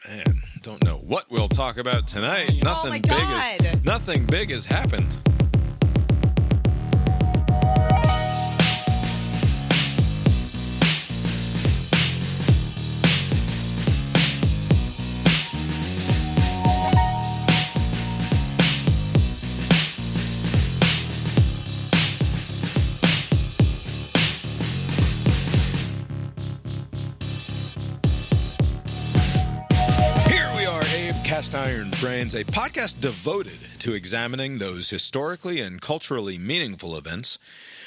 Man, don't know what we'll talk about tonight. Nothing big has happened. Cast Iron Brains, a podcast devoted to examining those historically and culturally meaningful events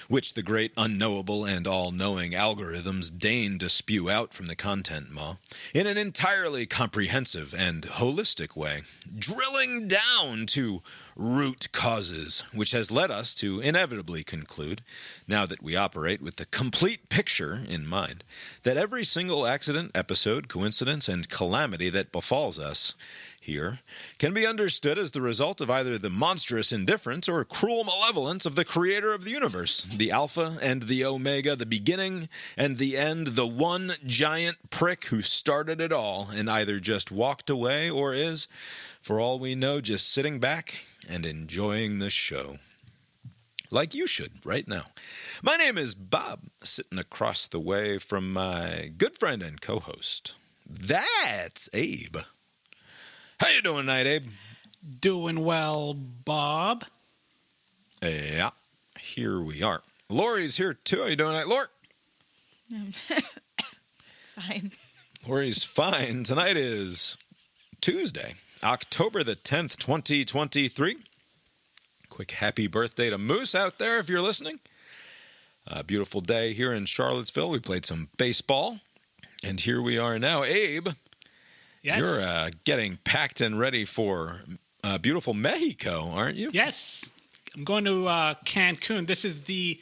which the great unknowable and all-knowing algorithms deign to spew out from the content maw in an entirely comprehensive and holistic way, drilling down to root causes, which has led us to inevitably conclude, now that we operate with the complete picture in mind, that every single accident, episode, coincidence, and calamity that befalls us here can be understood as the result of either the monstrous indifference or cruel malevolence of the creator of the universe, the Alpha and the Omega, the beginning and the end, the one giant prick who started it all and either just walked away or is, for all we know, just sitting back and enjoying the show. Like you should right now. My name is Bob, sitting across the way from my good friend and co-host. That's Abe. How you doing tonight, Abe? Doing well, Bob. Yeah, here we are. Lori's here, too. How you doing tonight, Lori? Fine. Lori's fine. Tonight is Tuesday, October the 10th, 2023. Quick happy birthday to Moose out there if you're listening. A beautiful day here in Charlottesville. We played some baseball, and here we are now. Abe. Yes. You're getting packed and ready for beautiful Mexico, aren't you? Yes. I'm going to Cancun. This is the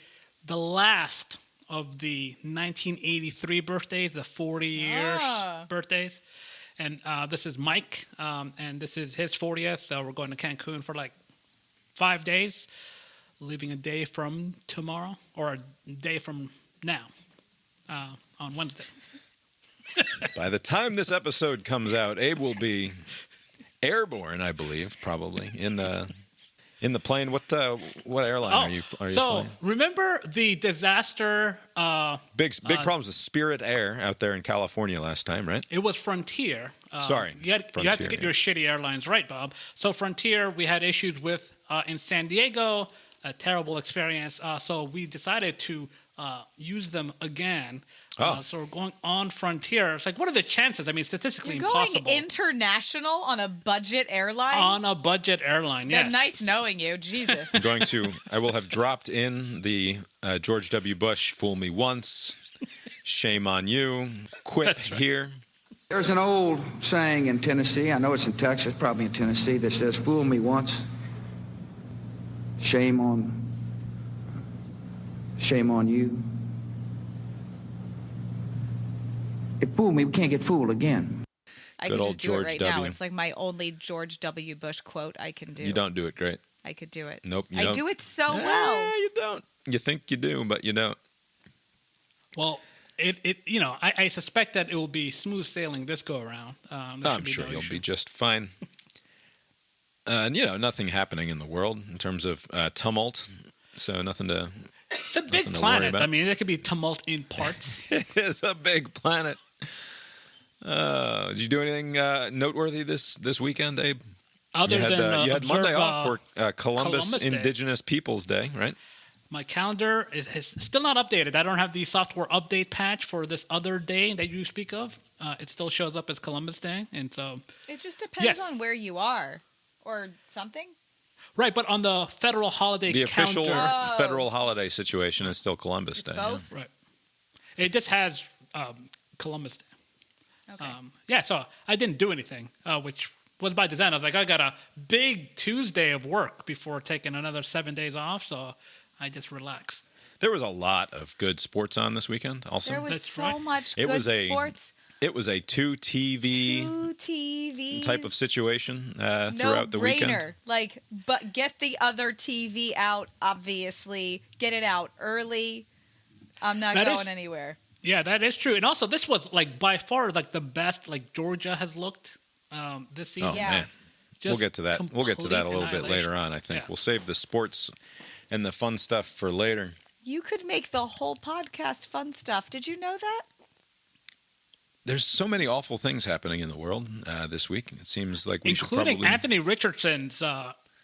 last of the 1983 birthdays, the 40 years birthdays. And this is Mike, and this is his 40th. We're going to Cancun for like 5 days, leaving a day from tomorrow, or a day from now, on Wednesday. By the time this episode comes out, Abe will be airborne, I believe, probably in the plane. What airline are you flying? So remember the disaster? Big problems with Spirit Air out there in California last time, right? It was Frontier. Sorry, you have to get your shitty airlines right, Bob. So Frontier, we had issues with in San Diego, a terrible experience. So we decided to use them again. So we're going on Frontier. It's like, what are the chances? I mean, statistically impossible. You're going international on a budget airline? On a budget airline, it's yes. been nice knowing you. Jesus. I will have dropped in the George W. Bush, fool me once, shame on you, quip That's right. here. There's an old saying in Tennessee, I know it's in Texas, probably in Tennessee, that says, fool me once, shame on you. If fool me, we can't get fooled again. I Good can old just do George it right W. now. It's like my only George W. Bush quote I can do. You don't do it great. I could do it. Nope. I do it so well. You don't. You think you do, but you don't. Well, I suspect that it will be smooth sailing this go around. I'm sure you'll be just fine. And nothing happening in the world in terms of tumult, so nothing to. It's a big planet. I mean, there could be tumult in parts. It is a big planet. Did you do anything noteworthy this weekend, Abe? Other than you had Monday off for Columbus Day. Indigenous Peoples Day, right? My calendar is still not updated. I don't have the software update patch for this other day that you speak of. It still shows up as Columbus Day, and so it just depends on where you are, or something. Right, but on the federal holiday the calendar, official federal holiday situation is still Columbus Day. Both? Yeah. Right. It just has Columbus Day. Okay. So I didn't do anything, which was by design. I was like, I got a big Tuesday of work before taking another 7 days off, so I just relaxed. There was a lot of good sports on this weekend also. There was That's so right. much It good was sports. It was a two TV type of situation throughout the weekend. Like, but get the other TV out, obviously. Get it out early. I'm not going anywhere. Yeah, that is true. And also, this was like by far like the best like Georgia has looked this season. Oh, man. We'll get to that. We'll get to that a little bit later on, I think. Yeah. We'll save the sports and the fun stuff for later. You could make the whole podcast fun stuff. Did you know that? There's so many awful things happening in the world this week. It seems like we should probably... Including Anthony Richardson's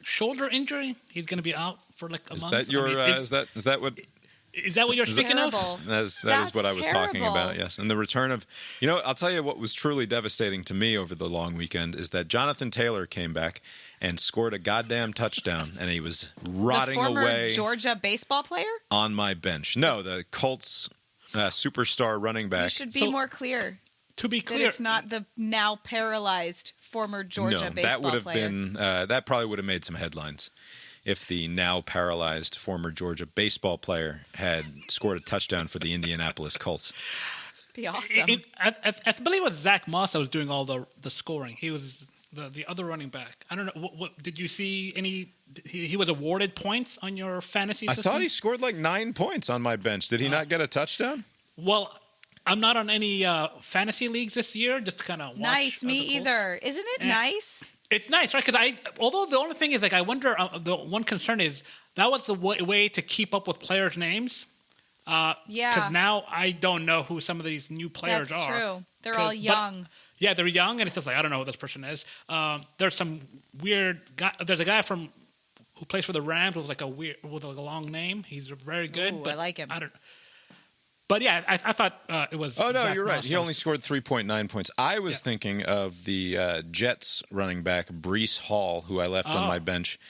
shoulder injury. He's going to be out for like a month. Is that what... Is that what you're speaking of? That is what I was talking about, yes. And the return of... I'll tell you what was truly devastating to me over the long weekend is that Jonathan Taylor came back and scored a goddamn touchdown, and he was rotting away... The former Georgia baseball player? ...on my bench. No, the Colts superstar running back. You should be more clear. To be clear... That it's not the now paralyzed former Georgia baseball player. That probably would have made some headlines if the now paralyzed former Georgia baseball player had scored a touchdown for the Indianapolis Colts. Be awesome. I believe it was Zach Moss that was doing all the scoring. He was the other running back. I don't know. What did you see any... He was awarded points on your fantasy system? I thought he scored like 9 points on my bench. Did he not get a touchdown? Well, I'm not on any fantasy leagues this year, just to kind of watch. Nice, me either. Isn't it nice? It's nice, right? Because although the only thing is, like, I wonder, the one concern is that was the way to keep up with players' names. Yeah. Because now I don't know who some of these new players That's are. That's true. They're all young. Yeah, they're young, and it's just like, I don't know who this person is. There's some weird guy. There's a guy who plays for the Rams with with a long name. He's very good. Ooh, but I like him. I don't. But yeah, I thought it was. Oh no, Zach you're right. Moss. He only scored 3.9 points. I was thinking of the Jets running back Breece Hall, who I left on my bench,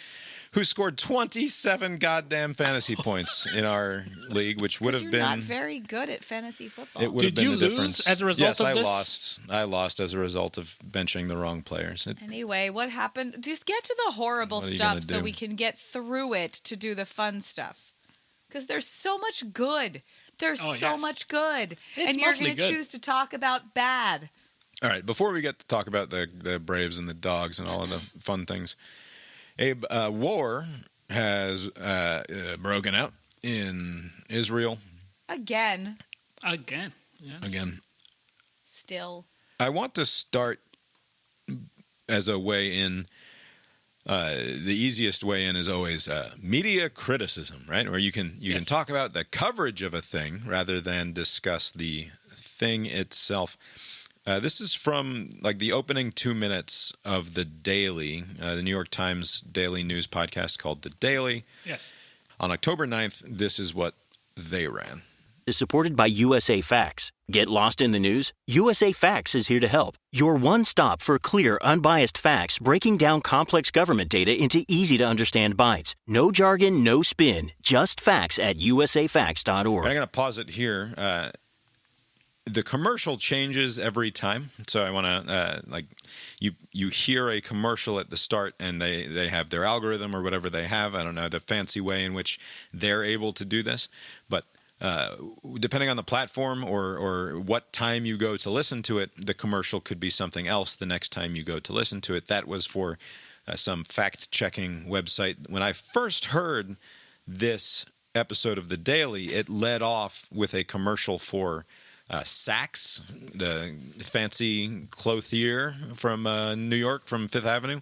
who scored 27 goddamn fantasy points in our league, which would have been not very good at fantasy football. It would have been the difference. Did you lose as a result of this? Yes, I lost as a result of benching the wrong players. Anyway, what happened? Just get to the horrible stuff so we can get through it to do the fun stuff. Because there's so much good. There's so much good. And you're going to choose to talk about bad. All right, before we get to talk about the Braves and the dogs and all of the fun things, Abe, war has broken out in Israel. Again. Yes. Again. Still. I want to start as a way in. The easiest way in is always media criticism, right? Where you can talk about the coverage of a thing rather than discuss the thing itself. This is from like the opening 2 minutes of The Daily, the New York Times daily news podcast called The Daily. Yes. On October 9th, this is what they ran. Is supported by USA Facts. Get lost in the news? USA Facts is here to help. Your one stop for clear, unbiased facts, breaking down complex government data into easy-to-understand bites. No jargon, no spin, just facts at usafacts.org. I'm going to pause it here. The commercial changes every time, so I want to you hear a commercial at the start, and they have their algorithm or whatever they have. I don't know the fancy way in which they're able to do this, but depending on the platform or what time you go to listen to it, the commercial could be something else the next time you go to listen to it. That was for some fact-checking website. When I first heard this episode of The Daily, it led off with a commercial for Saks, the fancy clothier from New York, from Fifth Avenue.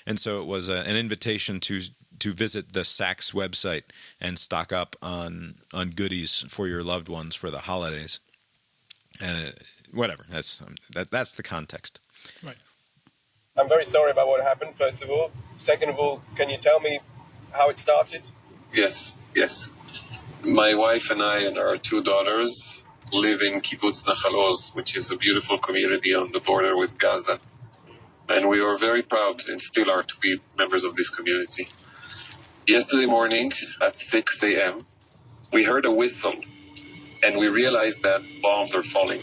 And so it was an invitation to visit the Saks website and stock up on goodies for your loved ones for the holidays. And whatever, that's the context. Right. I'm very sorry about what happened, first of all. Second of all, can you tell me how it started? Yes. My wife and I and our 2 daughters live in Kibbutz Nachal Oz, which is a beautiful community on the border with Gaza. And we are very proud and still are to be members of this community. Yesterday morning at 6 a.m., we heard a whistle, and we realized that bombs are falling.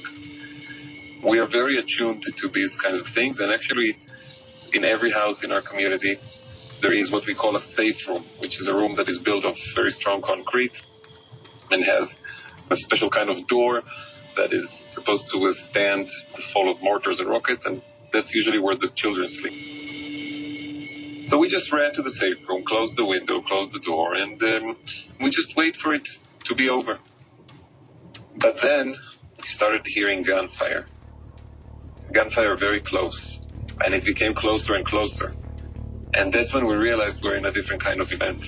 We are very attuned to these kinds of things, and actually, in every house in our community, there is what we call a safe room, which is a room that is built of very strong concrete and has a special kind of door that is supposed to withstand the fall of mortars and rockets, and that's usually where the children sleep. So we just ran to the safe room, closed the window, closed the door, and we just wait for it to be over. But then we started hearing gunfire. Gunfire very close. and it became closer and closer. And that's when we realized we're in a different kind of event.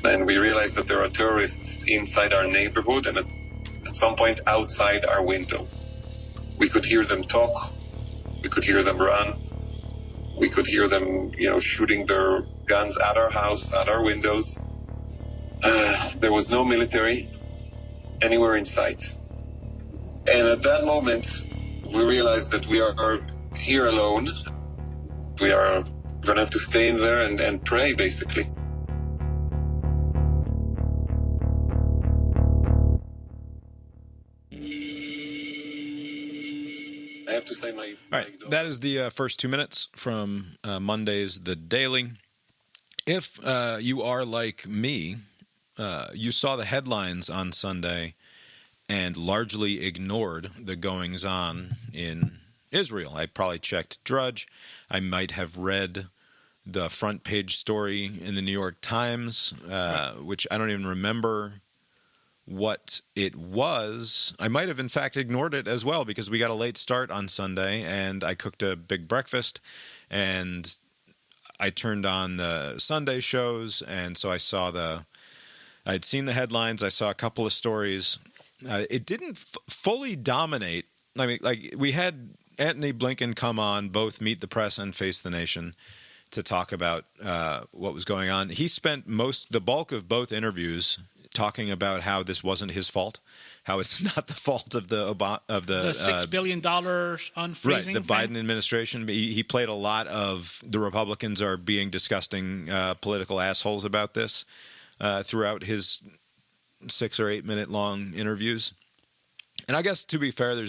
And we realized that there are terrorists inside our neighborhood and at some point outside our window. We could hear them talk. We could hear them run. We could hear them, shooting their guns at our house, at our windows. There was no military anywhere in sight. And at that moment, we realized that we are here alone. We are going to have to stay in there and pray, basically. I have to say all right, that is the first 2 minutes from Monday's The Daily. If you are like me, you saw the headlines on Sunday and largely ignored the goings-on in Israel. I probably checked Drudge. I might have read the front page story in the New York Times, which I don't even remember what it was. I might have, in fact, ignored it as well because we got a late start on Sunday, and I cooked a big breakfast, and I turned on the Sunday shows, and so I'd seen the headlines. I saw a couple of stories. It didn't fully dominate. I mean, like, we had Antony Blinken come on both Meet the Press and Face the Nation to talk about what was going on. He spent the bulk of both interviews talking about how this wasn't his fault, how it's not the fault of the $6 billion unfreezing right, the thing? Biden administration. He played a lot of the Republicans are being disgusting political assholes about this throughout his 6 or 8 minute long interviews. And I guess, to be fair, there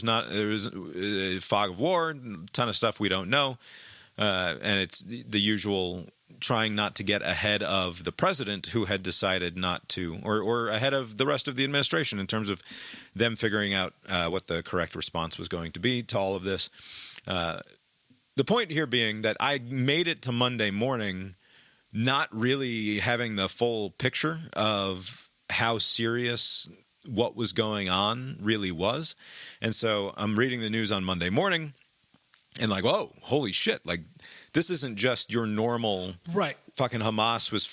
was a fog of war, a ton of stuff we don't know, and it's the usual trying not to get ahead of the president who had decided not to, or ahead of the rest of the administration in terms of them figuring out what the correct response was going to be to all of this. The point here being that I made it to Monday morning not really having the full picture of how serious what was going on really was. And so I'm reading the news on Monday morning and like, whoa, holy shit. Like, this isn't just your normal right. Fucking Hamas was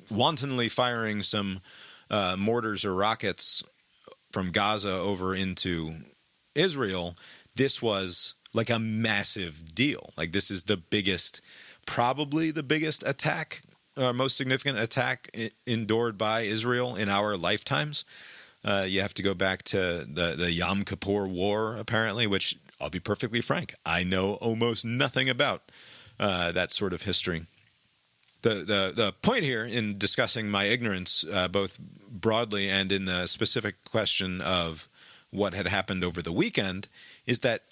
wantonly firing some mortars or rockets from Gaza over into Israel. This was like a massive deal. Like, this is probably the biggest attack, most significant attack endured by Israel in our lifetimes. You have to go back to the Yom Kippur War, apparently, which, I'll be perfectly frank, I know almost nothing about that sort of history. The point here in discussing my ignorance, both broadly and in the specific question of what had happened over the weekend, is that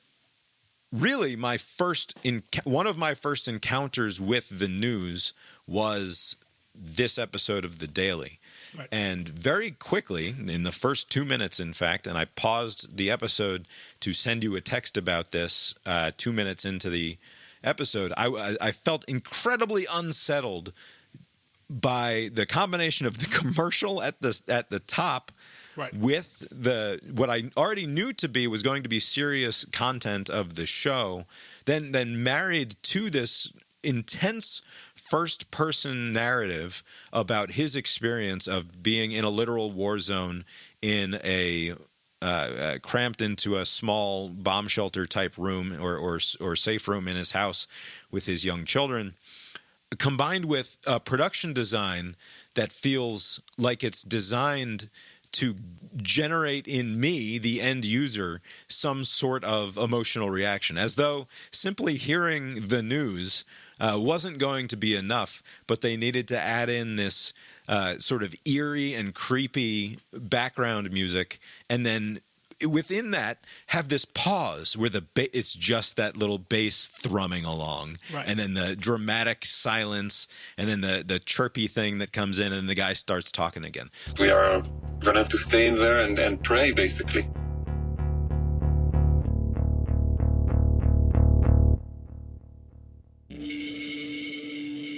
really one of my first encounters with the news was this episode of The Daily. Right. And very quickly, in the first 2 minutes, in fact, and I paused the episode to send you a text about this 2 minutes into the episode, I felt incredibly unsettled by the combination of the commercial at the top, right, with what I already knew to be was going to be serious content of the show, then married to this intense first-person narrative about his experience of being in a literal war zone in a cramped into a small bomb shelter type room or safe room in his house with his young children, combined with a production design that feels like it's designed to generate in me, the end user, some sort of emotional reaction, as though simply hearing the news wasn't going to be enough, but they needed to add in this sort of eerie and creepy background music, and then within that have this pause where it's just that little bass thrumming along, right, and then the dramatic silence, and then the chirpy thing that comes in, and the guy starts talking again. We are going to have to stay in there and pray, basically.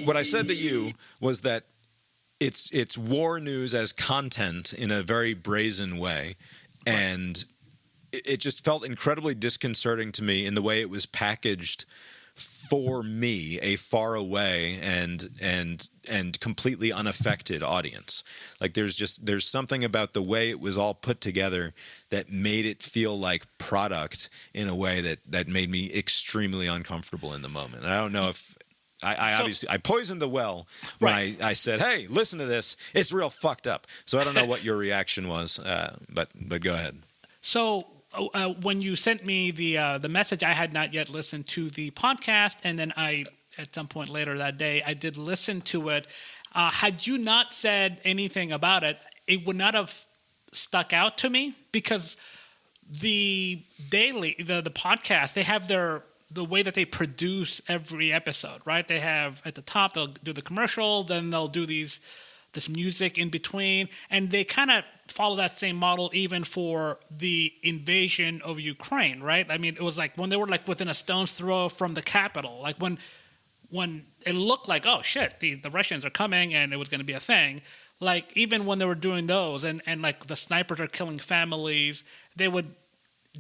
What I said to you was that it's war news as content in a very brazen way, and it just felt incredibly disconcerting to me in the way it was packaged for me, a far away and completely unaffected audience. Like there's something about the way it was all put together that made it feel like product in a way that made me extremely uncomfortable in the moment. And I don't know if I obviously poisoned the well when I said, "Hey, listen to this. It's real fucked up." So I don't know what your reaction was, but go ahead. So when you sent me the message, I had not yet listened to the podcast, and then at some point later that day, I did listen to it. Had you not said anything about it, it would not have stuck out to me, because the podcast, they have the way that they produce every episode, right? They have at the top, they'll do the commercial, then they'll do this music in between, and they kind of follow that same model even for the invasion of Ukraine, right? I mean, it was like when they were like within a stone's throw from the capital, like when it looked like, oh shit, the Russians are coming and it was going to be a thing. Like even when they were doing those and like the snipers are killing families, they would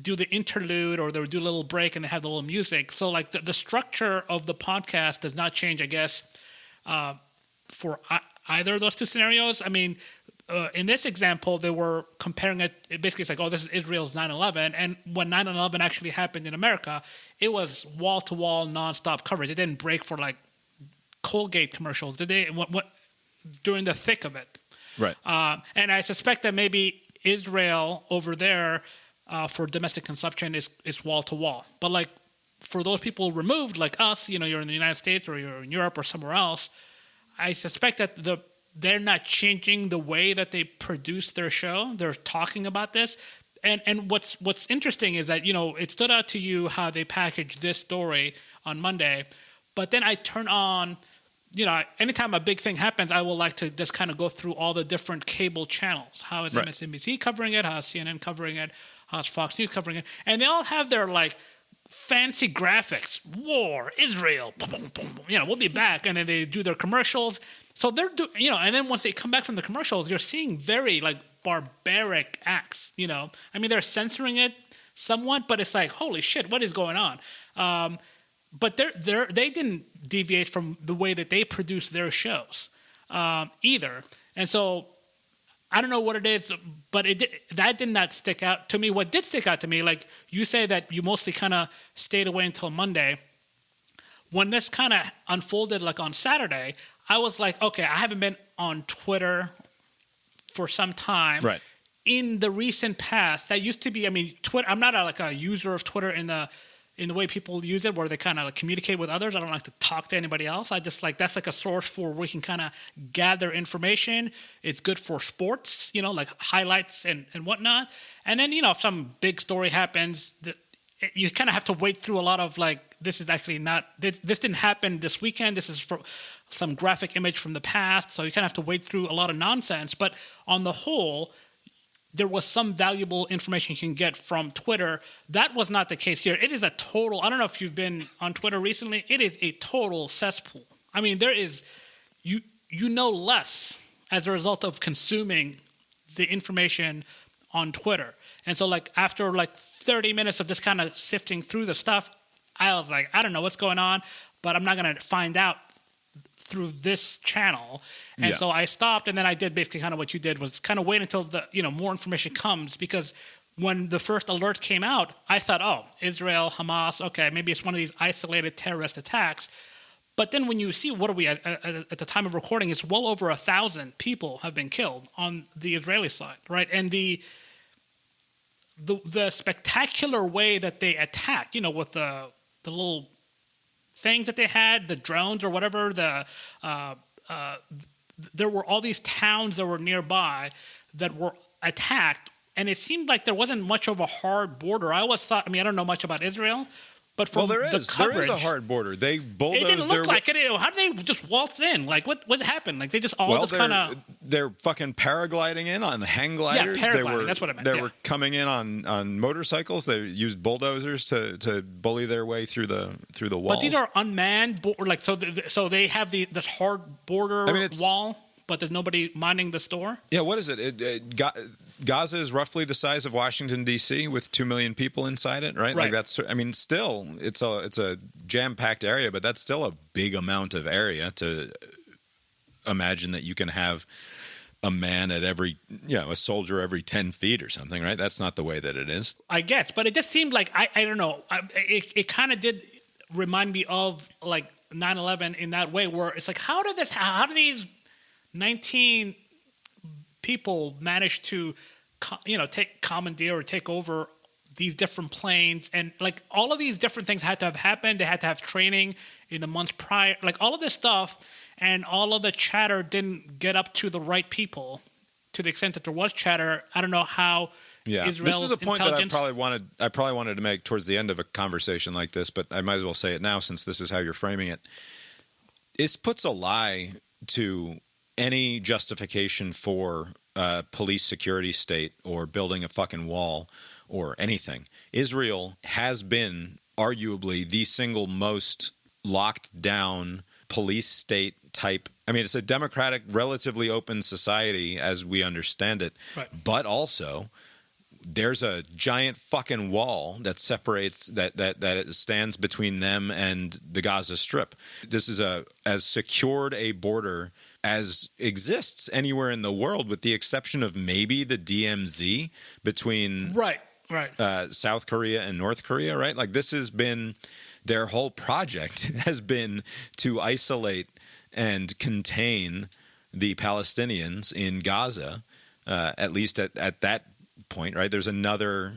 do the interlude or they would do a little break and they have the little music. So like the structure of the podcast does not change, I guess, for either of those two scenarios. I mean, in this example, they were comparing it. Basically, it's like, oh, this is Israel's 9/11. And when 9/11 actually happened in America, it was wall-to-wall, nonstop coverage. It didn't break for like Colgate commercials. Did they? What during the thick of it? Right. And I suspect that maybe Israel over there for domestic consumption is wall-to-wall. But like for those people removed, like us, you're in the United States or you're in Europe or somewhere else, I suspect that they're not changing the way that they produce their show. They're talking about this. And what's interesting is that, it stood out to you how they packaged this story on Monday. But then I turn on, anytime a big thing happens, I will like to just kind of go through all the different cable channels. How is MSNBC covering it? How is CNN covering it? How is Fox News covering it? And they all have their like fancy graphics. War, Israel, boom, boom, boom. We'll be back. And then they do their commercials. So they're and then once they come back from the commercials, you're seeing very like barbaric acts. I mean, they're censoring it somewhat, but it's like, holy shit, what is going on? But they didn't deviate from the way that they produce their shows either. And so I don't know what it is, but that did not stick out to me. What did stick out to me, like you say that you mostly kind of stayed away until Monday. When this kind of unfolded like on Saturday, I was like, okay, I haven't been on Twitter for some time. Right. In the recent past, that used to be, I mean, Twitter, I'm not like a user of Twitter in the way people use it, where they kind of like communicate with others. I don't like to talk to anybody else. I just like, that's like a source for where we can kind of gather information. It's good for sports, like highlights and whatnot. And then, if some big story happens, you kind of have to wade through a lot of like, this is actually not, this didn't happen this weekend. This is for some graphic image from the past. So you kind of have to wade through a lot of nonsense. But on the whole, there was some valuable information you can get from Twitter. That was not the case here. It is a total, I don't know if you've been on Twitter recently, it is a total cesspool. I mean, there is, you know less as a result of consuming the information on Twitter. And so like after like 30 minutes of just kind of sifting through the stuff, I was like, I don't know what's going on, but I'm not going to find out through this channel. And so I stopped, and then I did basically kind of what you did, was kind of wait until the more information comes, because when the first alert came out, I thought, oh, Israel, Hamas, okay, maybe it's one of these isolated terrorist attacks. But then when you see, what are we at the time of recording, it's well over 1,000 people have been killed on the Israeli side, right? And the spectacular way that they attacked, with the little things that they had, the drones or whatever, there were all these towns that were nearby that were attacked, and it seemed like there wasn't much of a hard border. I always thought, I don't know much about Israel, but from there is a hard border. They bulldozed. It didn't look like it. How did they just waltz in? Like what happened? Like they just all kind of. They're fucking paragliding in on hang gliders. Yeah, paragliding. That's what I meant. They were coming in on motorcycles. They used bulldozers to bully their way through the walls. But these are unmanned. So they have this hard border wall, but there's nobody minding the store. Yeah, what is it? Gaza is roughly the size of Washington D.C. with 2 million people inside it, right? Like that's. Still, it's a jam-packed area, but that's still a big amount of area to imagine that you can have a man at every, a soldier every 10 feet or something, right? That's not the way that it is. I guess, but it just seemed like, I don't know, it kind of did remind me of like 9/11 in that way, where it's like, how do these 19 people manage to, commandeer or take over these different planes, and like all of these different things had to have happened. They had to have training in the months prior, like all of this stuff. And all of the chatter didn't get up to the right people, to the extent that there was chatter. I don't know how Israel's this is a point that I probably wanted to make towards the end of a conversation like this, but I might as well say it now since this is how you're framing it. It puts a lie to any justification for a police security state or building a fucking wall or anything. Israel has been arguably the single most locked down police state type. I mean, it's a democratic, relatively open society as we understand it, right. But also there's a giant fucking wall that separates that it stands between them and the Gaza Strip. This is as secured a border as exists anywhere in the world, with the exception of maybe the DMZ between right. South Korea and North Korea, right? Like, this has been their whole project has been to isolate and contain the Palestinians in Gaza, at least at that point, right? There's another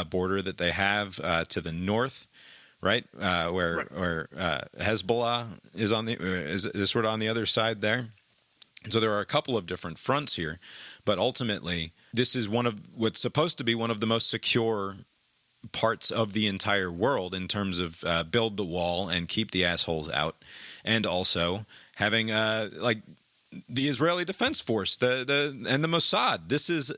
border that they have to the north, right, where Hezbollah is sort of on the other side there. So there are a couple of different fronts here, but ultimately this is one of what's supposed to be one of the most secure parts of the entire world in terms of build the wall and keep the assholes out, and also having like the Israeli Defense Force, and the Mossad. This is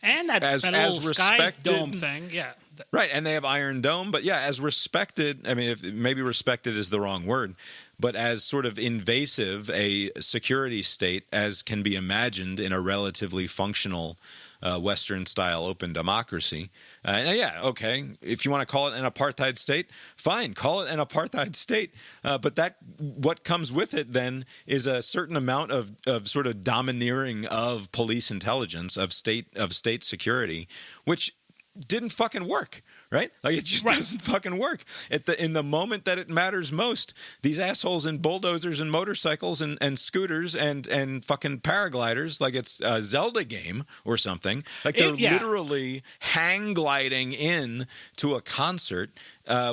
and that little sky dome thing, yeah. Right, and they have Iron Dome, but yeah, as respected. I mean, maybe respected is the wrong word, but as sort of invasive a security state as can be imagined in a relatively functional Western-style open democracy. Yeah, okay, if you want to call it an apartheid state, fine, call it an apartheid state. But what comes with it then is a certain amount of sort of domineering of police intelligence, of state security, which didn't fucking work, right? Like, it just doesn't fucking work. In the moment that it matters most, these assholes in bulldozers and motorcycles and scooters and fucking paragliders, like it's a Zelda game or something. Like, they're literally hang gliding in to a concert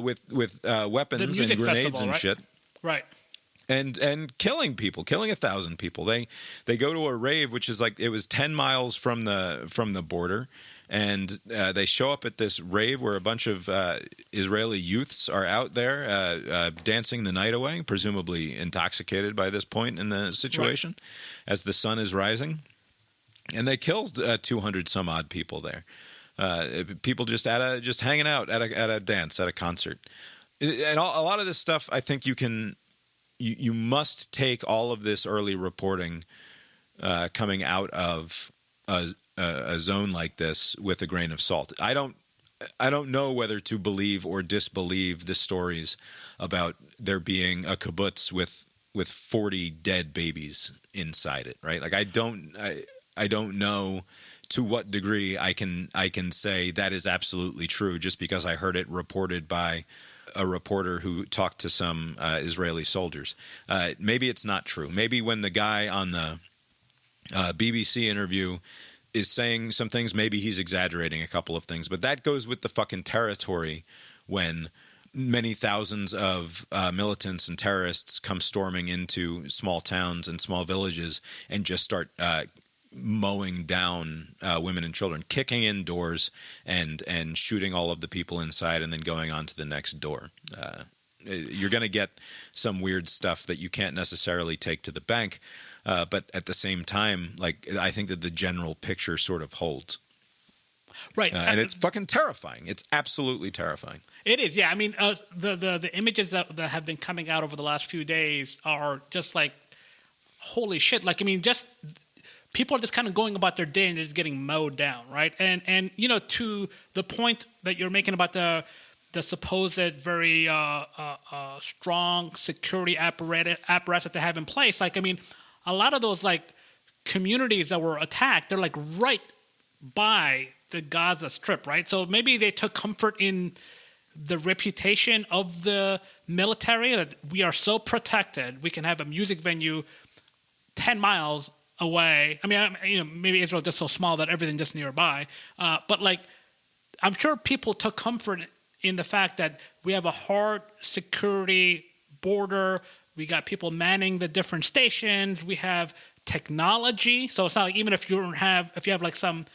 with weapons and grenades festival, and shit. Right. And killing 1,000 people. They go to a rave, which is like, it was 10 miles from the border. And they show up at this rave where a bunch of Israeli youths are out there dancing the night away, presumably intoxicated by this point in the situation, as the sun is rising. And they killed 200 some odd people there. People just hanging out at a dance, at a concert. And a lot of this stuff, I think you must take all of this early reporting coming out of a zone like this with a grain of salt. I don't know whether to believe or disbelieve the stories about there being a kibbutz with 40 dead babies inside it, right? Like, I don't know to what degree I can say that is absolutely true just because I heard it reported by a reporter who talked to some Israeli soldiers. Maybe it's not true. Maybe when the guy on the BBC interview is saying some things, maybe he's exaggerating a couple of things, but that goes with the fucking territory when many thousands of militants and terrorists come storming into small towns and small villages and just start mowing down women and children, kicking in doors and shooting all of the people inside and then going on to the next door. You're going to get some weird stuff that you can't necessarily take to the bank. But at the same time, like, I think that the general picture sort of holds. Right. And it's fucking terrifying. It's absolutely terrifying. It is, yeah. I mean, the images that have been coming out over the last few days are just like, holy shit. Like, I mean, just people are just kind of going about their day and just getting mowed down, right? And to the point that you're making about the the supposed very strong security apparatus that they have in place. Like, I mean, a lot of those like communities that were attacked, they're like right by the Gaza Strip, right? So maybe they took comfort in the reputation of the military that we are so protected, we can have a music venue 10 miles away. I mean, maybe Israel's just so small that everything's just nearby. But like, I'm sure people took comfort in the fact that we have a hard security border. We got people manning the different stations. We have technology. So it's not like even if you have like some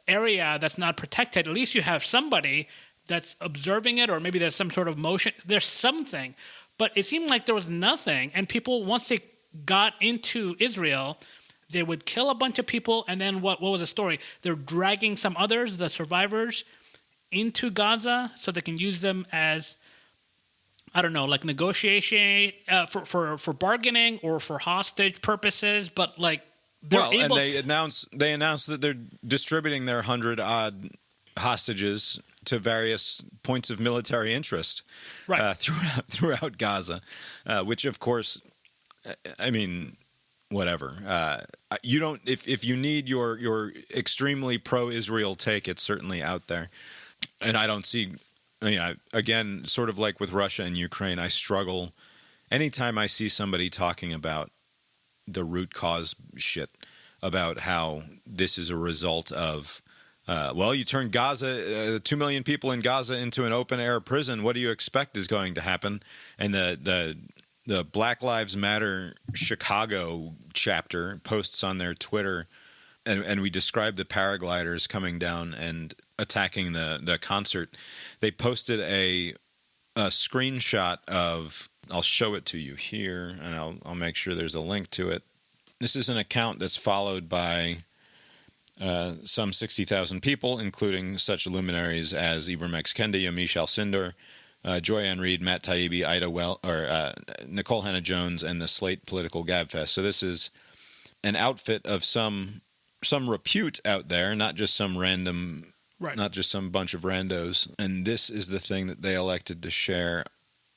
area that's not protected, at least you have somebody that's observing it, or maybe there's some sort of motion. There's something. But it seemed like there was nothing. And people, once they got into Israel, they would kill a bunch of people. And then what was the story? They're dragging some others, the survivors, into Gaza so they can use them as, I don't know, like negotiation for bargaining or for hostage purposes. But like, they announced that they're distributing their 100-odd hostages to various points of military interest, right, throughout Gaza, which of course, I mean, whatever. You don't if you need your extremely pro-Israel take, it's certainly out there, and I don't see. I mean, again, sort of like with Russia and Ukraine, I struggle anytime I see somebody talking about the root cause shit, about how this is a result of. You turn Gaza, 2 million people in Gaza into an open-air prison. What do you expect is going to happen? And the Black Lives Matter Chicago chapter posts on their Twitter, and we describe the paragliders coming down and attacking the concert. They posted a screenshot of. I'll show it to you here, and I'll make sure there's a link to it. This is an account that's followed by some 60,000 people, including such luminaries as Ibram X. Kendi, Yamiche Alcindor, Joy-Ann Reid, Matt Taibbi, Nicole Hannah-Jones, and the Slate Political Gabfest. So this is an outfit of some repute out there, not just some random, right, not just some bunch of randos. And this is the thing that they elected to share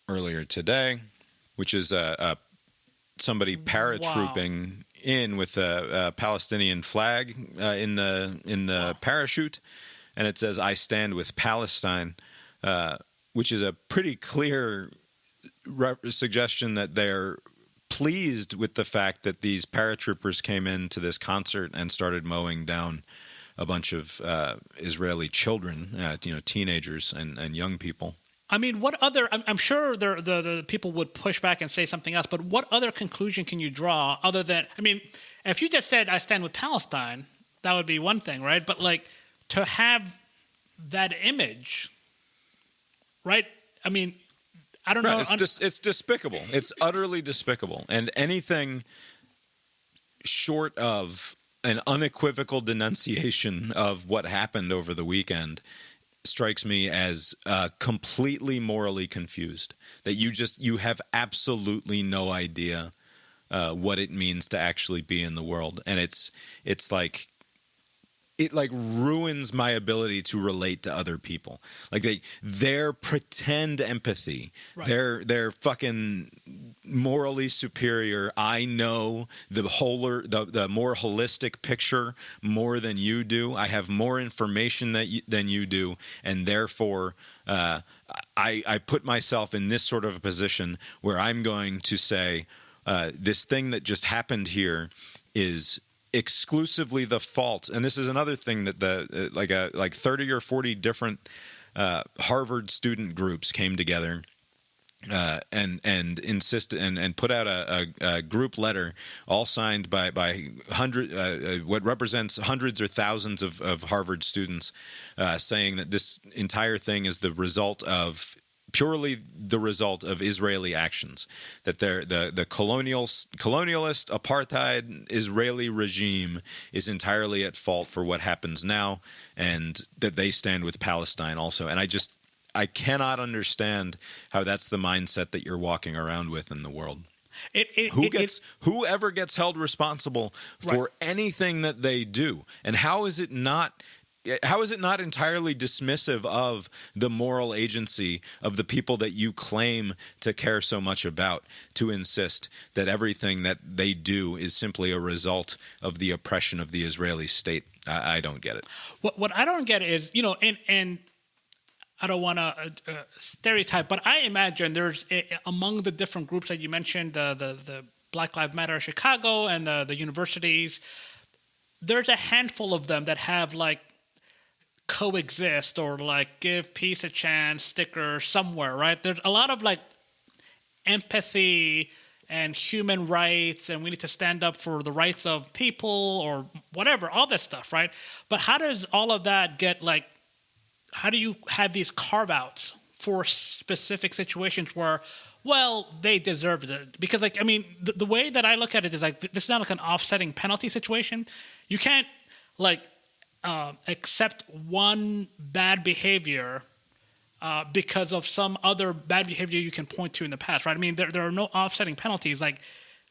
earlier today, which is somebody paratrooping in with a Palestinian flag in the parachute, and it says "I stand with Palestine," which is a pretty clear suggestion that they're pleased with the fact that these paratroopers came into this concert and started mowing down a bunch of Israeli children, teenagers and young people. I mean, what other? I'm sure the people would push back and say something else, but what other conclusion can you draw other than? I mean, if you just said "I stand with Palestine," that would be one thing, right? But like to have that image, right? I mean, I don't know. It's despicable. It's utterly despicable, and anything short of an unequivocal denunciation of what happened over the weekend strikes me as completely morally confused. That you have absolutely no idea what it means to actually be in the world, and it's like it like ruins my ability to relate to other people. Like their pretend empathy, right, their fucking morally superior. I know the more holistic picture more than you do. I have more information than you do, and therefore I put myself in this sort of a position where I'm going to say this thing that just happened here is exclusively the fault. And this is another thing that like 30 or 40 different Harvard student groups came together and insisted and put out a group letter, all signed by what represents hundreds or thousands of Harvard students, saying that this entire thing is purely the result of Israeli actions, that the colonialist apartheid Israeli regime is entirely at fault for what happens now, and that they stand with Palestine also. And I cannot understand how that's the mindset that you're walking around with in the world. Whoever gets held responsible for anything that they do, and how is it not how is it not entirely dismissive of the moral agency of the people that you claim to care so much about, to insist that everything that they do is simply a result of the oppression of the Israeli state? I don't get it. What I don't get is, and I don't want to stereotype, but I imagine there's among the different groups that you mentioned, the Black Lives Matter Chicago and the universities, there's a handful of them that have like coexist or like give peace a chance sticker somewhere, right? There's a lot of like empathy and human rights, and we need to stand up for the rights of people or whatever, all this stuff, right? But how does all of that get like, how do you have these carve-outs for specific situations where, well, they deserved it? Because, like, I mean, the way that I look at it is like, this is not like an offsetting penalty situation. You can't, like, accept one bad behavior because of some other bad behavior you can point to in the past, right? I mean, there are no offsetting penalties. Like,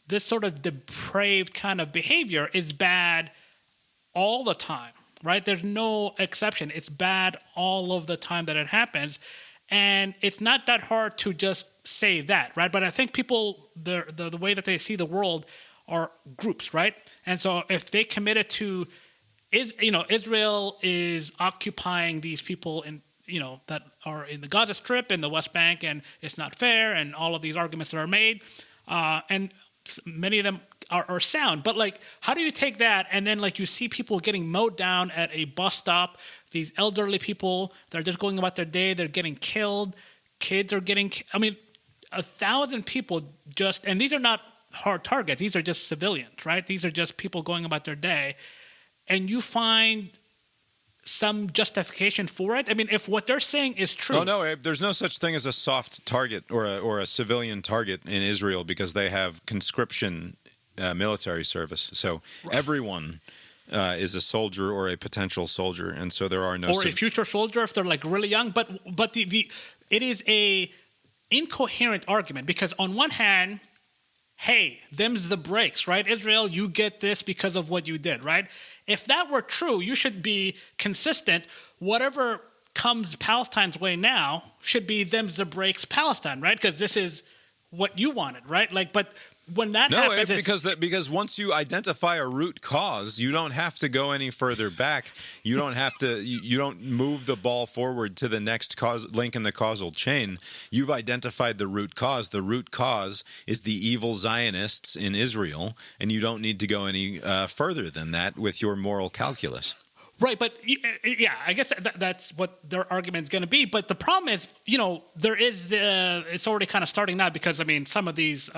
this sort of depraved kind of behavior is bad all the time, right? There's no exception. It's bad all of the time that it happens. And it's not that hard to just say that, right? But I think people, the way that they see the world are groups, right? And so if they committed to, Israel is occupying these people in, that are in the Gaza Strip and the West Bank, and it's not fair, and all of these arguments that are made, and many of them are sound. But like, how do you take that and then like you see people getting mowed down at a bus stop? These elderly people, they're just going about their day, they're getting killed. Kids are getting, 1,000 people just, and these are not hard targets. These are just civilians, right? These are just people going about their day. And you find some justification for it? I mean, if what they're saying is true. Oh, no, there's no such thing as a soft target or a civilian target in Israel because they have conscription military service. So everyone is a soldier or a potential soldier, and so there are no... Or a future soldier if they're like really young. But it is a incoherent argument because on one hand, hey, them's the breaks, right? Israel, you get this because of what you did, right? If that were true, you should be consistent. Whatever comes Palestine's way now should be them's the breaks Palestine, right? Because this is what you wanted, right? Like, but when that happens, because once you identify a root cause, you don't have to go any further back. You don't have to. You don't move the ball forward to the next link in the causal chain. You've identified the root cause. The root cause is the evil Zionists in Israel, and you don't need to go any further than that with your moral calculus. Right, but yeah, I guess that's what their argument is going to be. But the problem is, there is it's already kind of starting now because some of these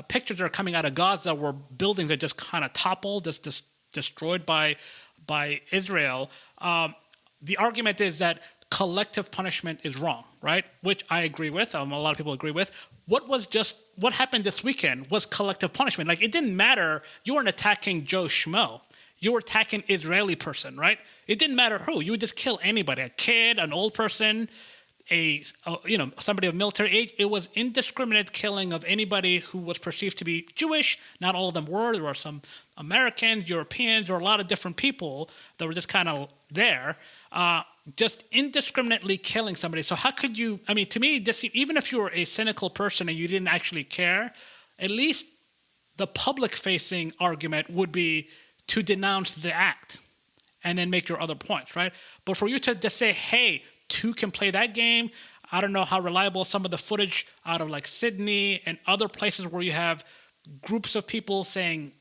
pictures that are coming out of Gaza where buildings are just kind of toppled, just destroyed by Israel. The argument is that collective punishment is wrong, right? Which I agree with. A lot of people agree with. What happened this weekend was collective punishment. Like, it didn't matter. You weren't attacking Joe Schmo. You were attacking Israeli person, right? It didn't matter who. You would just kill anybody, a kid, an old person, somebody of military age. It was indiscriminate killing of anybody who was perceived to be Jewish. Not all of them were. There were some Americans, Europeans, or a lot of different people that were just kind of there, just indiscriminately killing somebody. So how could you, to me, even if you were a cynical person and you didn't actually care, at least the public-facing argument would be to denounce the act and then make your other points, right? But for you to just say, hey, two can play that game. I don't know how reliable some of the footage out of like Sydney and other places where you have groups of people saying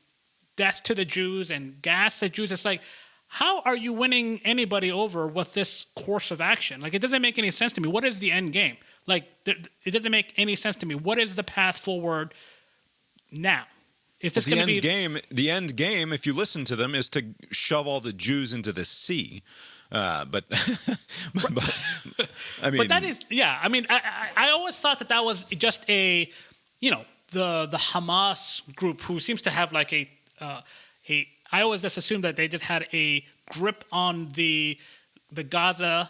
death to the Jews and gas the Jews. It's like, how are you winning anybody over with this course of action? Like, it doesn't make any sense to me. What is the end game? Like, it doesn't make any sense to me. What is the path forward now? Is this going to be the end game? If you listen to them, is to shove all the Jews into the sea. But that is, yeah. I always thought that was just the Hamas group who seems to have like I always just assumed that they just had a grip on the Gaza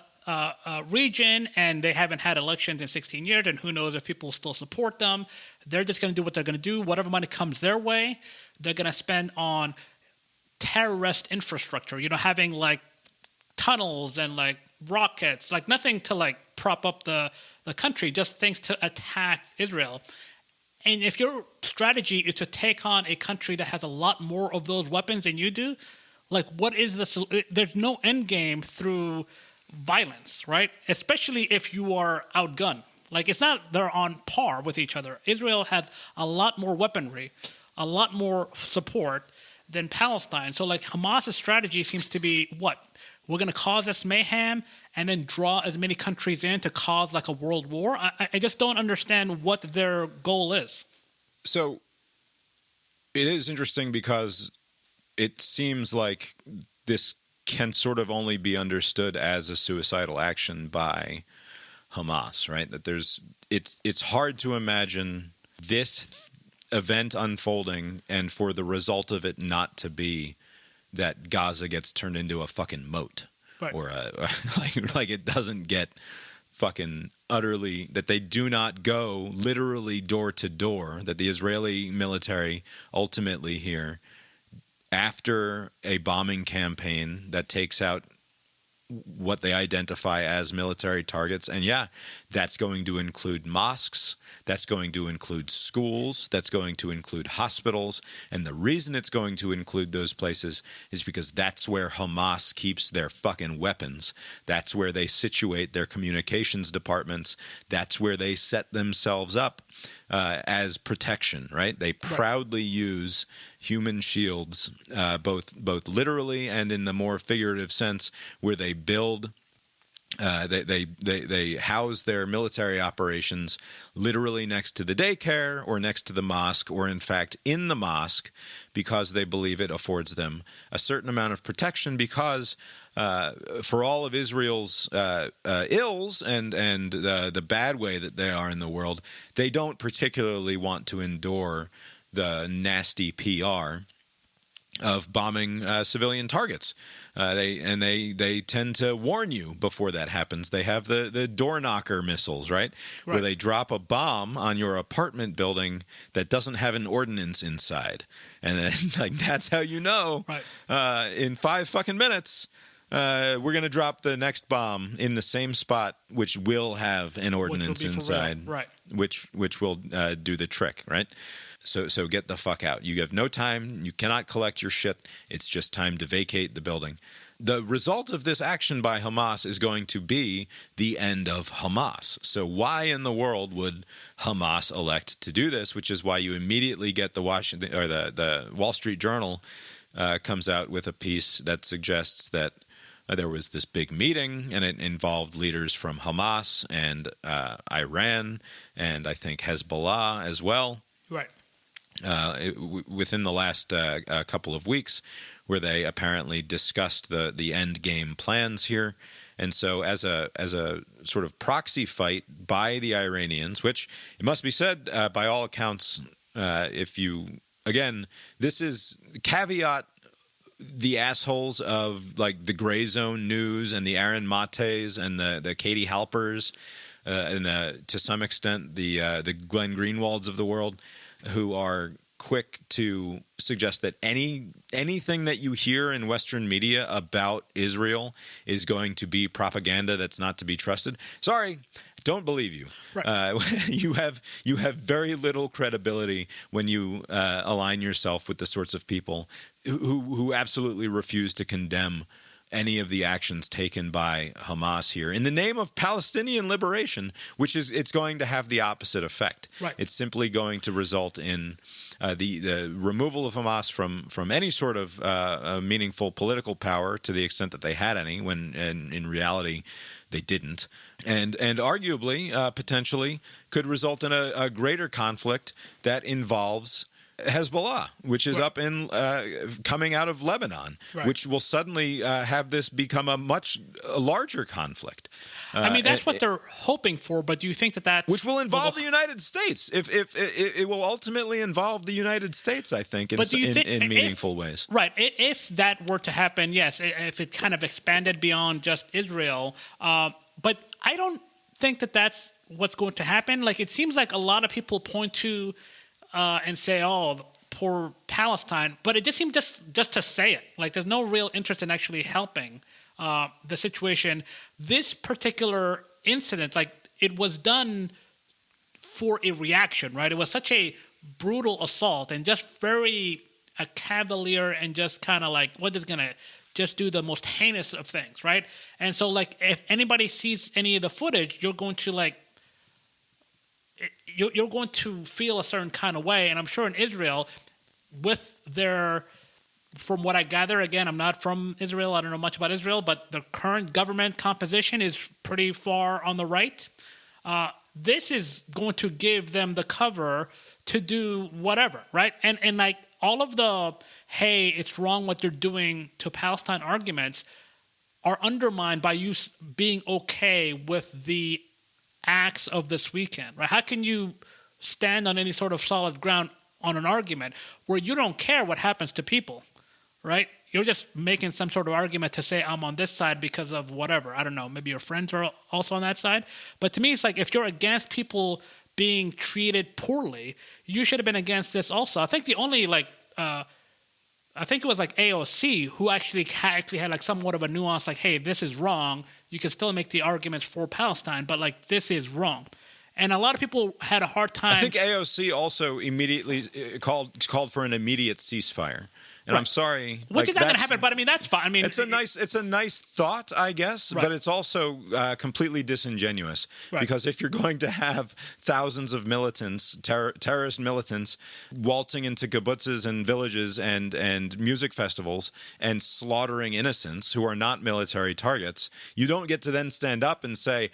region, and they haven't had elections in 16 years, and who knows if people still support them. They're just going to do what they're going to do. Whatever money comes their way, they're going to spend on terrorist infrastructure, having like tunnels and like rockets, like nothing to like prop up the country, just things to attack Israel. And if your strategy is to take on a country that has a lot more of those weapons than you do, like what is the there's no end game through violence, right? Especially if you are outgunned. Like it's not they're on par with each other. Israel has a lot more weaponry, a lot more support than Palestine. So like Hamas's strategy seems to be what? We're going to cause this mayhem and then draw as many countries in to cause like a world war. I just don't understand what their goal is. So it is interesting because it seems like this can sort of only be understood as a suicidal action by Hamas, right? That it's hard to imagine this event unfolding and for the result of it not to be that Gaza gets turned into a fucking moat, right. Or like it doesn't get fucking utterly, that they do not go literally door to door, that the Israeli military ultimately here, after a bombing campaign that takes out what they identify as military targets. And yeah, that's going to include mosques, that's going to include schools, that's going to include hospitals. And the reason it's going to include those places is because that's where Hamas keeps their fucking weapons. That's where they situate their communications departments. That's where they set themselves up as protection, right? They proudly use human shields, both literally and in the more figurative sense, where they build, they house their military operations literally next to the daycare or next to the mosque, or in fact in the mosque, because they believe it affords them a certain amount of protection, because for all of Israel's ills and the bad way that they are in the world, they don't particularly want to endure the nasty PR of bombing civilian targets. They tend to warn you before that happens. They have the door knocker missiles, right? Where they drop a bomb on your apartment building that doesn't have an ordnance inside, and then like that's how you know. In 5 fucking minutes, we're going to drop the next bomb in the same spot, which will have an ordnance inside, which will do the trick, right? So get the fuck out. You have no time. You cannot collect your shit. It's just time to vacate the building. The result of this action by Hamas is going to be the end of Hamas. So why in the world would Hamas elect to do this? Which is why you immediately get the Wall Street Journal comes out with a piece that suggests that there was this big meeting, and it involved leaders from Hamas and Iran, and I think Hezbollah as well. Right. Within the last couple of weeks, where they apparently discussed the end game plans here. And so as a sort of proxy fight by the Iranians, which it must be said, by all accounts, this is caveat the assholes of like the Gray Zone News and the Aaron Mates and the Katie Halpers and to some extent the Glenn Greenwalds of the world, who are quick to suggest that anything that you hear in Western media about Israel is going to be propaganda that's not to be trusted. Sorry, don't believe you. Right. You have very little credibility when you align yourself with the sorts of people who absolutely refuse to condemn any of the actions taken by Hamas here in the name of Palestinian liberation, which is it's going to have the opposite effect. Right. It's simply going to result in the removal of Hamas from any sort of meaningful political power, to the extent that they had any, when in reality they didn't, and arguably potentially could result in a greater conflict that involves Hezbollah, which is up in coming out of Lebanon, which will suddenly have this become a much larger conflict. I mean, that's what they're hoping for, but do you think that's... Which will involve the United States. If it will ultimately involve the United States, I think, in meaningful ways. Right. If that were to happen, yes, if it kind of expanded beyond just Israel. But I don't think that's what's going to happen. Like, it seems like a lot of people point to and say, oh, poor Palestine, but it just seemed just to say it. Like there's no real interest in actually helping the situation. This particular incident, like it was done for a reaction, right? It was such a brutal assault and just very cavalier and just kind of like, what is going to just do the most heinous of things, right? And so like if anybody sees any of the footage, you're going to like, you're going to feel a certain kind of way. And I'm sure in Israel, with their, from what I gather, again, I'm not from Israel, I don't know much about Israel, but the current government composition is pretty far on the right. This is going to give them the cover to do whatever, right? And like all of the, hey, it's wrong what they're doing to Palestine arguments are undermined by you being okay with the acts of this weekend, right? How can you stand on any sort of solid ground on an argument where you don't care what happens to people, right? You're just making some sort of argument to say I'm on this side because of whatever. I don't know. Maybe your friends are also on that side. But to me, it's like if you're against people being treated poorly, you should have been against this also. I think the only I think it was like AOC who actually had like somewhat of a nuance, like, hey, this is wrong. You can still make the arguments for Palestine, but like this is wrong. And a lot of people had a hard time. I think AOC also immediately called for an immediate ceasefire. And right. I'm sorry, which is not going to happen. But I mean, that's fine. I mean, it's a nice thought, I guess, right. But it's also completely disingenuous right. Because if you're going to have thousands of militants, terrorist militants, waltzing into kibbutzes and villages and music festivals and slaughtering innocents who are not military targets, you don't get to then stand up and say,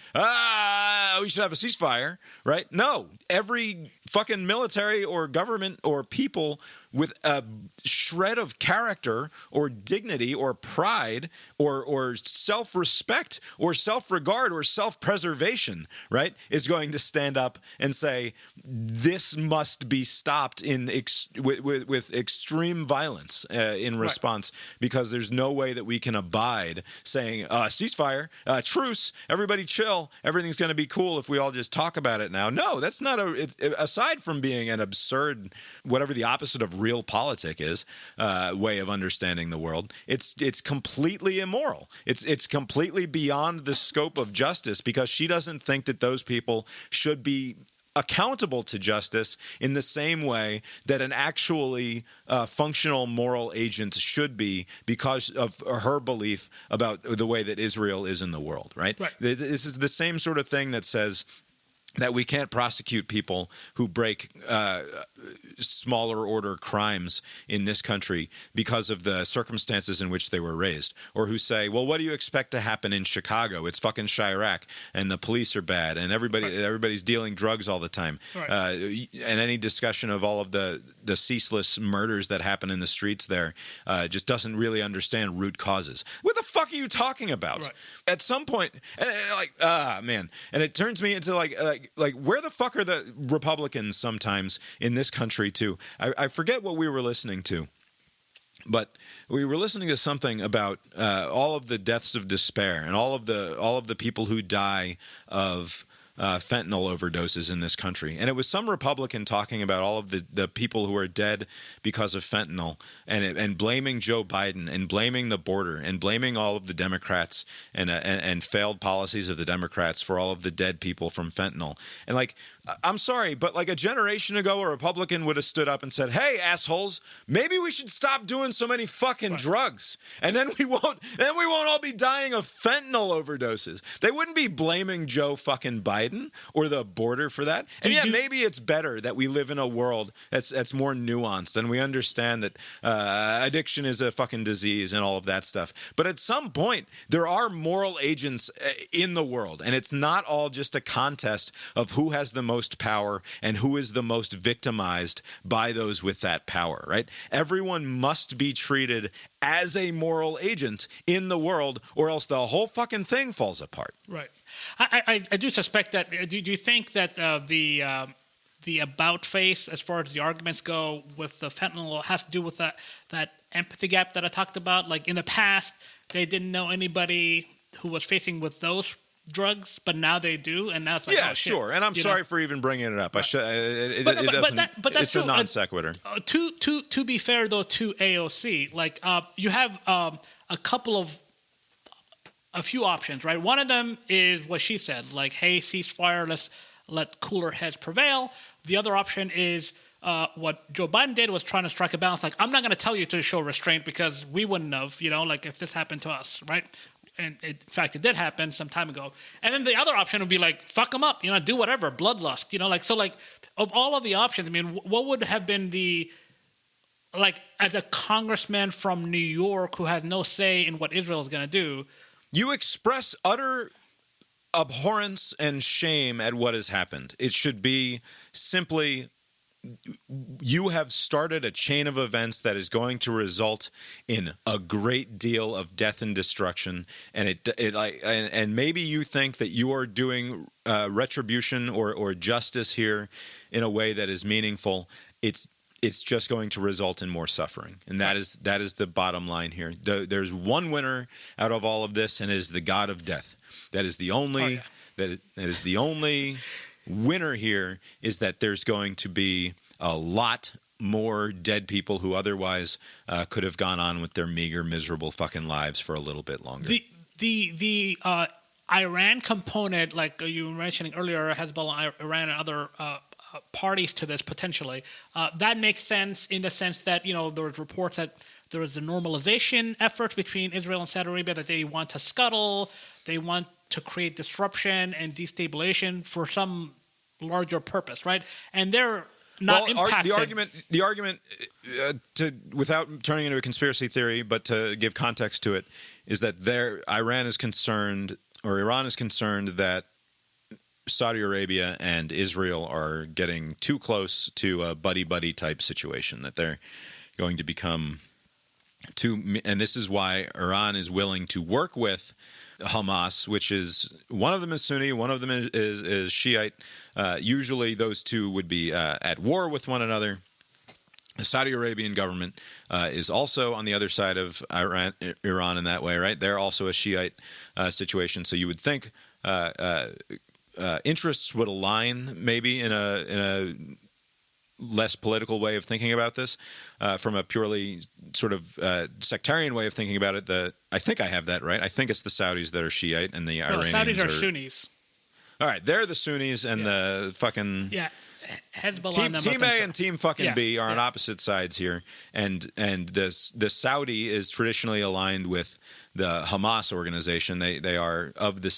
we should have a ceasefire, right? No, every fucking military or government or people with a shred of character or dignity or pride or self-respect or self-regard or self-preservation, right, is going to stand up and say this must be stopped with extreme violence in response, right. Because there's no way that we can abide saying ceasefire, truce, everybody chill, everything's going to be cool if we all just talk about it now. No, that's not aside from being an absurd, whatever the opposite of real politic is, way of understanding the world. It's completely immoral. It's completely beyond the scope of justice because she doesn't think that those people should be accountable to justice in the same way that an actually functional moral agent should be because of her belief about the way that Israel is in the world, right? This is the same sort of thing that says that we can't prosecute people who break smaller order crimes in this country because of the circumstances in which they were raised, or who say, well, what do you expect to happen in Chicago? It's fucking Chirac, and the police are bad, and everybody's dealing drugs all the time. Right. And any discussion of all of the ceaseless murders that happen in the streets there just doesn't really understand root causes. What the fuck are you talking about? Right. At some point, man, and it turns me into like where the fuck are the Republicans sometimes in this country too? I forget what we were listening to, but we were listening to something about all of the deaths of despair and all of the people who die of fentanyl overdoses in this country. And it was some Republican talking about all of the people who are dead because of fentanyl and blaming Joe Biden and blaming the border and blaming all of the Democrats and failed policies of the Democrats for all of the dead people from fentanyl. And like, I'm sorry, but like a generation ago, a Republican would have stood up and said, hey, assholes, maybe we should stop doing so many fucking drugs. And then we won't all be dying of fentanyl overdoses. They wouldn't be blaming Joe fucking Biden or the border for that. And maybe it's better that we live in a world that's more nuanced and we understand that addiction is a fucking disease and all of that stuff. But at some point, there are moral agents in the world, and it's not all just a contest of who has the most power and who is the most victimized by those with that power, right? Everyone must be treated as a moral agent in the world, or else the whole fucking thing falls apart. Right. I do suspect that. Do you think that the about face, as far as the arguments go, with the fentanyl has to do with that empathy gap that I talked about? Like in the past, they didn't know anybody who was facing with those drugs, but now they do, and now it's like, yeah, oh, shit, sure. And I'm sorry for even bringing it up. Right. I should. But that's it's a non sequitur. To be fair though, to AOC, like you have a few options, right? One of them is what she said, like, hey, ceasefire, let's let cooler heads prevail. The other option is what Joe Biden did was trying to strike a balance. Like, I'm not going to tell you to show restraint because we wouldn't have, like if this happened to us, right? And in fact, it did happen some time ago. And then the other option would be like, fuck them up, do whatever, bloodlust, of all of the options, I mean, what would have been as a congressman from New York who has no say in what Israel is going to do? You express utter abhorrence and shame at what has happened. It should be simply, you have started a chain of events that is going to result in a great deal of death and destruction, and maybe you think that you are doing retribution or justice here in a way that is meaningful. It's just going to result in more suffering, and that is the bottom line here. There's one winner out of all of this, and it is the God of death. That is the only that is the only winner here. Is that there's going to be a lot more dead people who otherwise could have gone on with their meager, miserable fucking lives for a little bit longer. The Iran component, like you were mentioning earlier, Hezbollah, Iran, and other parties to this potentially, that makes sense in the sense that there was reports that there was a normalization effort between Israel and Saudi Arabia that they want to scuttle, they want to create disruption and destabilization for some larger purpose, right? And they're not impacted. The argument, without turning into a conspiracy theory, but to give context to it, is that Iran is concerned, or Iran is concerned that Saudi Arabia and Israel are getting too close to a buddy-buddy type situation, that they're going to become and this is why Iran is willing to work with Hamas, which is, one of them is Sunni, one of them is Shiite. Usually those two would be at war with one another. The Saudi Arabian government is also on the other side of Iran in that way, right? They're also a Shiite situation. So you would think interests would align maybe in a less political way of thinking about this, from a purely sort of sectarian way of thinking about it. I think I have that right. I think it's the Saudis that are Shiite and the Iranians Saudis are Sunnis. All right, they're the Sunnis and the fucking Hezbollah. Team A and Team fucking B are on opposite sides here, and the Saudi is traditionally aligned with the Hamas organization. They are of the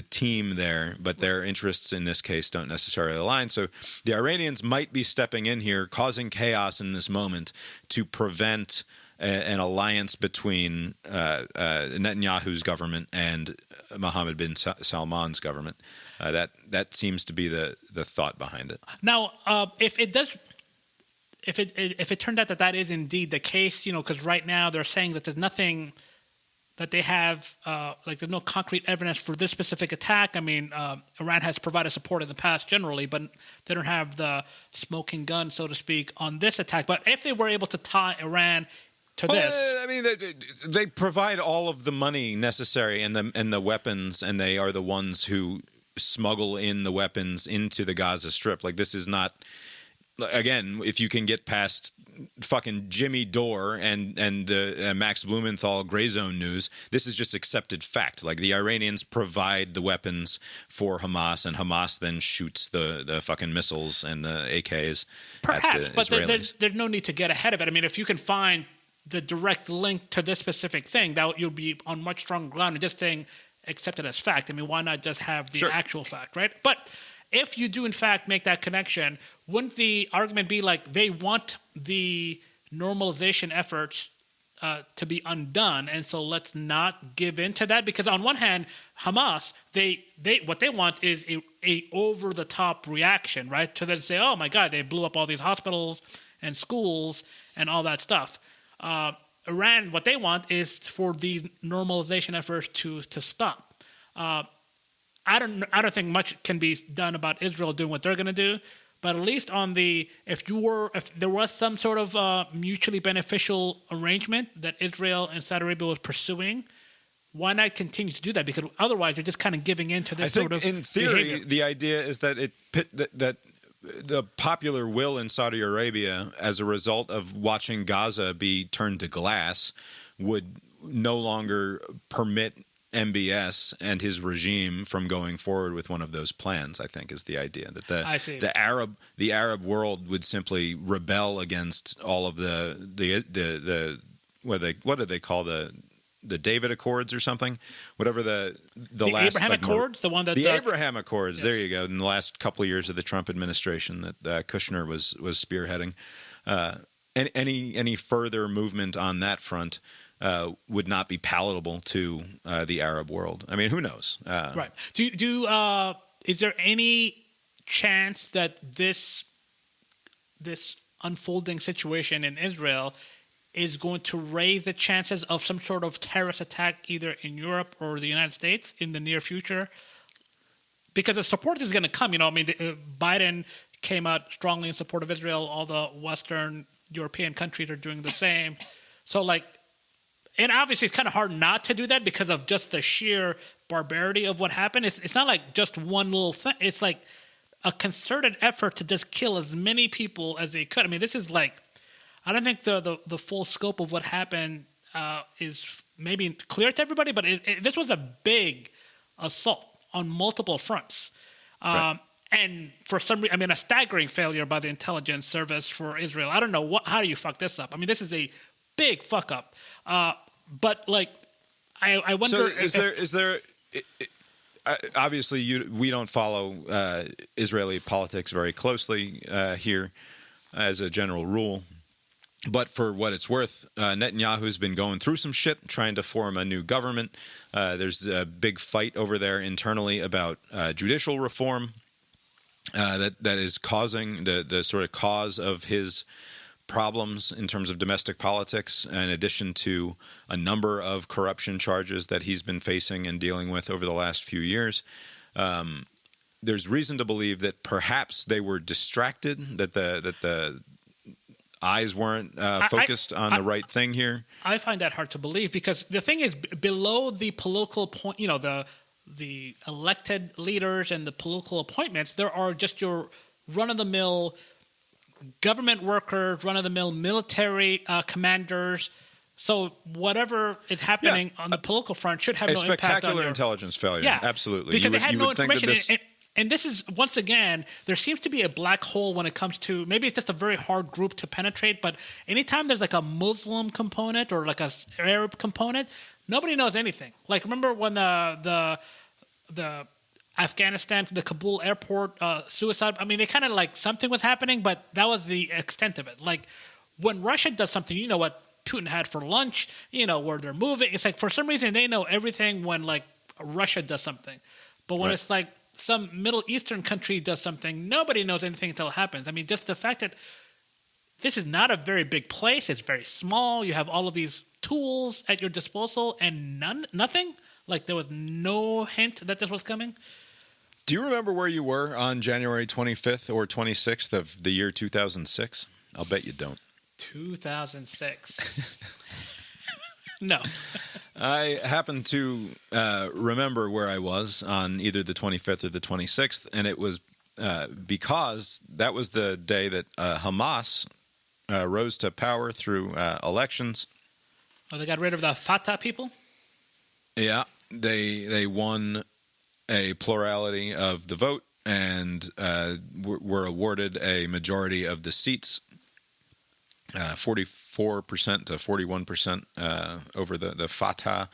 team there, but their interests in this case don't necessarily align. So the Iranians might be stepping in here, causing chaos in this moment to prevent an alliance between Netanyahu's government and Mohammed bin Salman's government. That seems to be the thought behind it. Now, if it turned out that is indeed the case, because right now they're saying that there's nothing that they have, there's no concrete evidence for this specific attack. I mean, Iran has provided support in the past generally, but they don't have the smoking gun, so to speak, on this attack. But if they were able to tie Iran to this, I mean, they provide all of the money necessary and the weapons, and they are the ones who smuggle in the weapons into the Gaza Strip. Like, this is not, again, if you can get past fucking Jimmy Dore and the Max Blumenthal Gray Zone news, this is just accepted fact. Like, the Iranians provide the weapons for Hamas, and Hamas then shoots the fucking missiles and the AKs. Perhaps, at the but Israelis. there's no need to get ahead of it. I mean, if you can find the direct link to this specific thing, that you'll be on much stronger ground and just saying accept it as fact. I mean, why not just have the actual fact, right? But if you do, in fact, make that connection, wouldn't the argument be like they want the normalization efforts to be undone, and so let's not give in to that? Because on one hand, Hamas, they what they want is a over-the-top reaction, right? To then say, oh, my God, they blew up all these hospitals and schools and all that stuff. Iran, what they want is for these normalization efforts to stop. I don't think much can be done about Israel doing what they're going to do, but at least on if there was some sort of mutually beneficial arrangement that Israel and Saudi Arabia was pursuing, why not continue to do that? Because otherwise, you're just kind of giving in to this sort of in theory, behavior. the idea is that that the popular will in Saudi Arabia, as a result of watching Gaza be turned to glass, would no longer permit MBS and his regime from going forward with one of those plans. I think is the idea that the Arab world would simply rebel against all of the what do they call the David Accords or something, whatever the last Abraham Accords, the one that Abraham Accords. Yes. There you go. In the last couple of years of the Trump administration, that Kushner was spearheading. Any further movement on that front would not be palatable to the Arab world. I mean, who knows? Right. Is there any chance that this unfolding situation in Israel is going to raise the chances of some sort of terrorist attack either in Europe or the United States in the near future? Because the support is going to come. Biden came out strongly in support of Israel. All the Western European countries are doing the same. So, and obviously it's kind of hard not to do that because of just the sheer barbarity of what happened. It's not like just one little thing. It's like a concerted effort to just kill as many people as they could. I mean, this is I don't think the full scope of what happened is maybe clear to everybody, but this was a big assault on multiple fronts. Right. And for some reason, a staggering failure by the intelligence service for Israel. I don't know how do you fuck this up? I mean, this is a big fuck up. But I wonder. So obviously we don't follow Israeli politics very closely here as a general rule. But for what it's worth, Netanyahu's been going through some shit, trying to form a new government. There's a big fight over there internally about judicial reform that is causing the sort of cause of his problems in terms of domestic politics, in addition to a number of corruption charges that he's been facing and dealing with over the last few years. There's reason to believe that perhaps they were distracted, that the eyes weren't focused on the right thing here. I find that hard to believe because the thing is, below the political point, the elected leaders and the political appointments, there are just your run-of-the-mill government workers, run-of-the-mill military commanders. So whatever is happening on the political front should have no impact on spectacular intelligence failure. Yeah, absolutely. Because they had no information. And this is, once again, there seems to be a black hole when it comes to, maybe it's just a very hard group to penetrate, but anytime there's a Muslim component or a Arab component, nobody knows anything. Remember when the Afghanistan, the Kabul airport suicide, they kind of something was happening, but that was the extent of it. When Russia does something, you know what Putin had for lunch, where they're moving. It's for some reason they know everything when Russia does something. But when it's some Middle Eastern country does something, nobody knows anything until it happens. Just the fact that this is not a very big place, it's very small, you have all of these tools at your disposal and nothing? There was no hint that this was coming? Do you remember where you were on January 25th or 26th of the year 2006? I'll bet you don't. 2006. No. I happen to remember where I was on either the 25th or the 26th, and it was because that was the day that Hamas rose to power through elections. Oh, they got rid of the Fatah people? Yeah, they won a plurality of the vote and were awarded a majority of the seats. 44% to 41% over the Fatah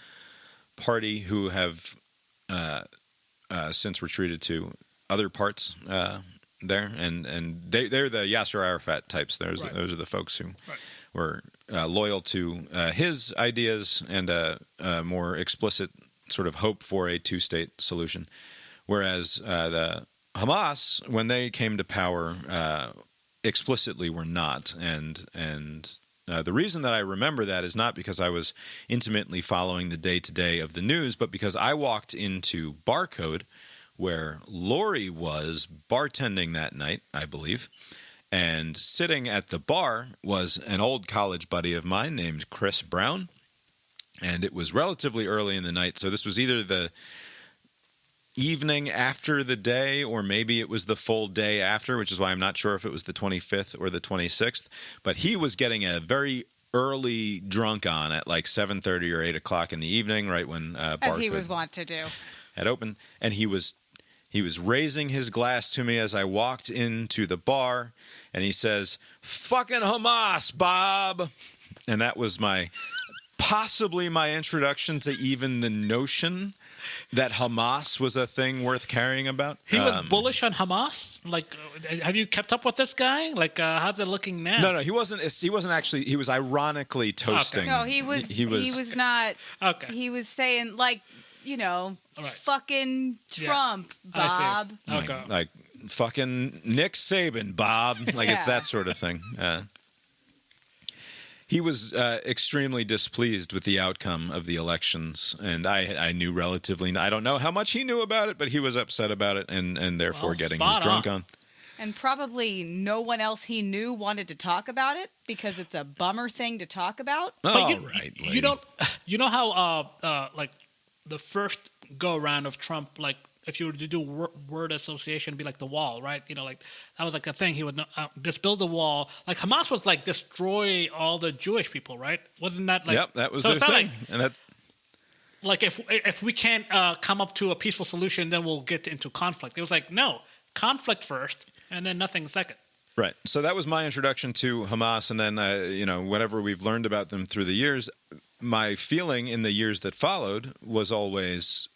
party, who have since retreated to other parts there, and they're the Yasser Arafat types. Those are the folks who were loyal to his ideas and a more explicit sort of hope for a two-state solution, whereas the Hamas, when they came to power, explicitly were not, and the reason that I remember that is not because I was intimately following the day-to-day of the news, but because I walked into Barcode, where Lori was bartending that night, I believe, and sitting at the bar was an old college buddy of mine named Chris Brown, And it was relatively early in the night, so this was either the evening after the day, or maybe it was the full day after, which is why I'm not sure if it was the 25th or the 26th. But he was getting a very early drunk on at like 7:30 or 8 o'clock in the evening, right when as he was wont to do, had opened, and he was raising his glass to me as I walked into the bar, and he says, "Fucking Hamas, Bob," and that was possibly my introduction to even the notion that Hamas was a thing worth caring about. He was bullish on Hamas. Like, have you kept up with this guy? Like, how's it looking now? No, he wasn't. He wasn't actually. He was ironically toasting. Okay. No, he was. He was not. Okay. He was saying, like, fucking Trump, Bob. Okay. Like fucking Nick Saban, Bob. Like it's that sort of thing. He was extremely displeased with the outcome of the elections, and I knew relatively. I don't know how much he knew about it, but he was upset about it, and therefore getting his drunk on. And probably no one else he knew wanted to talk about it because it's a bummer thing to talk about. Right, lady. You know how like the first go around of Trump, like, if you were to do word association, it'd be like the wall, right? Like that was like a thing. He would just build the wall. Like Hamas was like destroy all the Jewish people, right? Wasn't that like? Yep, that was their thing. And that, like if we can't come up to a peaceful solution, then we'll get into conflict. It was like, no, conflict first, and then nothing second. Right. So that was my introduction to Hamas, and then whatever we've learned about them through the years, my feeling in the years that followed was always,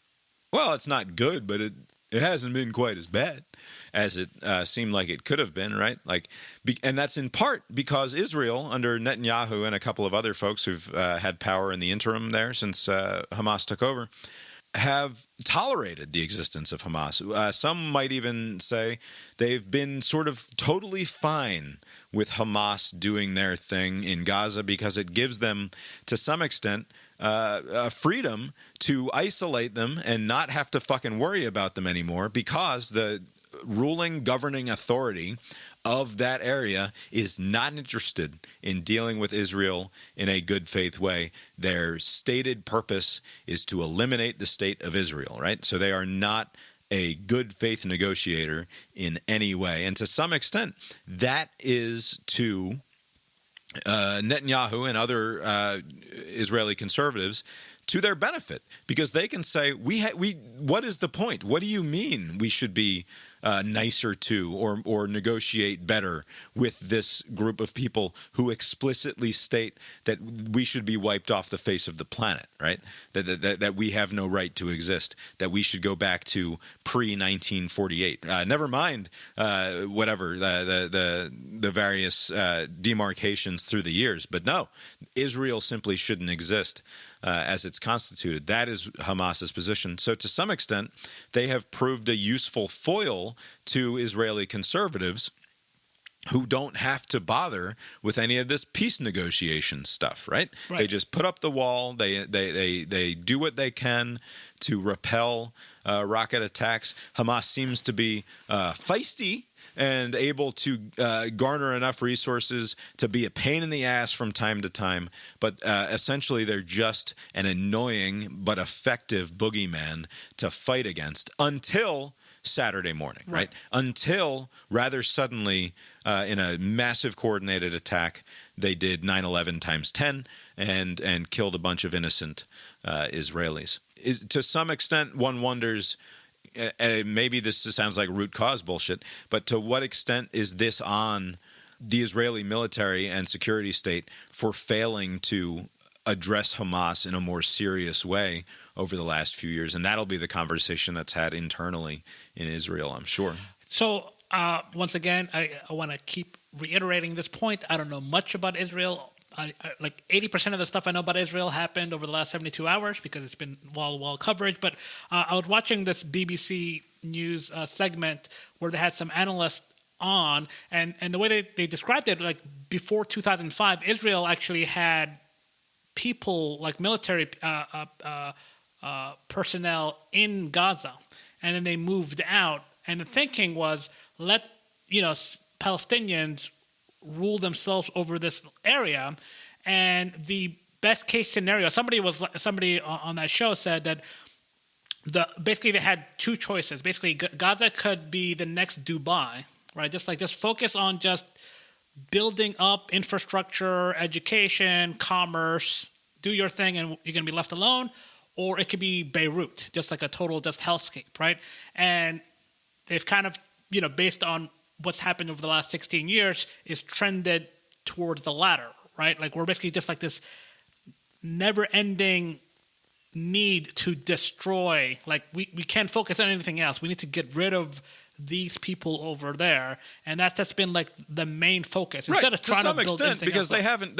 well, it's not good, but it hasn't been quite as bad as it seemed like it could have been, right? And that's in part because Israel, under Netanyahu and a couple of other folks who've had power in the interim there since Hamas took over, have tolerated the existence of Hamas. Some might even say they've been sort of totally fine with Hamas doing their thing in Gaza because it gives them, to some extent, freedom to isolate them and not have to fucking worry about them anymore because the ruling governing authority of that area is not interested in dealing with Israel in a good faith way. Their stated purpose is to eliminate the state of Israel, right? So they are not a good faith negotiator in any way. And to some extent, that is to Netanyahu and other Israeli conservatives to their benefit, because they can say, what is the point? What do you mean we should be nicer to or negotiate better with this group of people who explicitly state that we should be wiped off the face of the planet, right? That we have no right to exist, that we should go back to pre-1948. Never mind whatever the various demarcations through the years, but no, Israel simply shouldn't exist as it's constituted. That is Hamas's position. So to some extent, they have proved a useful foil to Israeli conservatives who don't have to bother with any of this peace negotiation stuff, right? They just put up the wall. They do what they can to repel rocket attacks. Hamas seems to be feisty and able to garner enough resources to be a pain in the ass from time to time. But essentially, they're just an annoying but effective boogeyman to fight against until Saturday morning, right? Until rather suddenly, in a massive coordinated attack, they did 9/11 times 10 and killed a bunch of innocent Israelis. To some extent, one wonders, maybe this sounds like root cause bullshit, but to what extent is this on the Israeli military and security state for failing to address Hamas in a more serious way over the last few years? And that'll be the conversation that's had internally in Israel, I'm sure. So once again, I want to keep reiterating this point. I don't know much about Israel. Like 80% of the stuff I know about Israel happened over the last 72 hours because it's been wall-to-wall coverage. But I was watching this BBC News segment where they had some analysts on, and the way they described it, like before 2005, Israel actually had people, like military personnel in Gaza, and then they moved out. And the thinking was, let Palestinians rule themselves over this area, and the best case scenario, somebody on that show said that basically they had two choices. Basically, Gaza could be the next Dubai, right? Just focus on just building up infrastructure, education, commerce, do your thing, and you're going to be left alone. Or it could be Beirut, just like a total hellscape, right? And they've kind of, based on what's happened over the last 16 years, is trended towards the latter, right? Like we're basically just like this never-ending need to destroy. Like we can't focus on anything else. We need to get rid of these people over there, and that's been like the main focus instead of trying to build some extent, because else. they haven't.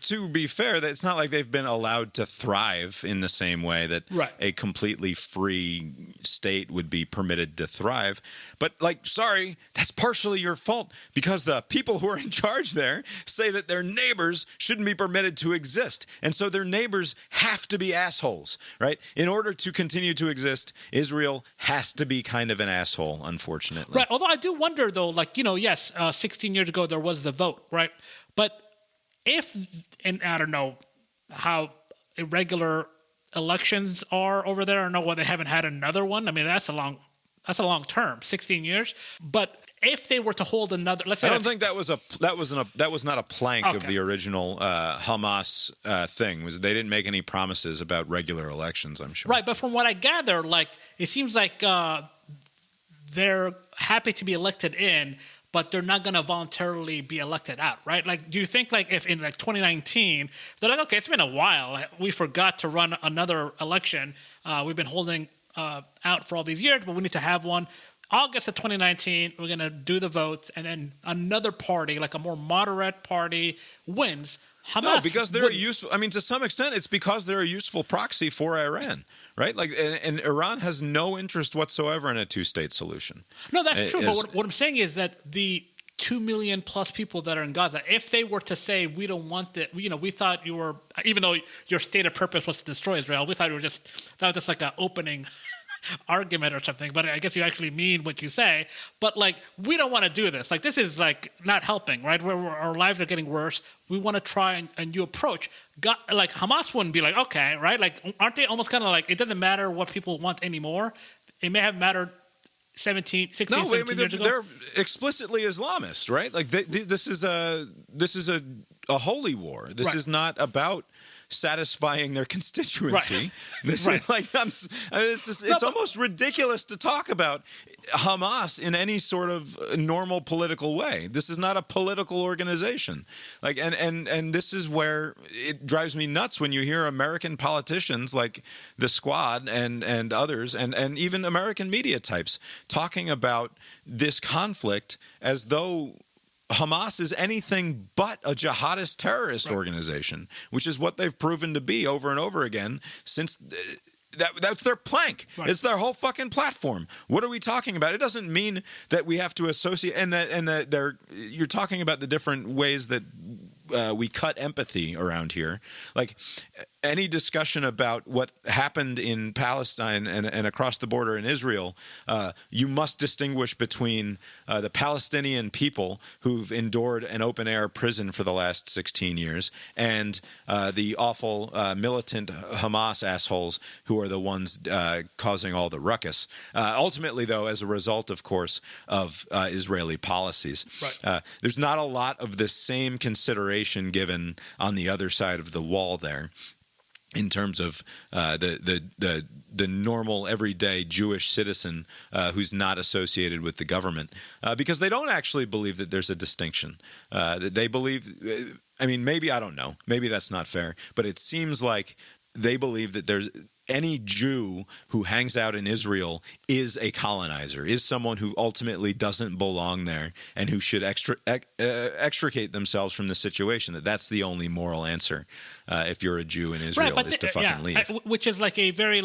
To be fair, it's not like they've been allowed to thrive in the same way that a completely free state would be permitted to thrive. But sorry, that's partially your fault, because the people who are in charge there say that their neighbors shouldn't be permitted to exist, and so their neighbors have to be assholes, right? In order to continue to exist, Israel has to be kind of an asshole, unfortunately. Right. Although I do wonder, though, yes, 16 years ago there was the vote, right? But and I don't know how irregular elections are over there. I don't know why they haven't had another one. I mean, that's a long term, 16 years. But if they were to hold another, let's say, I don't think that was not a plank of the original Hamas thing. They didn't make any promises about regular elections, I'm sure. Right. But from what I gather, it seems like they're happy to be elected in, but they're not going to voluntarily be elected out, right? Do you think if in 2019, they're like, okay, it's been a while. We forgot to run another election. We've been holding out for all these years, but we need to have one. August of 2019, we're going to do the votes, and then another party, like a more moderate party, wins. Hamas no, because they're useful. I mean, to some extent, it's because they're a useful proxy for Iran, right? And Iran has no interest whatsoever in a two-state solution. No, that's true. But what I'm saying is that the 2 million plus people that are in Gaza, if they were to say, we don't want it, we thought you were, even though your stated purpose was to destroy Israel, we thought that was just like an opening argument or something, but I guess you actually mean what you say. But we don't want to do this. This is not helping, right? Our lives are getting worse. We want to try a new approach. Hamas wouldn't be okay, right? Aren't they almost kind of it doesn't matter what people want anymore? It may have mattered 17 years ago. They're explicitly Islamist, right? This is a holy war. This is not about satisfying their constituency. Right. It's almost ridiculous to talk about Hamas in any sort of normal political way. This is not a political organization. And this is where it drives me nuts when you hear American politicians like the Squad and others and even American media types talking about this conflict as though Hamas is anything but a jihadist terrorist organization, which is what they've proven to be over and over again since that's their plank. Right. It's their whole fucking platform. What are we talking about? It doesn't mean that we have to associate you're talking about the different ways that we cut empathy around here. Any discussion about what happened in Palestine and across the border in Israel, you must distinguish between the Palestinian people who've endured an open-air prison for the last 16 years and the awful militant Hamas assholes who are the ones causing all the ruckus. Ultimately, though, as a result, of course, of Israeli policies. Right. There's not a lot of the same consideration given on the other side of the wall there, in terms of the normal everyday Jewish citizen who's not associated with the government, because they don't actually believe that there's a distinction. They believe, maybe, I don't know, maybe that's not fair, but it seems like they believe that there's any Jew who hangs out in Israel is a colonizer, is someone who ultimately doesn't belong there and who should extricate themselves from the situation. That's the only moral answer if you're a Jew in Israel, is to fucking leave. Which is a very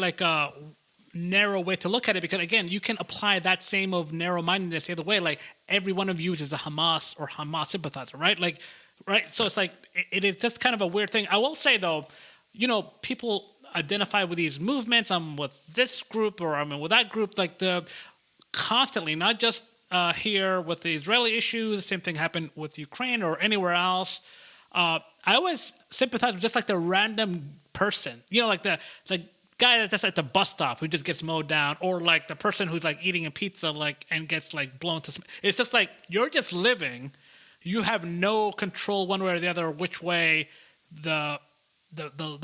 narrow way to look at it, because again, you can apply that same of narrow-mindedness the other way. Every one of you is a Hamas or Hamas sympathizer, right? Right. So it's it is just kind of a weird thing. I will say though, people identify with these movements. I'm with this group or I'm with that group. Constantly, not just here with the Israeli issues. The same thing happened with Ukraine or anywhere else. I always sympathize with just like the random person, like the guy that's just at the bus stop who just gets mowed down, or like the person who's like eating a pizza and gets like blown to. It's just like you're just living. You have no control one way or the other which way the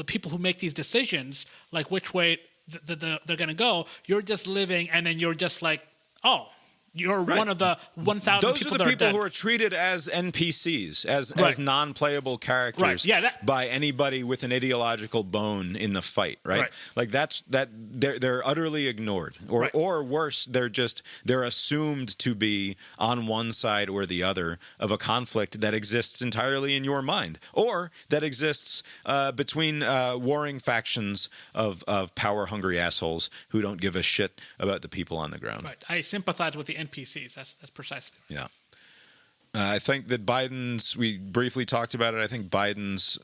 people who make these decisions, like which way they're going to go. You're just living, and then you're just like, oh, you're one of the 1,000 Those people are the that people are dead. who are treated as NPCs, as non-playable characters by anybody with an ideological bone in the fight, right? Like they're utterly ignored, or worse, they're assumed to be on one side or the other of a conflict that exists entirely in your mind, or that exists between warring factions of power-hungry assholes who don't give a shit about the people on the ground. Right. I sympathize with the NPCs. That's precisely right. Yeah. I think that we briefly talked about it. I think Biden's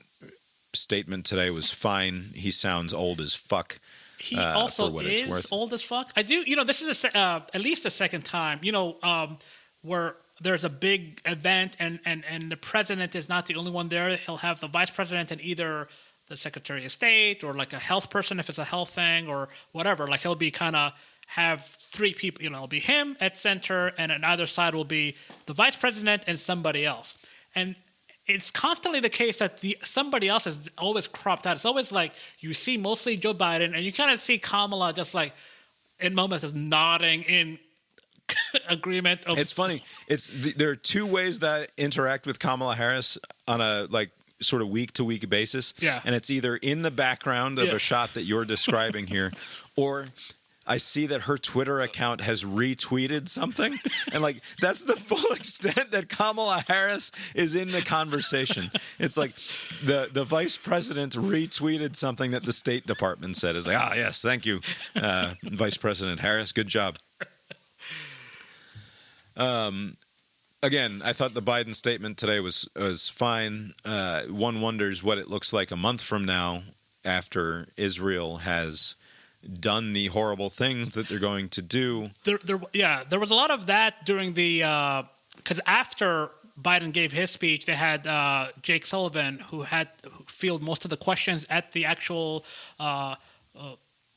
statement today was fine. He sounds old as fuck. He also is old as fuck. I do, this is at least the second time, where there's a big event and the president is not the only one there. He'll have the vice president and either the Secretary of State or like a health person if it's a health thing or whatever. Like he'll be kind of have three people, it'll be him at center, and on either side will be the vice president and somebody else. And it's constantly the case that somebody else is always cropped out. It's always like you see mostly Joe Biden, and you kind of see Kamala just like in moments just nodding in agreement. It's funny. There are two ways that I interact with Kamala Harris on a sort of week-to-week basis. Yeah. And it's either in the background of a shot that you're describing here, or I see that her Twitter account has retweeted something, and that's the full extent that Kamala Harris is in the conversation. It's like the vice president retweeted something that the State Department said. It's like, yes, thank you, Vice President Harris, good job. Again, I thought the Biden statement today was fine. One wonders what it looks like a month from now after Israel has done the horrible things that they're going to do. There was a lot of that during the because after Biden gave his speech, they had Jake Sullivan who field most of the questions at the actual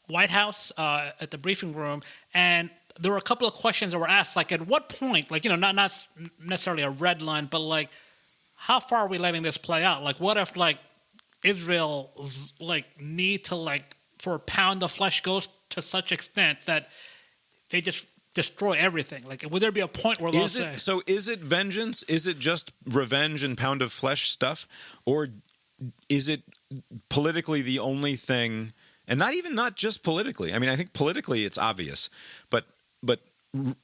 White House at the briefing room, and there were a couple of questions that were asked, like at what point, not necessarily a red line, but how far are we letting this play out? Like what if Israel's need to for a pound of flesh goes to such extent that they just destroy everything? Would there be a point where they'll say... So is it vengeance? Is it just revenge and pound of flesh stuff? Or is it politically the only thing... And not just politically. I mean, I think politically it's obvious. But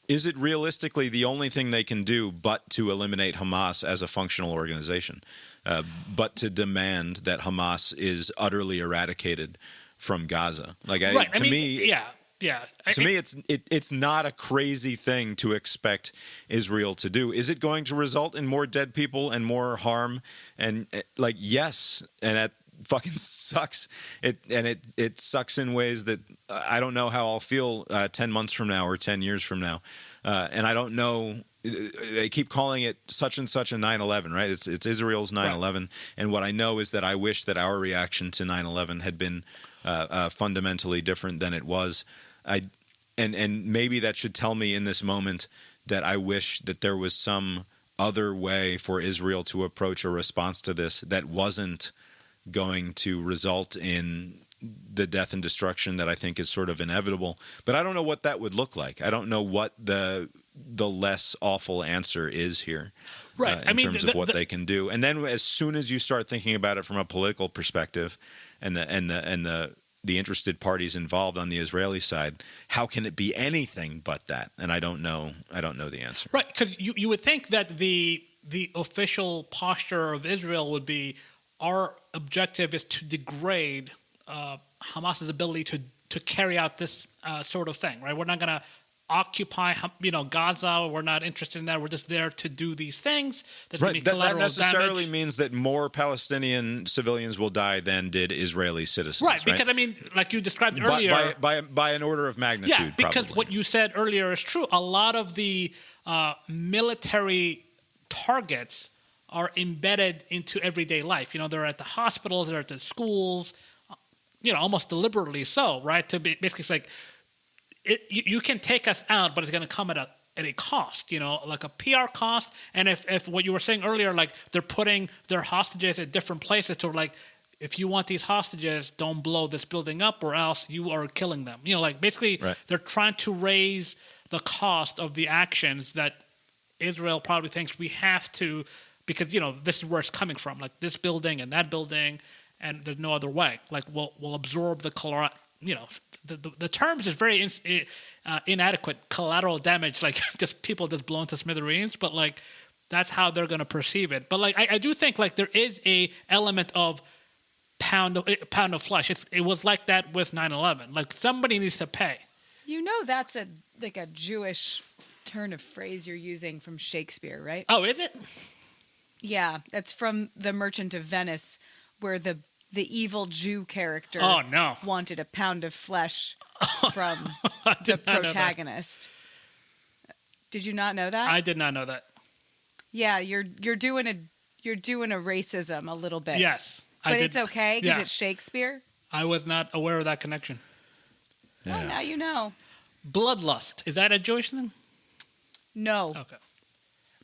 is it realistically the only thing they can do but to eliminate Hamas as a functional organization? But to demand that Hamas is utterly eradicated from Gaza. To me, it's not a crazy thing to expect Israel to do. Is it going to result in more dead people and more harm? And yes, and that fucking sucks. It sucks in ways that I don't know how I'll feel 10 months from now or 10 years from now. And I don't know. They keep calling it such and such a 9/11, right? It's Israel's 9/11. Right. And what I know is that I wish that our reaction to 9/11 had been fundamentally different than it was. And maybe that should tell me in this moment that I wish that there was some other way for Israel to approach a response to this that wasn't going to result in the death and destruction that I think is sort of inevitable. But I don't know what that would look like. I don't know what the less awful answer is here, right? In terms of what they can do. And then as soon as you start thinking about it from a political perspective, and the interested parties involved on the Israeli side, how can it be anything but that? And I don't know the answer. Right, because you would think that the official posture of Israel would be, our objective is to degrade Hamas's ability to carry out this sort of thing, right? We're not going to occupy, Gaza. We're not interested in that. We're just there to do these things. Right. That necessarily means that more Palestinian civilians will die than did Israeli citizens. Right. Because like you described earlier, by an order of magnitude. Yeah. Because probably. What you said earlier is true. A lot of the military targets are embedded into everyday life. They're at the hospitals, they're at the schools, almost deliberately so, right? To be basically, it's like you can take us out, but it's going to come at a cost, like a PR cost. And if what you were saying earlier, like they're putting their hostages at different places to like, if you want these hostages, don't blow this building up or else you are killing them. Like basically They're trying to raise the cost of the actions that Israel probably thinks we have to, because, this is where it's coming from, like this building and that building, and there's no other way. Like we'll absorb the the terms is very inadequate. Collateral damage, like just people just blown to smithereens, but like that's how they're going to perceive it. But like I do think like there is a element of pound of flesh. It was like that with 9/11. Like somebody needs to pay. That's a Jewish turn of phrase you're using from Shakespeare, right? Oh, is it? Yeah, that's from The Merchant of Venice, where the evil Jew character wanted a pound of flesh from the protagonist. Did you not know that? I did not know that. Yeah, you're doing a racism a little bit. Yes, but it's okay because it's Shakespeare. I was not aware of that connection. Yeah. Oh, now you know. Bloodlust, is that a Jewish thing? No. Okay.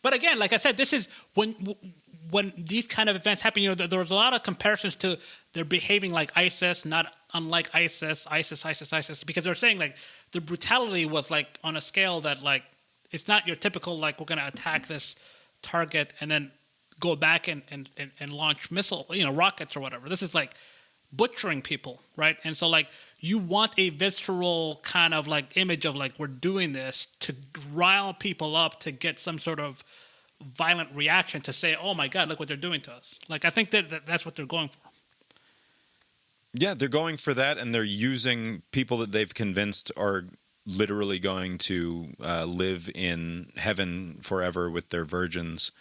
But again, like I said, this is when these kind of events happen. There was a lot of comparisons to they're behaving like ISIS, not unlike ISIS, because they're saying like the brutality was like on a scale that like it's not your typical like we're going to attack this target and then go back and launch rockets or whatever. This is like butchering people, right? And so like you want a visceral kind of like image of like we're doing this to rile people up to get some sort of violent reaction to say, oh my God, look what they're doing to us. Like I think that's what they're going for. Yeah, they're going for that, and they're using people that they've convinced are literally going to live in heaven forever with their virgins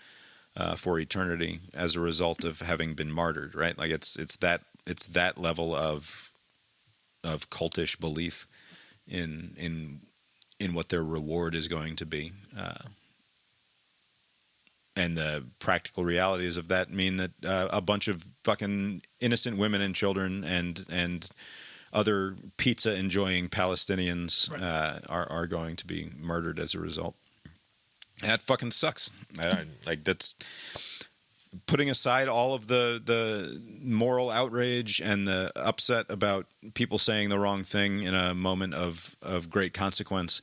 for eternity as a result of having been martyred, right? Like it's that level of cultish belief in what their reward is going to be, and the practical realities of that mean that a bunch of fucking innocent women and children and other pizza enjoying Palestinians are going to be murdered as a result. That fucking sucks. Like that's. Putting aside all of the moral outrage and the upset about people saying the wrong thing in a moment of great consequence,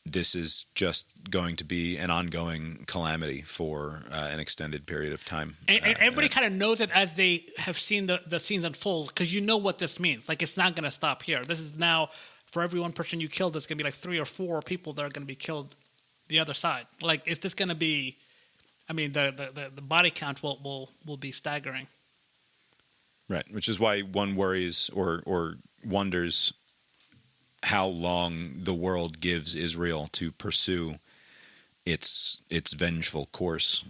this is just going to be an ongoing calamity for an extended period of time. And everybody kind of knows it as they have seen the scenes unfold, because you know what this means. Like, it's not going to stop here. This is now, for every one person you kill, there's going to be like 3 or 4 people that are going to be killed the other side. Like, is this going to be... I mean, the body count will be staggering. Right, which is why one worries or wonders how long the world gives Israel to pursue its vengeful course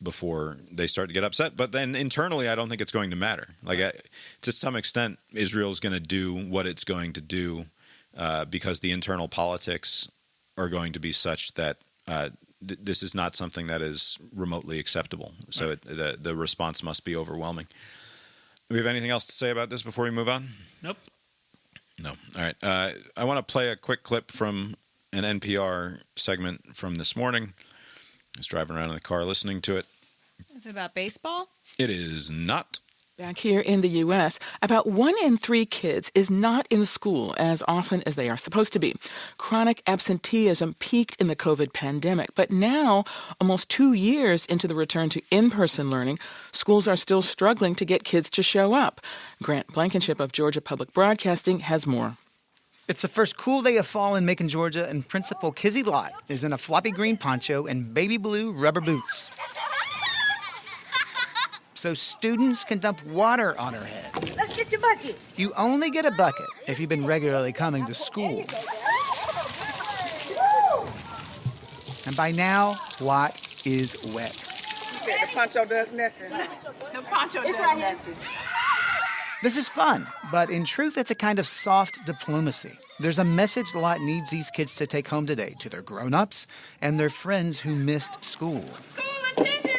before they start to get upset. But then internally, I don't think it's going to matter. Like to some extent, Israel's going to do what it's going to do because the internal politics are going to be such that this is not something that is remotely acceptable. So the response must be overwhelming. Do we have anything else to say about this before we move on? Nope. No. All right. I want to play a quick clip from an NPR segment from this morning. I was driving around in the car listening to it. Is it about baseball? It is not. Back here in the U.S., about 1 in 3 kids is not in school as often as they are supposed to be. Chronic absenteeism peaked in the COVID pandemic, but now, almost 2 years into the return to in-person learning, schools are still struggling to get kids to show up. Grant Blankenship of Georgia Public Broadcasting has more. It's the first cool day of fall in Macon, Georgia, and Principal Kizzy Lott is in a floppy green poncho and baby blue rubber boots. So students can dump water on her head. Let's get your bucket. You only get a bucket if you've been regularly coming to school. And by now, Lott is wet. You said the poncho does nothing. The poncho does nothing. This is fun, but in truth, it's a kind of soft diplomacy. There's a message Lott needs these kids to take home today to their grown-ups and their friends who missed school. School attendance!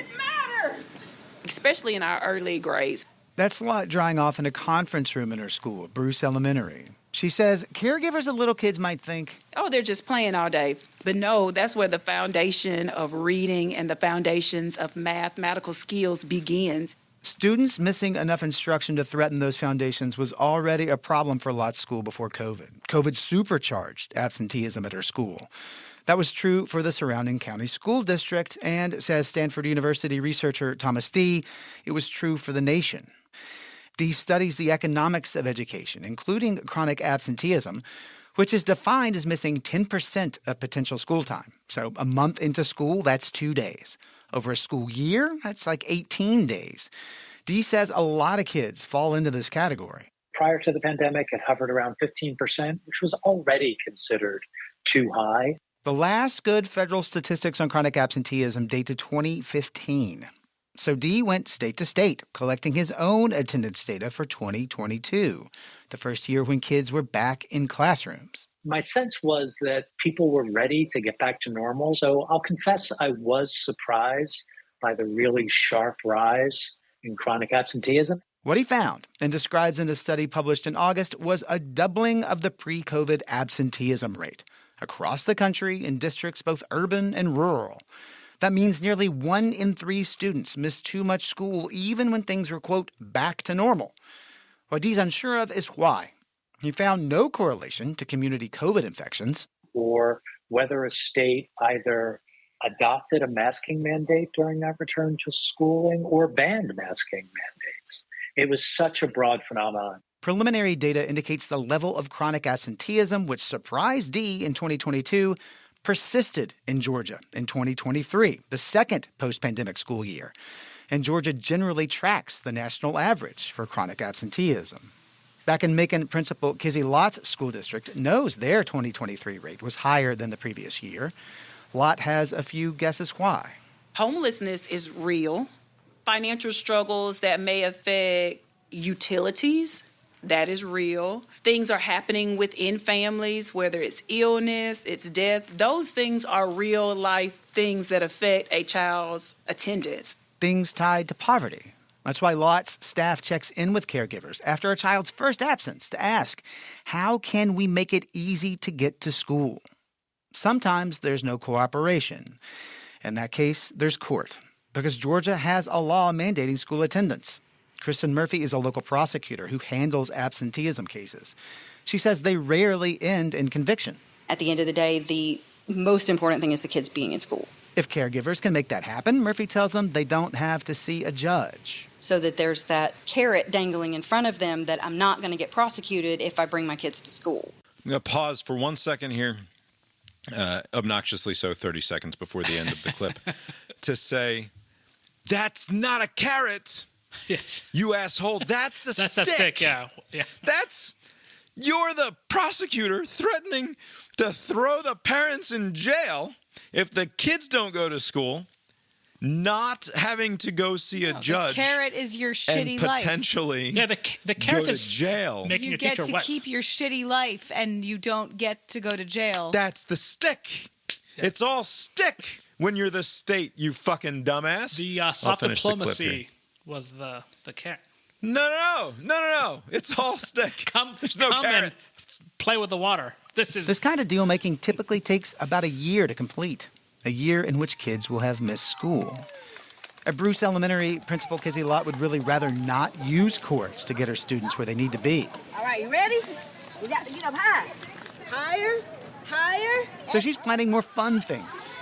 especially in our early grades. That's Lot drying off in a conference room in her school, Bruce Elementary. She says caregivers of little kids might think, oh, they're just playing all day. But no, that's where the foundation of reading and the foundations of mathematical skills begins. Students missing enough instruction to threaten those foundations was already a problem for Lot's school before COVID. COVID supercharged absenteeism at her school. That was true for the surrounding county school district, and, says Stanford University researcher Thomas Dee, it was true for the nation. Dee studies the economics of education, including chronic absenteeism, which is defined as missing 10% of potential school time. So a month into school, that's 2 days. Over a school year, that's like 18 days. Dee says a lot of kids fall into this category. Prior to the pandemic, it hovered around 15%, which was already considered too high. The last good federal statistics on chronic absenteeism date to 2015. So Dee went state to state, collecting his own attendance data for 2022, the first year when kids were back in classrooms. My sense was that people were ready to get back to normal. So I'll confess I was surprised by the really sharp rise in chronic absenteeism. What he found and describes in a study published in August was a doubling of the pre-COVID absenteeism rate across the country in districts both urban and rural. That means nearly 1 in 3 students missed too much school even when things were, quote, back to normal. What Dee's unsure of is why. He found no correlation to community COVID infections. Or whether a state either adopted a masking mandate during that return to schooling or banned masking mandates. It was such a broad phenomenon. Preliminary data indicates the level of chronic absenteeism, which surprised Dee in 2022, persisted in Georgia in 2023, the second post-pandemic school year. And Georgia generally tracks the national average for chronic absenteeism. Back in Macon, Principal Kizzy Lott's school district knows their 2023 rate was higher than the previous year. Lott has a few guesses why. Homelessness is real. Financial struggles that may affect utilities, that is real. Things are happening within families, whether it's illness, it's death. Those things are real life things that affect a child's attendance. Things tied to poverty. That's why Lott's staff checks in with caregivers after a child's first absence to ask, how can we make it easy to get to school? Sometimes there's no cooperation. In that case, there's court, because Georgia has a law mandating school attendance. Kristen Murphy is a local prosecutor who handles absenteeism cases. She says they rarely end in conviction. At the end of the day, the most important thing is the kids being in school. If caregivers can make that happen, Murphy tells them they don't have to see a judge. So that there's that carrot dangling in front of them that I'm not going to get prosecuted if I bring my kids to school. I'm going to pause for 1 second here, obnoxiously so 30 seconds before the end of the clip, to say, that's not a carrot. Yes. You asshole, that's a stick. That's a stick, yeah. You're the prosecutor threatening to throw the parents in jail if the kids don't go to school, not having to go see a judge. The carrot is your shitty and potentially the carrot go to is jail. You get to keep your shitty life and you don't get to go to jail. That's the stick. Yeah. It's all stick when you're the state, you fucking dumbass. The soft diplomacy was the carrot. No. It's all stick. There's no carrot. And play with the water. This kind of deal-making typically takes about a year to complete, a year in which kids will have missed school. At Bruce Elementary, Principal Kizzy Lott would really rather not use courts to get her students where they need to be. All right, you ready? We got to get up high. Higher. So she's planning more fun things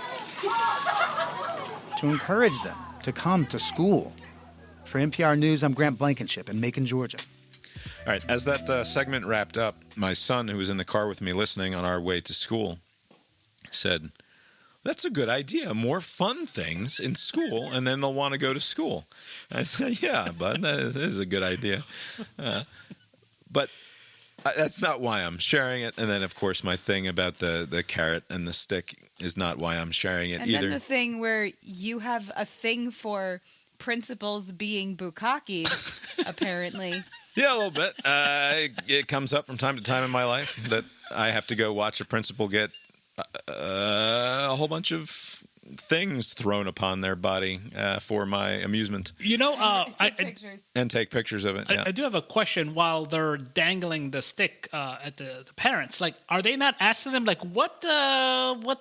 to encourage them to come to school. For NPR News, I'm Grant Blankenship in Macon, Georgia. All right, as that segment wrapped up, my son, who was in the car with me listening on our way to school, said, that's a good idea. More fun things in school, and then they'll want to go to school. I said, yeah, bud, that is a good idea. But that's not why I'm sharing it. And then, of course, my thing about the carrot and the stick is not why I'm sharing it either. And then the thing where you have a thing for principals being bukkake, apparently. Yeah, a little bit. It comes up from time to time in my life that I have to go watch a principal get a whole bunch of things thrown upon their body for my amusement. And take pictures of it. I do have a question. While they're dangling the stick at the parents, like, are they not asking them, like, what's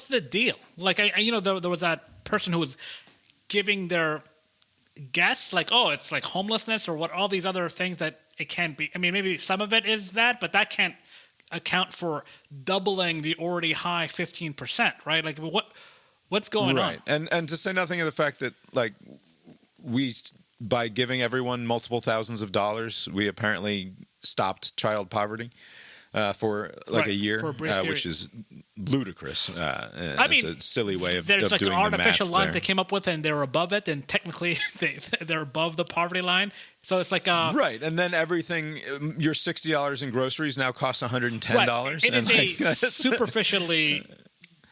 the deal? Like, there was that person who was giving their guess, like, oh, it's like homelessness or what, all these other things that it can't be. I mean, maybe some of it is that, but that can't account for doubling the already high 15%, right? Like, what's going on? Right. And to say nothing of the fact that, like, we, by giving everyone multiple thousands of dollars, we apparently stopped child poverty for like a year, which is ludicrous. It's a silly way of doing the math. There's like an artificial line they came up with, and they're above it, and technically they're above the poverty line. So it's like right, and then everything, your $60 in groceries now costs $110. Right. It is a superficially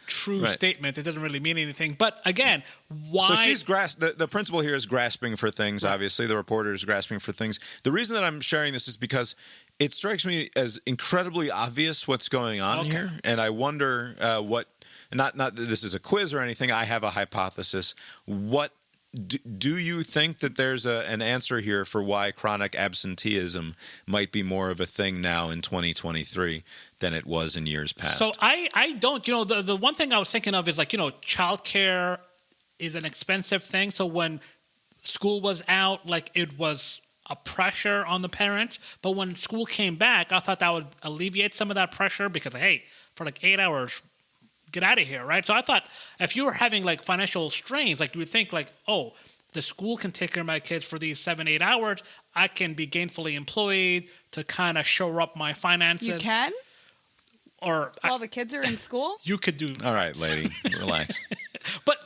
true statement. It doesn't really mean anything. But again, why? So she's the principal here is grasping for things. Right. Obviously, the reporter is grasping for things. The reason that I'm sharing this is because it strikes me as incredibly obvious what's going on here, and I wonder what. Not that this is a quiz or anything. I have a hypothesis. What do you think that there's an answer here for why chronic absenteeism might be more of a thing now in 2023 than it was in years past? So I don't. The one thing I was thinking of is, like, childcare is an expensive thing. So when school was out, like, it was a pressure on the parents. But when school came back, I thought that would alleviate some of that pressure because, hey, for like 8 hours, get out of here, right? So I thought if you were having like financial strains, like you would think like, oh, the school can take care of my kids for these 7-8 hours. I can be gainfully employed to kind of shore up my finances. You can? Or while the kids are in school? You could do. All right, lady, relax. But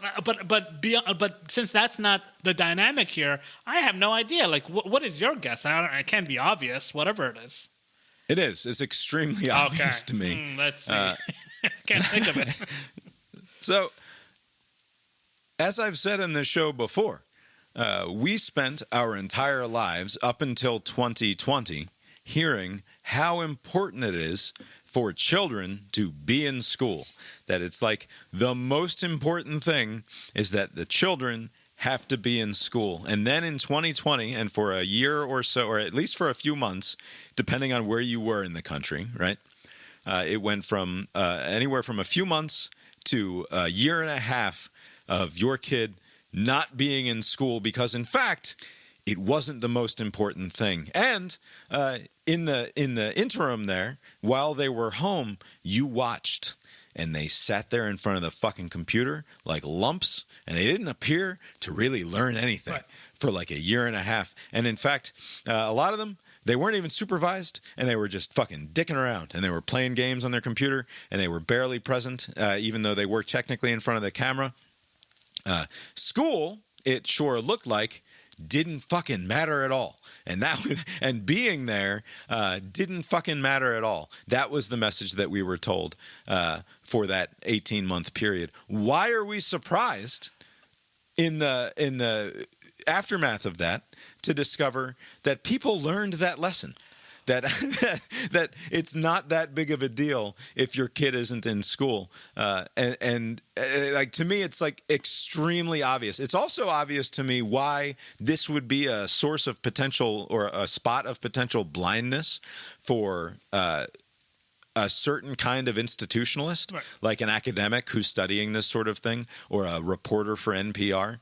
since that's not the dynamic here, I have no idea. Like, what is your guess? It can't be obvious, whatever it is. It is. It's extremely obvious to me. Let's see. Can't think of it. So, as I've said in this show before, we spent our entire lives up until 2020 hearing how important it is for children to be in school. That it's like the most important thing is that the children have to be in school. And then in 2020, and for a year or so, or at least for a few months, depending on where you were in the country, right? It went from anywhere from a few months to a year and a half of your kid not being in school because, in fact, it wasn't the most important thing. And in the interim there, while they were home, you watched. And they sat there in front of the fucking computer like lumps, and they didn't appear to really learn anything for like a year and a half. And in fact, a lot of them, they weren't even supervised, and they were just fucking dicking around, and they were playing games on their computer, and they were barely present, even though they were technically in front of the camera. School, it sure looked like, didn't fucking matter at all. And being there didn't fucking matter at all. That was the message that we were told for that 18-month period. Why are we surprised in the aftermath of that to discover that people learned that lesson? That that it's not that big of a deal if your kid isn't in school, and like to me, it's like extremely obvious. It's also obvious to me why this would be a source of potential or a spot of potential blindness for a certain kind of institutionalist, like an academic who's studying this sort of thing, or a reporter for NPR,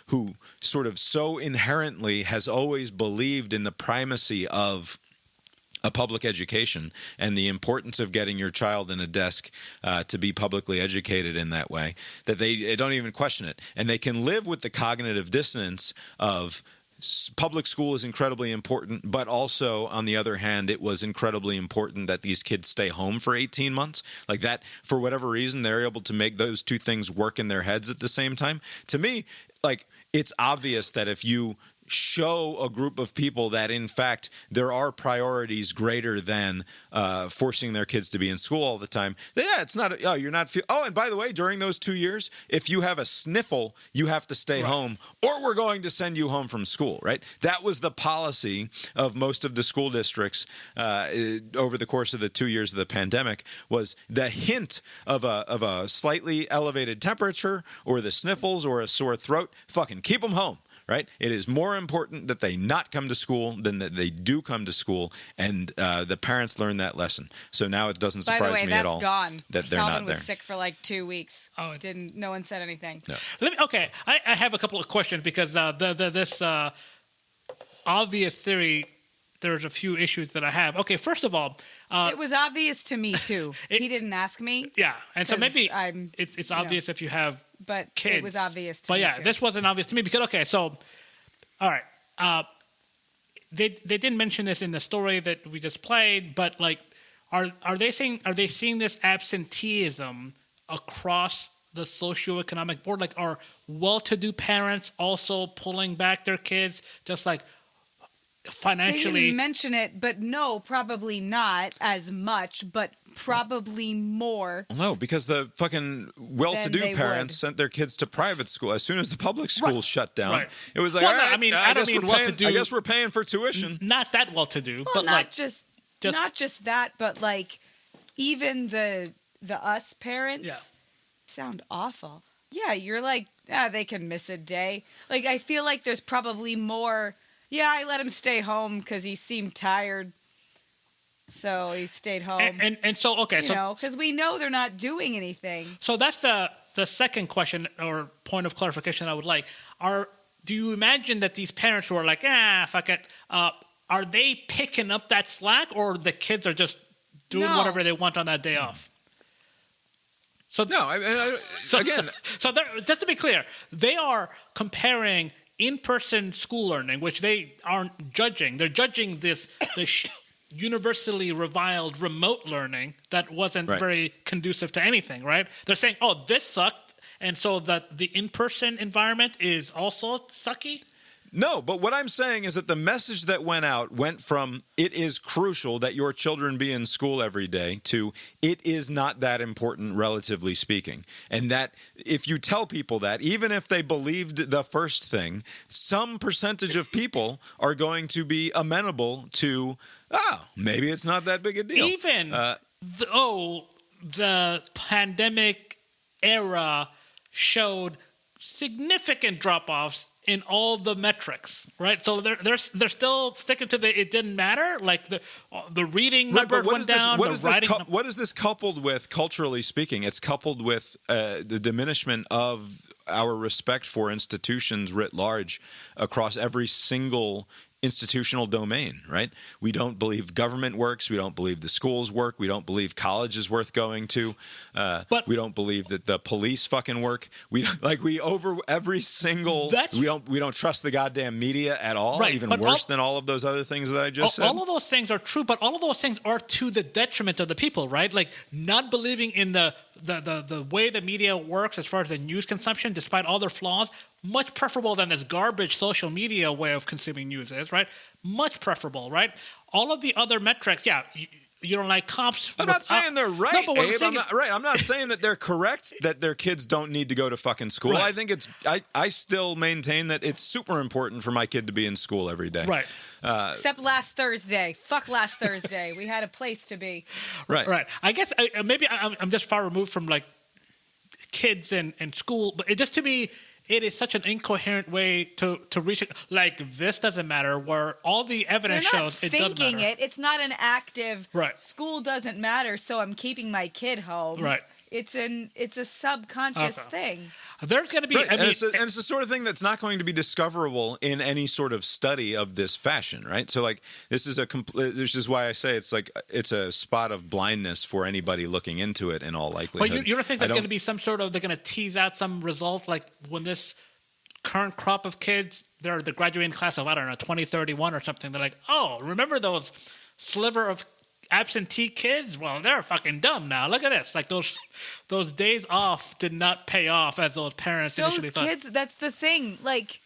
who sort of so inherently has always believed in the primacy of a public education and the importance of getting your child in a desk to be publicly educated in that way, that they don't even question it. And they can live with the cognitive dissonance of public school is incredibly important, but also, on the other hand, it was incredibly important that these kids stay home for 18 months. Like that, for whatever reason, they're able to make those two things work in their heads at the same time. To me, like, it's obvious that if you show a group of people that, in fact, there are priorities greater than forcing their kids to be in school all the time. Yeah, it's not. You're not. And by the way, during those 2 years, if you have a sniffle, you have to stay home, or we're going to send you home from school. Right? That was the policy of most of the school districts over the course of the 2 years of the pandemic. Was the hint of a slightly elevated temperature, or the sniffles, or a sore throat? Fucking keep them home. Right? It is more important that they not come to school than that they do come to school, and the parents learn that lesson. So now it doesn't surprise me at all that they're Calvin not there. was sick for like 2 weeks. Oh, no one said anything. No. I have a couple of questions because this obvious theory. There's a few issues that I have. Okay, first of all, it was obvious to me too. He didn't ask me. Yeah, and so maybe it's obvious if you have. But kids. It was obvious to me. But yeah, too. This wasn't obvious to me because all right, they didn't mention this in the story that we just played, but like, are they seeing this absenteeism across the socioeconomic board? Like, are well-to-do parents also pulling back their kids, just like financially? They didn't mention it, but no, probably not as much, but probably more. No, because the fucking well-to-do parents sent their kids to private school. As soon as the public schools shut down, it was like, all right, I guess we're paying for tuition. Not that well-to-do, but not just that, but like even the us parents sound awful. Yeah, you're like, they can miss a day. Like, I feel like there's probably more. Yeah, I let him stay home because he seemed tired. So he stayed home. And so, okay. Because we know they're not doing anything. So that's the second question or point of clarification I would like. Do you imagine that these parents who are like, fuck it, are they picking up that slack, or the kids are just doing whatever they want on that day off? So no, again. So just to be clear, they are comparing in-person school learning, which they aren't judging. They're judging the universally reviled remote learning that wasn't very conducive to anything, right? They're saying, this sucked, and so that the in-person environment is also sucky? No, but what I'm saying is that the message that went from it is crucial that your children be in school every day to it is not that important, relatively speaking. And that if you tell people that, even if they believed the first thing, some percentage of people are going to be amenable to, maybe it's not that big a deal. Even though the pandemic era showed significant drop-offs in all the metrics, right? So they're still sticking to it didn't matter. Like the reading number went down. What is this coupled with, culturally speaking? It's coupled with the diminishment of our respect for institutions writ large across every single institutional domain, right? We don't believe government works. We don't believe the schools work. We don't believe college is worth going to. But we don't believe that the police fucking work. We don't trust the goddamn media at all. Right. Even worse than all of those other things that I just said. All of those things are true, but all of those things are to the detriment of the people, right? Like not believing in the way the media works as far as the news consumption, despite all their flaws. Much preferable than this garbage social media way of consuming news is, right? Much preferable, right? All of the other metrics, you don't like cops. I'm not saying they're right, Abe. I'm not saying that they're correct, that their kids don't need to go to fucking school. Right. I think I still maintain that it's super important for my kid to be in school every day. Right. Except last Thursday. Fuck last Thursday. We had a place to be. Right. Right. I guess maybe I'm just far removed from like kids and school, but just to me, it is such an incoherent way to reach it. Like, this doesn't matter, where all the evidence shows it doesn't matter. It's not an active, school doesn't matter, so I'm keeping my kid home. Right. It's a subconscious thing. There's going to be... and it's the sort of thing that's not going to be discoverable in any sort of study of this fashion, right? So, like, this is why I say it's a spot of blindness for anybody looking into it in all likelihood. But you don't think there's going to be some sort of... They're going to tease out some result, like when this current crop of kids, they're the graduating class of, 2031 or something. They're like, remember those sliver of absentee kids? Well, they're fucking dumb now. Look at this. Like those days off did not pay off as those parents initially thought. Those kids, that's the thing. Like,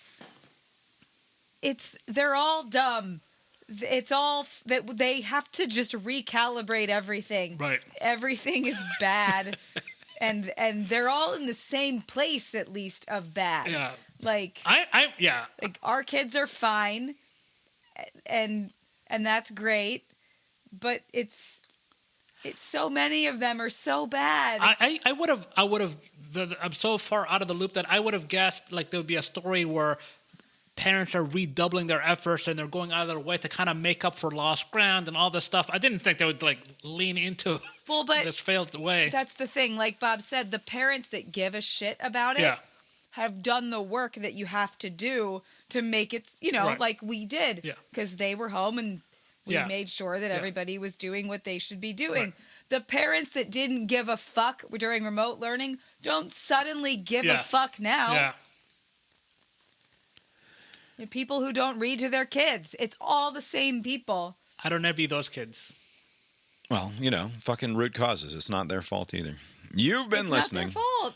they're all dumb. It's all that they have to just recalibrate everything. Right. Everything is bad. and they're all in the same place, at least, of bad. Yeah. Like, like our kids are fine and that's great, but it's so many of them are so bad. I would have I'm so far out of the loop that I would have guessed like there would be a story where parents are redoubling their efforts and they're going out of their way to kind of make up for lost ground and all this stuff. I didn't think they would like lean into this failed way. That's the thing. Like Bob said, the parents that give a shit about it have done the work that you have to do to make it, like we did. Yeah. Because they were home and we made sure that everybody was doing what they should be doing. Right. The parents that didn't give a fuck during remote learning don't suddenly give a fuck now. Yeah. The people who don't read to their kids. It's all the same people. I don't envy those kids. Well, fucking root causes. It's not their fault either. You've been listening. It's not their fault.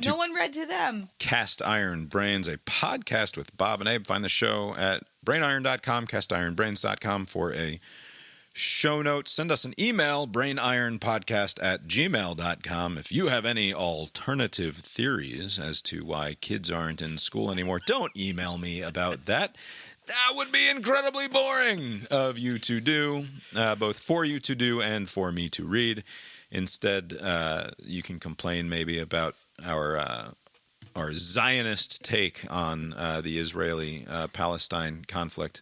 No one read to them. Cast Iron Brains, a podcast with Bob and Abe. Find the show at brainiron.com, castironbrains.com for a show note. Send us an email, brainironpodcast@gmail.com. If you have any alternative theories as to why kids aren't in school anymore, don't email me about that. That would be incredibly boring of you to do, both for you to do and for me to read. Instead, you can complain maybe about our Zionist take on the Israeli-Palestine conflict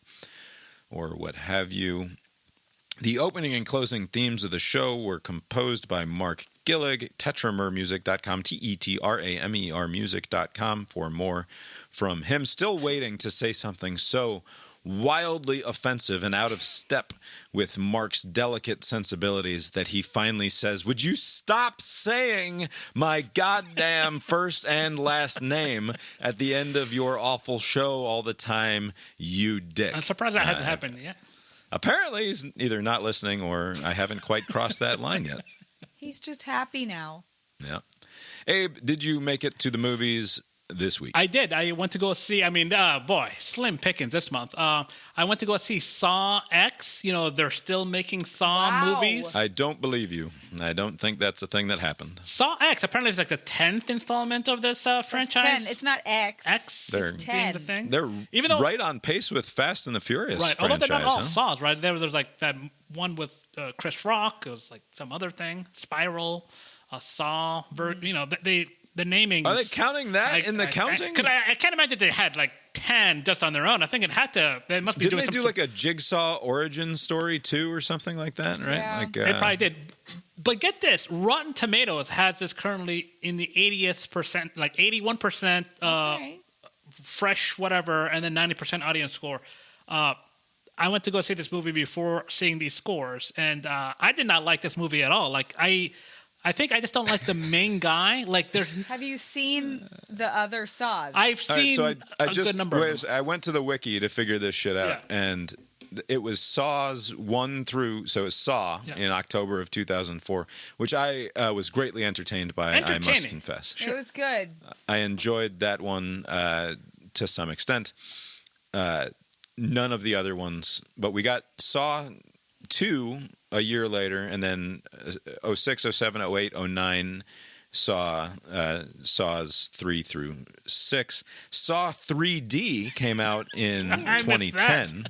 or what have you. The opening and closing themes of the show were composed by Mark Gillig, tetramermusic.com, Tetramer music.com for more from him. Still waiting to say something so wildly offensive and out of step with Mark's delicate sensibilities that he finally says, "Would you stop saying my goddamn first and last name at the end of your awful show all the time, you dick?" I'm surprised that hasn't happened yet. Apparently he's either not listening or I haven't quite crossed that line yet. He's just happy now. Yeah. Abe, did you make it to the movies this week? I did. I went to go see, slim pickings this month. I went to go see Saw X. They're still making Saw movies. I don't believe you. I don't think that's a thing that happened. Saw X, apparently it's like the 10th installment of this franchise. 10. It's not X. It's 10. The thing. They're right on pace with Fast and the Furious franchise. Although they're not all Saws, right? There's like that one with Chris Rock. It was like some other thing. Spiral, Saw. The naming. Are they counting that in the counting? I can't imagine they had like 10 just on their own. I think it had to. They must be Didn't doing they do like a Jigsaw origin story too, or something like that? Right? Yeah. They probably did. But get this: Rotten Tomatoes has this currently in the 80th percent, like 81% fresh, whatever, and then 90% audience score. I went to go see this movie before seeing these scores, and I did not like this movie at all. Like I think I just don't like the main guy. Have you seen the other Saws? I've seen a good number of them. I went to the wiki to figure this shit out, and it was Saws 1 through, so it's Saw in October of 2004, which I was greatly entertained by, I must confess. It was good. I enjoyed that one to some extent. None of the other ones, but we got Saw 2 a year later, and then 06, 07, 08, 09 Saws 3 through 6. Saw 3D came out in 2010,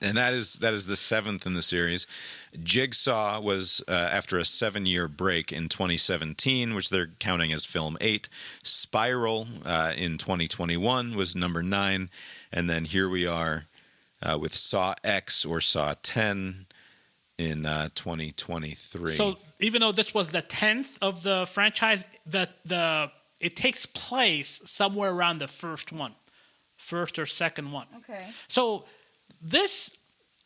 and that is the 7th in the series. Jigsaw was after a 7-year break in 2017, which they're counting as film 8. Spiral in 2021 was number 9, and then here we are with Saw X or Saw 10 in 2023. So even though this was the 10th of the franchise, it takes place somewhere around the first or second one. Okay. So this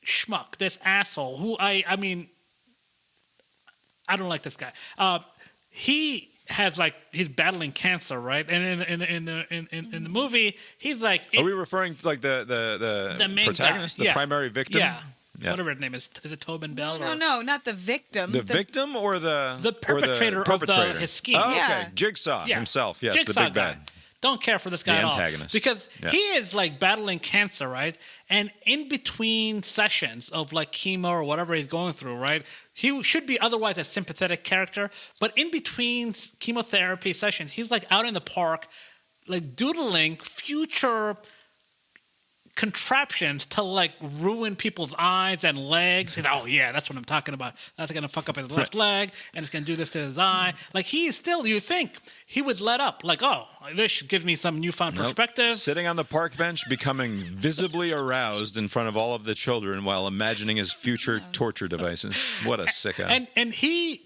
schmuck, this asshole, who I don't like this guy. He has he's battling cancer, right? And in the movie, he's like. Are we referring to the main protagonist, the primary victim? Yeah. Whatever his name is. Is it Tobin Bell? No, not the victim. The victim or the perpetrator of his scheme. Oh, okay. Jigsaw himself. Yes, Jigsaw the big bad. Don't care for this guy the at all. antagonist. Because he is like battling cancer, right? And in between sessions of like chemo or whatever he's going through, right? He should be otherwise a sympathetic character. But in between chemotherapy sessions, he's like out in the park, like doodling future contraptions to like ruin people's eyes and legs. And oh yeah, that's what I'm talking about. That's gonna fuck up his left leg, and it's gonna do this to his eye. Like he is still, you think he would let up? Like, oh, this gives me some newfound perspective. Sitting on the park bench, becoming visibly aroused in front of all of the children while imagining his future torture devices. What a sicko! And he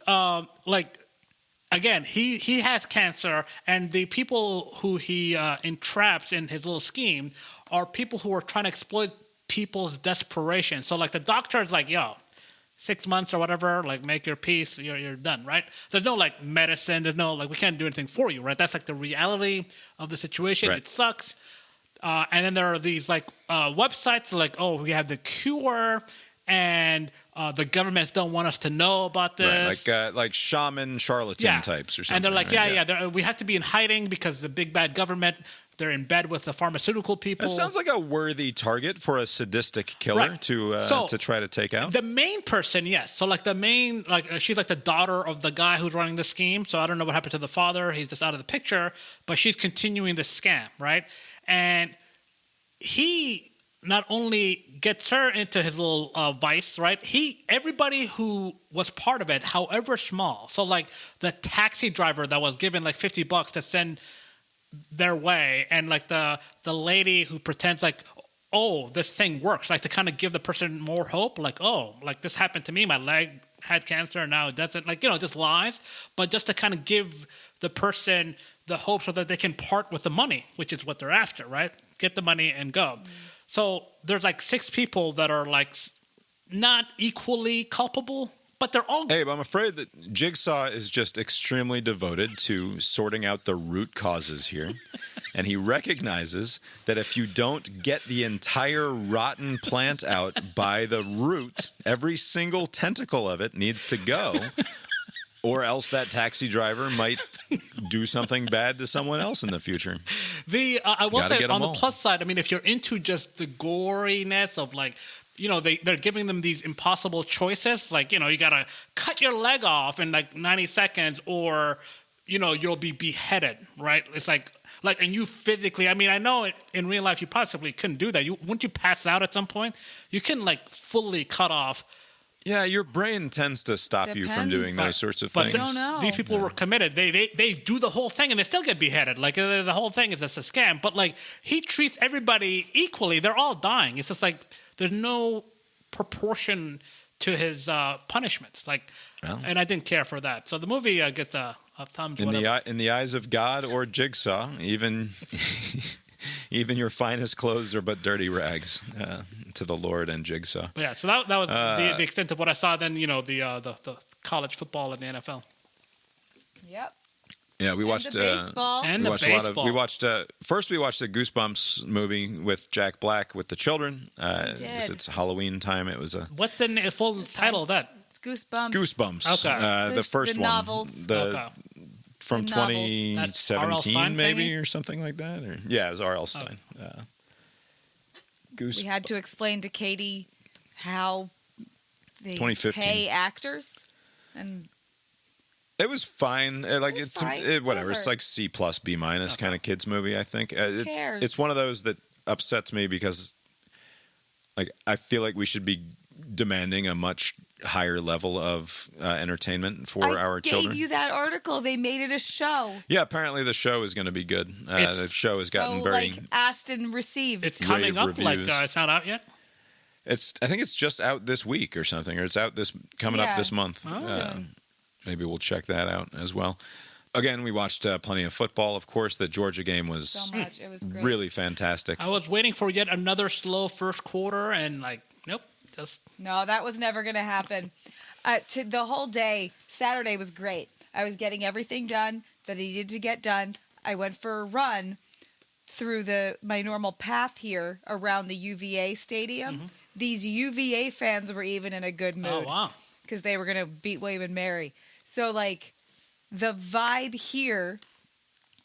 Again, he has cancer, and the people who he entraps in his little scheme are people who are trying to exploit people's desperation. So, like, the doctor is like, yo, 6 months or whatever, like, make your peace, you're done, right? There's no, like, medicine. There's no, like, we can't do anything for you, right? That's, like, the reality of the situation. Right. It sucks. And then there are these, like, websites like, oh, we have the cure, and the governments don't want us to know about this. Right, like shaman charlatan types or something. And they're like, we have to be in hiding because the big bad government, they're in bed with the pharmaceutical people. It sounds like a worthy target for a sadistic killer to try to take out. The main person, yes. So like the main, she's like the daughter of the guy who's running the scheme. So I don't know what happened to the father. He's just out of the picture. But she's continuing the scam, right? And he not only gets her into his little vice, right? Everybody who was part of it, however small. So like the taxi driver that was given like $50 to send their way, and like the lady who pretends like, oh, this thing works, like to kind of give the person more hope, like, oh, like this happened to me, my leg had cancer and now it doesn't, like, just lies, but just to kind of give the person the hope so that they can part with the money, which is what they're after, right? Get the money and go. So there's like 6 people that are like not equally culpable, but they're all... Abe, I'm afraid that Jigsaw is just extremely devoted to sorting out the root causes here. And he recognizes that if you don't get the entire rotten plant out by the root, every single tentacle of it needs to go. Or else that taxi driver might do something bad to someone else in the future. I will say, on the plus side, I mean, if you're into just the goriness of like, they're giving them these impossible choices. Like, you got to cut your leg off in like 90 seconds or, you'll be beheaded, right? It's like, and you physically, I mean, I know in real life you possibly couldn't do that. Wouldn't you pass out at some point? You can like fully cut off. Yeah, your brain tends to stop you from doing those sorts of things. But these people were committed. They do the whole thing and they still get beheaded. Like the whole thing is just a scam. But like he treats everybody equally. They're all dying. It's just like there's no proportion to his punishments. Like, and I didn't care for that. So the movie gets a thumbs. In the eyes of God or Jigsaw, even your finest clothes are but dirty rags to the Lord and Jigsaw. But yeah, so that was the extent of what I saw. Then the college football and the NFL. Yep. Yeah, we watched baseball. We watched the Goosebumps movie with Jack Black with the children. It's Halloween time. It was what's the full title of that? It's Goosebumps. Goosebumps. Okay. The first one. Novels. From 2017 maybe or something like that. It was R.L. Stein. We had to explain to Katie how they 2015. pay actors, and it was fine. Whatever. It's like C+, B- kind of kids movie. I think it's one of those that upsets me because, like, I feel like we should be demanding a much higher level of entertainment for our children. I gave you that article. They made it a show. Yeah, apparently the show is going to be good. The show has gotten very asked and received. It's coming up. Reviews. Like it's not out yet. I think it's just out this week or something, or it's out coming up this month. Maybe we'll check that out as well. Again, we watched plenty of football. Of course, the Georgia game was so much. It was great. Really fantastic. I was waiting for yet another slow first quarter, and nope. No, that was never going to happen. The whole day, Saturday was great. I was getting everything done that I needed to get done. I went for a run through my normal path here around the UVA stadium. Mm-hmm. These UVA fans were even in a good mood. Oh, wow. Because they were going to beat William and Mary. So, the vibe here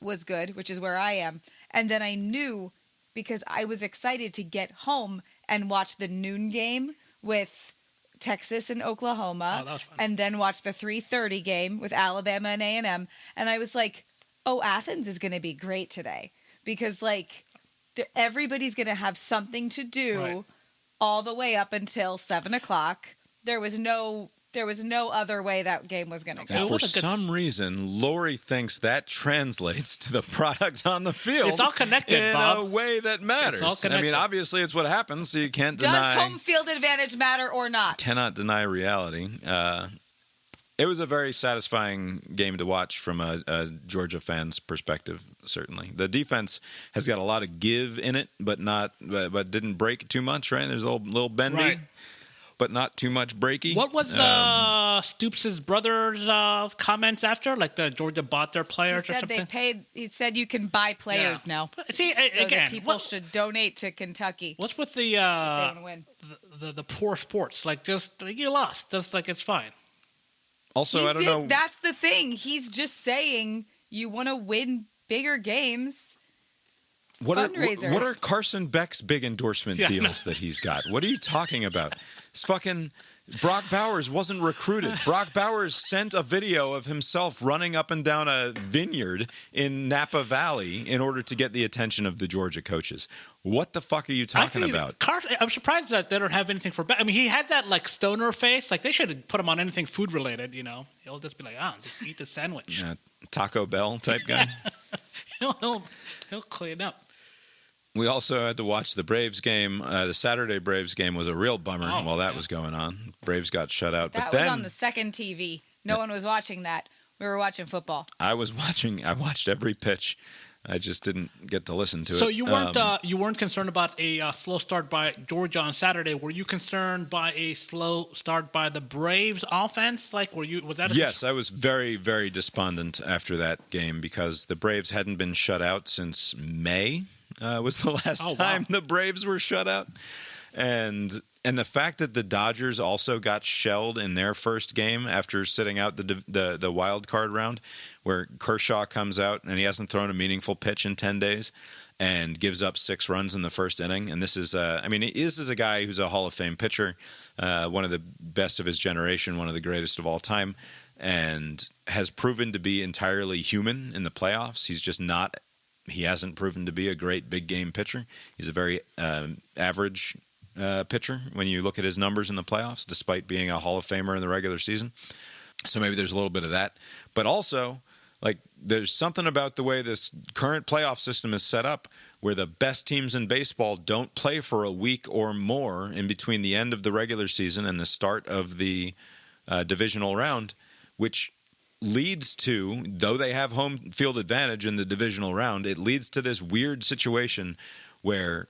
was good, which is where I am. And then I knew, because I was excited to get home and watch the noon game with Texas and Oklahoma, that was fun. and then watch the 3:30 game with Alabama and A&M. And I was like, oh, Athens is going to be great today, because like everybody's going to have something to do all the way up until 7:00. There was no other way that game was going to go. For some reason, Lori thinks that translates to the product on the field. It's all connected, in Bob. a way that matters. It's all connected. I mean, obviously, it's what happens, so you can't deny. Does home field advantage matter or not? Cannot deny reality. It was a very satisfying game to watch from a Georgia fan's perspective. Certainly, the defense has got a lot of give in it, but didn't break too much. Right? There's a little bendy. Right. But not too much breaky. What was Stoops' brother's comments after? Like the Georgia bought their players he or said something? They paid. He said you can buy players now. See, so again, that people should donate to Kentucky. What's with they want to win. the poor sports? Like, just like, you lost. Just like, it's fine. Also, I don't know. That's the thing. He's just saying you want to win bigger games. What are Carson Beck's big endorsement deals that he's got? What are you talking about? It's fucking Brock Bowers wasn't recruited. Brock Bowers sent a video of himself running up and down a vineyard in Napa Valley in order to get the attention of the Georgia coaches. What the fuck are you talking about? Carson, I'm surprised that they don't have anything for Beck. I mean, he had that like stoner face. Like, they should have put him on anything food related. You know, he'll just be like, just eat the sandwich. Taco Bell type guy. he'll clean up. We also had to watch the Braves game. The Saturday Braves game was a real bummer while that was going on. Braves got shut out. That was on the second TV. No one was watching that. We were watching football. I watched every pitch. I just didn't get to listen to it. So you weren't concerned about a slow start by Georgia on Saturday. Were you concerned by a slow start by the Braves offense? Like, was that? Yes, I was very, very despondent after that game because the Braves hadn't been shut out since May. Was the last time the Braves were shut out, and the fact that the Dodgers also got shelled in their first game after sitting out the wild card round, where Kershaw comes out and he hasn't thrown a meaningful pitch in 10 days, and gives up 6 runs in the first inning. And this is this is a guy who's a Hall of Fame pitcher, one of the best of his generation, one of the greatest of all time, and has proven to be entirely human in the playoffs. He's just not. He hasn't proven to be a great big game pitcher. He's a very average pitcher when you look at his numbers in the playoffs, despite being a Hall of Famer in the regular season. So maybe there's a little bit of that. But also, like, there's something about the way this current playoff system is set up where the best teams in baseball don't play for a week or more in between the end of the regular season and the start of the divisional round, which leads to, though they have home field advantage in the divisional round, it leads to this weird situation where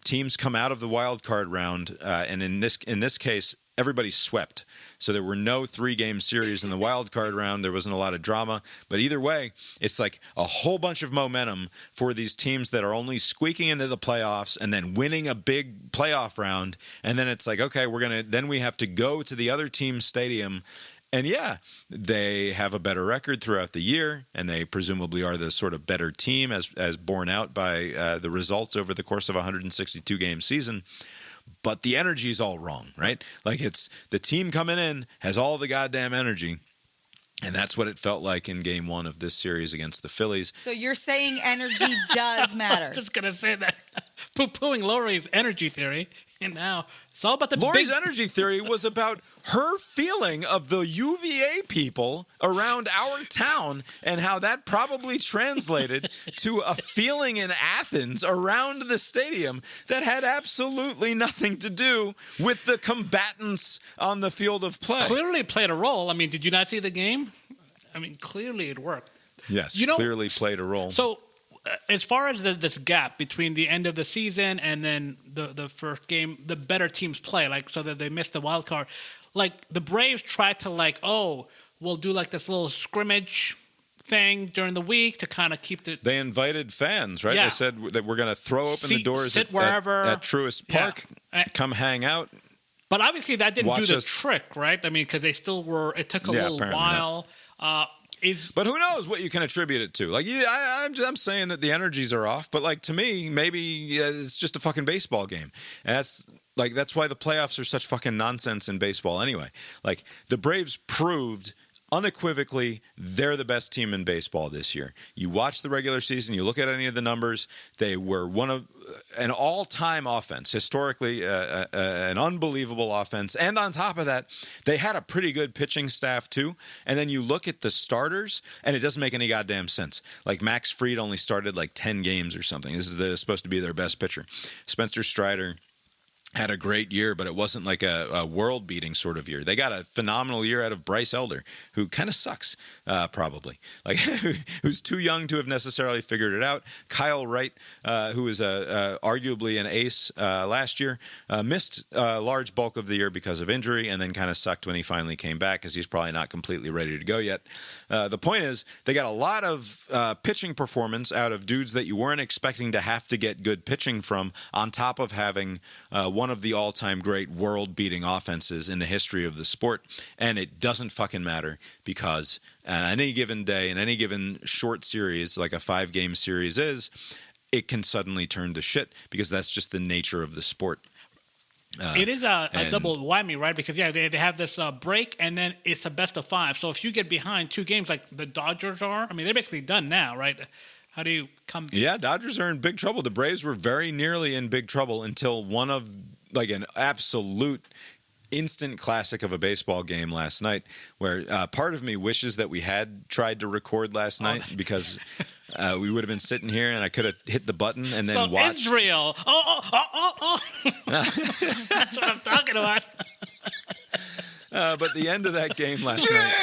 teams come out of the wild card round, and in this case, everybody swept. So there were no 3-game series in the wild card round. There wasn't a lot of drama. But either way, it's like a whole bunch of momentum for these teams that are only squeaking into the playoffs and then winning a big playoff round. And then it's like, okay, then we have to go to the other team's stadium. And yeah, they have a better record throughout the year, and they presumably are the sort of better team as borne out by the results over the course of a 162-game season. But the energy is all wrong, right? Like, it's the team coming in has all the goddamn energy, and that's what it felt like in Game 1 of this series against the Phillies. So you're saying energy does matter. I was just going to say that. Poo-pooing Lori's energy theory, and now it's all about the Lori's energy theory was about her feeling of the UVA people around our town and how that probably translated to a feeling in Athens around the stadium that had absolutely nothing to do with the combatants on the field of play. Clearly played a role. I mean, did you not see the game? I mean, clearly it worked. Yes, clearly played a role. So, as far as this gap between the end of the season and then the first game, the better teams play, like, so that they missed the wild card. Like, the Braves tried to, like, we'll do like this little scrimmage thing during the week to kind of keep the. They invited fans, right? Yeah. They said that we're going to throw open the doors at Truist Park. Yeah. Come hang out. But obviously that didn't do the trick, right? I mean, because they still were. It took a little while. But who knows what you can attribute it to? Like, I'm saying that the energies are off, but like to me, maybe it's just a fucking baseball game. And that's why the playoffs are such fucking nonsense in baseball anyway. Like, the Braves proved unequivocally they're the best team in baseball this year. You watch the regular season, you look at any of the numbers, they were one of an all-time offense, historically an unbelievable offense, and on top of that, they had a pretty good pitching staff too. And then you look at the starters, and it doesn't make any goddamn sense. Like, Max Fried only started like 10 games or something. This is supposed to be their best pitcher. Spencer Strider had a great year, but it wasn't like a world-beating sort of year. They got a phenomenal year out of Bryce Elder, who kind of sucks, probably. Like, who's too young to have necessarily figured it out. Kyle Wright, who was arguably an ace last year, missed a large bulk of the year because of injury, and then kind of sucked when he finally came back, because he's probably not completely ready to go yet. The point is, they got a lot of pitching performance out of dudes that you weren't expecting to have to get good pitching from, on top of having one of the all-time great world-beating offenses in the history of the sport. And it doesn't fucking matter, because on any given day, in any given short series, like a 5-game series is, it can suddenly turn to shit, because that's just the nature of the sport. It is a double whammy, right? Because, they have this break, and then it's a best of 5. So if you get behind 2 games like the Dodgers are, I mean, they're basically done now, right? How do you come? Yeah, Dodgers are in big trouble. The Braves were very nearly in big trouble until one of, like, an absolute instant classic of a baseball game last night, where part of me wishes that we had tried to record last night, because we would have been sitting here and I could have hit the button and then watched. Israel. Oh. That's what I'm talking about. But the end of that game last night.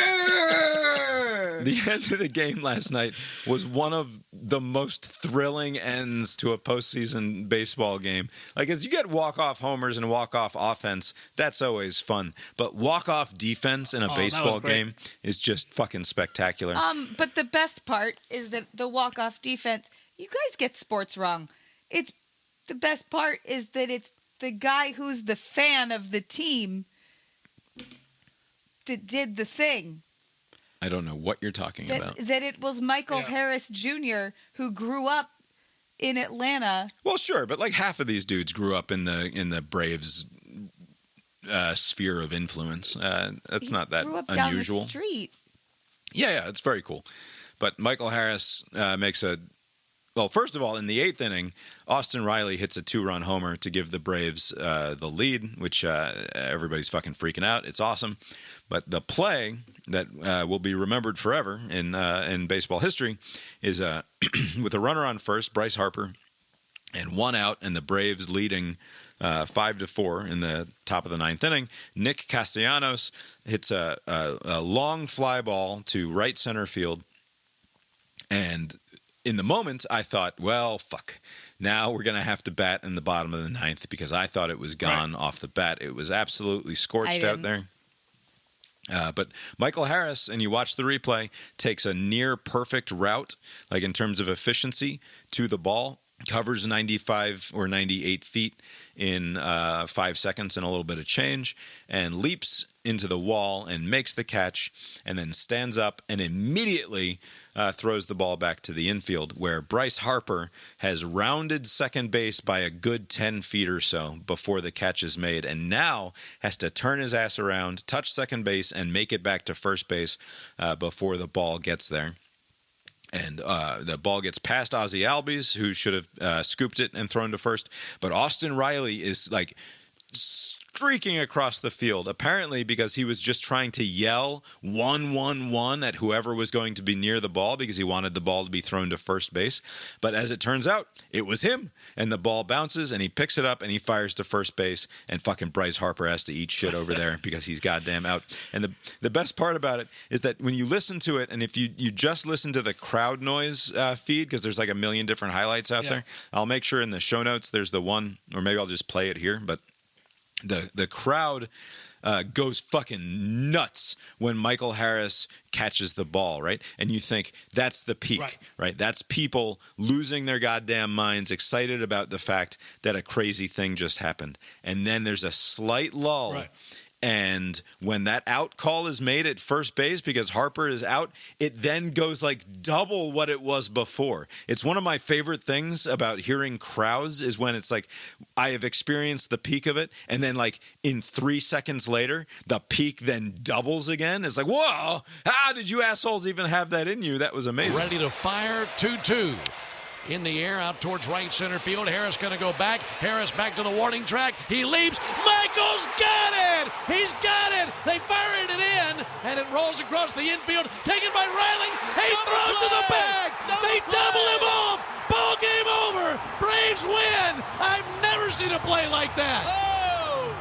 The end of the game last night was one of the most thrilling ends to a postseason baseball game. Like, as you get walk-off homers and walk-off offense, that's always fun. But walk-off defense in a baseball game is just fucking spectacular. But the best part is that the walk-off defense, you guys get sports wrong. The best part is that it's the guy who's the fan of the team that did the thing. I don't know what you're talking about. That it was Michael Harris Jr. who grew up in Atlanta. Well, sure, but like half of these dudes grew up in the Braves sphere of influence. That's not that grew up unusual. Down the street. Yeah, it's very cool. But Michael Harris makes well, first of all, in the 8th inning, Austin Riley hits a 2-run homer to give the Braves the lead, which everybody's fucking freaking out. It's awesome. But the play that will be remembered forever in baseball history is with a runner on first, Bryce Harper, and 1 out, and the Braves leading 5-4 in the top of the 9th inning. Nick Castellanos hits a long fly ball to right center field, and in the moment, I thought, well, fuck. Now we're going to have to bat in the bottom of the 9th, because I thought it was gone off the bat. It was absolutely scorched out there. But Michael Harris, and you watch the replay, takes a near perfect route, like in terms of efficiency, to the ball, covers 95 or 98 feet in 5 seconds and a little bit of change, and leaps into the wall and makes the catch, and then stands up and immediately throws the ball back to the infield, where Bryce Harper has rounded second base by a good 10 feet or so before the catch is made, and now has to turn his ass around, touch second base, and make it back to first base before the ball gets there. And the ball gets past Ozzie Albies, who should have scooped it and thrown to first. But Austin Riley is like streaking across the field, apparently because he was just trying to yell 1-1-1 at whoever was going to be near the ball, because he wanted the ball to be thrown to first base. But as it turns out, it was him. And the ball bounces, and he picks it up, and he fires to first base. And fucking Bryce Harper has to eat shit over there because he's goddamn out. And the best part about it is that when you listen to it, and if you just listen to the crowd noise feed, because there's like a million different highlights out there, I'll make sure in the show notes there's the one, or maybe I'll just play it here, but the crowd goes fucking nuts when Michael Harris catches the ball, right? And you think, that's the peak, right? That's people losing their goddamn minds, excited about the fact that a crazy thing just happened. And then there's a slight lull, And when that out call is made at first base because Harper is out, it then goes like double what it was before. It's one of my favorite things about hearing crowds is when it's like I have experienced the peak of it, and then like in 3 seconds later, the peak then doubles again. It's like, whoa, how did you assholes even have that in you? That was amazing. Ready to fire, 2-2. In the air, out towards right center field. Harris going to go back. Harris back to the warning track. He leaps. Michael's got it! He's got it! They fired it in, and it rolls across the infield. Taken by Riley. He throws to the bag. They double him off. Ball game over. Braves win. I've never seen a play like that. Oh!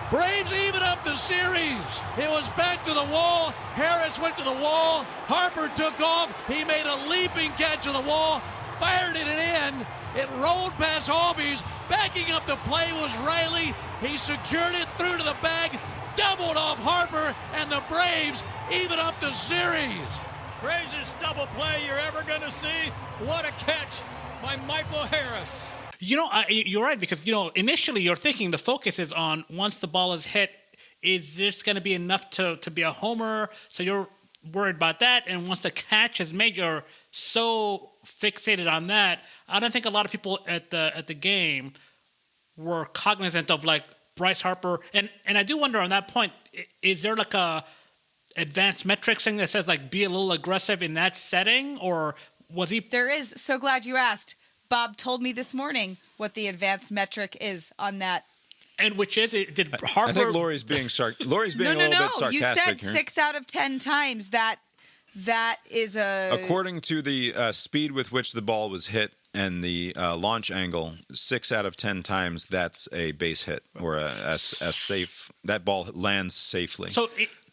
Braves even up the series. It was back to the wall. Harris went to the wall. Harper took off. He made a leaping catch to the wall. Fired it in. It rolled past Albies. Backing up the play was Riley. He secured it through to the bag, doubled off Harper, and the Braves even up the series. Craziest double play you're ever going to see. What a catch by Michael Harris. You know, you're right, because, you know, initially you're thinking the focus is on once the ball is hit, is this going to be enough to be a homer? So you're worried about that. And once the catch is made, you're so fixated on that. I don't think a lot of people at the game were cognizant of like Bryce Harper, and I do wonder on that point, is there like a advanced metrics thing that says like be a little aggressive in that setting, or was he? There is. So glad you asked. Bob told me this morning what the advanced metric is on that. And which is it? Did Harper? I think Lori's being a little bit sarcastic. You said here. 6 out of 10 times that is a... According to the speed with which the ball was hit and the launch angle, 6 out of 10 times that's a base hit or a safe. That ball lands safely. So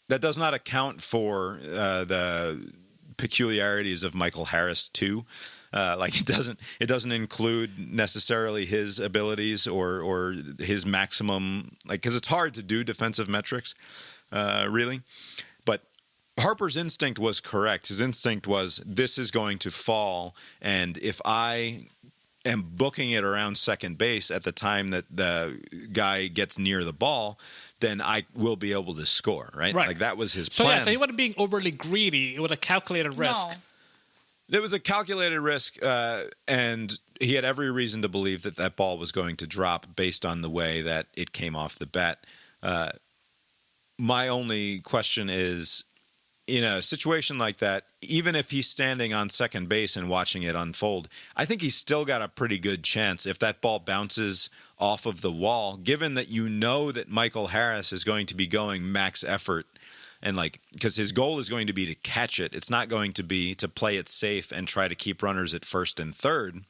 that does not account for the peculiarities of Michael Harris too. Like it doesn't include necessarily his abilities or his maximum, like, because it's hard to do defensive metrics, really. But Harper's instinct was correct. His instinct was, this is going to fall, and if I am booking it around second base at the time that the guy gets near the ball, then I will be able to score, right? Like that was his plan. So he wasn't being overly greedy. It was a calculated risk. No. It was a calculated risk, and he had every reason to believe that that ball was going to drop based on the way that it came off the bat. My only question is, in a situation like that, even if he's standing on second base and watching it unfold, I think he's still got a pretty good chance if that ball bounces off of the wall, given that you know that Michael Harris is going to be going max effort. And because his goal is going to be to catch it. It's not going to be to play it safe and try to keep runners at first and third.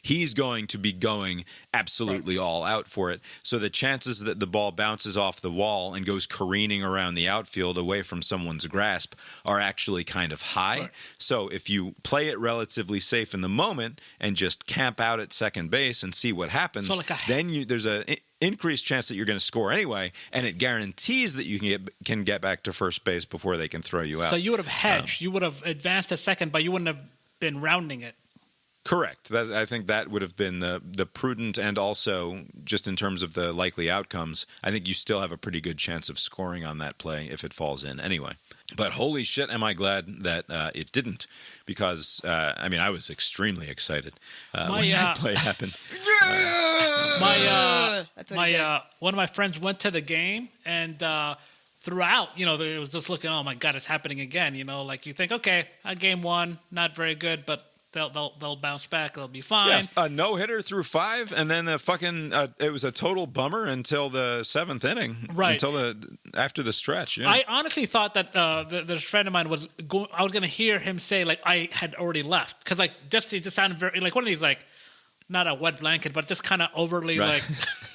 He's going to be going absolutely all out for it. So the chances that the ball bounces off the wall and goes careening around the outfield away from someone's grasp are actually kind of high. Right. So if you play it relatively safe in the moment and just camp out at second base and see what happens, then there's a increased chance that you're going to score anyway, and it guarantees that you can get back to first base before they can throw you out. So you would have hedged. You would have advanced a second, but you wouldn't have been rounding it. Correct. I think that would have been the prudent, and also just in terms of the likely outcomes, I think you still have a pretty good chance of scoring on that play if it falls in anyway. But holy shit, am I glad that it didn't, because, I was extremely excited when that play happened. One of my friends went to the game, and throughout, it was just looking, oh my God, it's happening again. Like you think, okay, game one, not very good, but they'll bounce back. They'll be fine. Yeah, a no-hitter through 5, and then it was a total bummer until the 7th inning. Right. Until after the stretch. Yeah. I honestly thought that the friend of mine was I was going to hear him say, like, I had already left. Because, it just sounded very, like, one of these, like, not a wet blanket, but just kind of overly, right.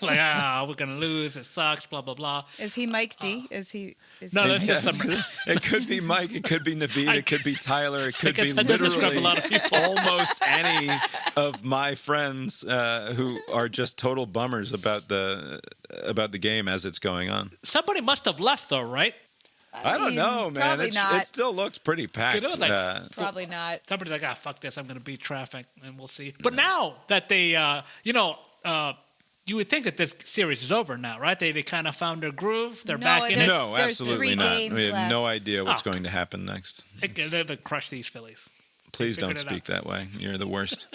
we're going to lose. It sucks, blah, blah, blah. Is he Mike D? No, that's just some... It could be Mike. It could be Naveed. It could be Tyler. It could be literally a lot of people. Almost any of my friends who are just total bummers about the game as it's going on. Somebody must have left, though, right? I don't know, man. It still looks pretty packed. Probably not. Somebody's like, fuck this. I'm going to beat traffic, and we'll see. But now that they, you would think that this series is over now, right? They kind of found their groove. They're back in it. No, absolutely not. We have no left. idea what's going to happen next. They're to crush these Phillies. Please don't speak that way. You're the worst.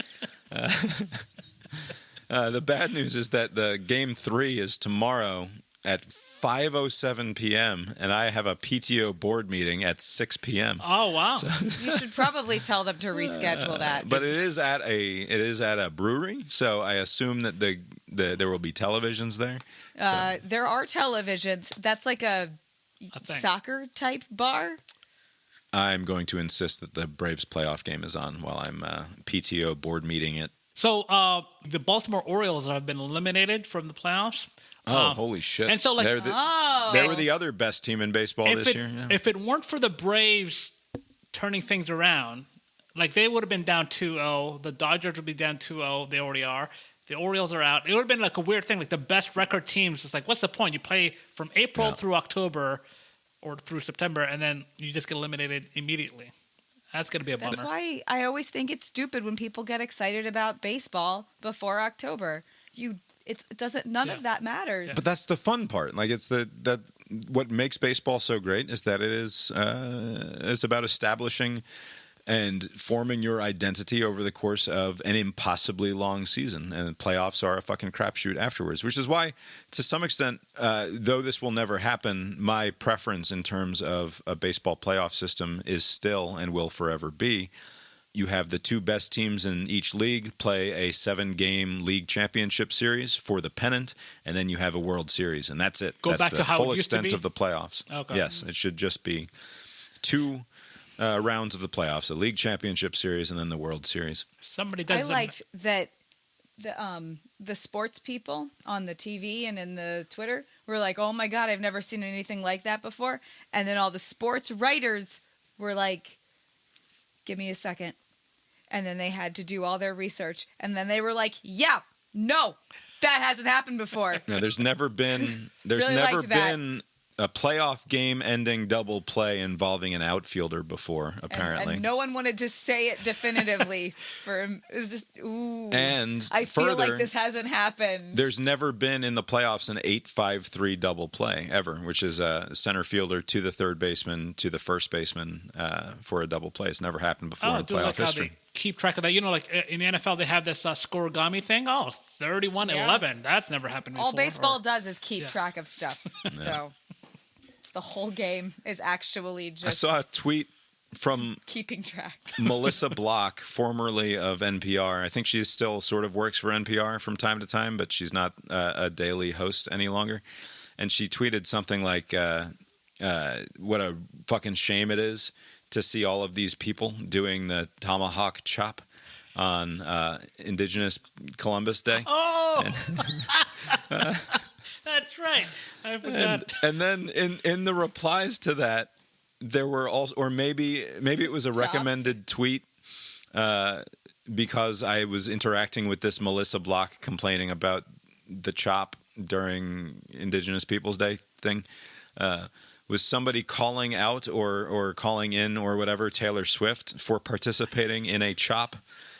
The bad news is that the game 3 is tomorrow at 5:07 p.m. and I have a PTO board meeting at 6 p.m. Oh wow! You should probably tell them to reschedule that. But it is at a brewery, so I assume that there will be televisions there. There are televisions. That's like a soccer type bar. I'm going to insist that the Braves playoff game is on while I'm PTO board meeting it. So the Baltimore Orioles have been eliminated from the playoffs. Oh, holy shit. And so, like, they were the other best team in baseball this year. Yeah. If it weren't for the Braves turning things around, like, they would have been down 2-0. The Dodgers would be down 2-0. They already are. The Orioles are out. It would have been like a weird thing. Like, the best record teams, it's like, what's the point? You play from April through October or through September, and then you just get eliminated immediately. That's going to be a bummer. That's why I always think it's stupid when people get excited about baseball before October. None of that matters. But that's the fun part. Like, it's what makes baseball so great is that it is it's about establishing and forming your identity over the course of an impossibly long season. And playoffs are a fucking crapshoot afterwards, which is why, to some extent, though this will never happen, my preference in terms of a baseball playoff system is still and will forever be, you have the 2 best teams in each league play a 7-game league championship series for the pennant, and then you have a World Series, and that's it. That's back the to how full it used to extent be? of the playoffs. Okay. Yes, it should just be 2 rounds of the playoffs, a league championship series, and then the World Series. I liked that the sports people on the TV and in the Twitter were like, oh my God, I've never seen anything like that before. And then all the sports writers were like, give me a second. And then they had to do all their research. And then they were like, yeah, no, that hasn't happened before. No, there's never been a playoff game-ending double play involving an outfielder before, apparently. And no one wanted to say it definitively. It was just, ooh. And I feel further, like this hasn't happened. There's never been in the playoffs an 8-5-3 double play ever, which is a center fielder to the third baseman to the first baseman for a double play. It's never happened before in playoff history. Keep track of that. You know, like in the NFL, they have this scoregami thing. Oh, 31-11. That's never happened before. All baseball does is keep track of stuff. So the whole game is actually just... I saw a tweet from keeping track. Melissa Block, formerly of NPR. I think she still sort of works for NPR from time to time, but she's not a daily host any longer. And she tweeted something like, what a fucking shame it is to see all of these people doing the tomahawk chop on Indigenous Columbus Day. Oh! That's right. I forgot. And then in the replies to that, there were also, or maybe it was a recommended tweet because I was interacting with this Melissa Block complaining about the chop during Indigenous Peoples Day thing. Was somebody calling out or calling in or whatever Taylor Swift for participating in a chop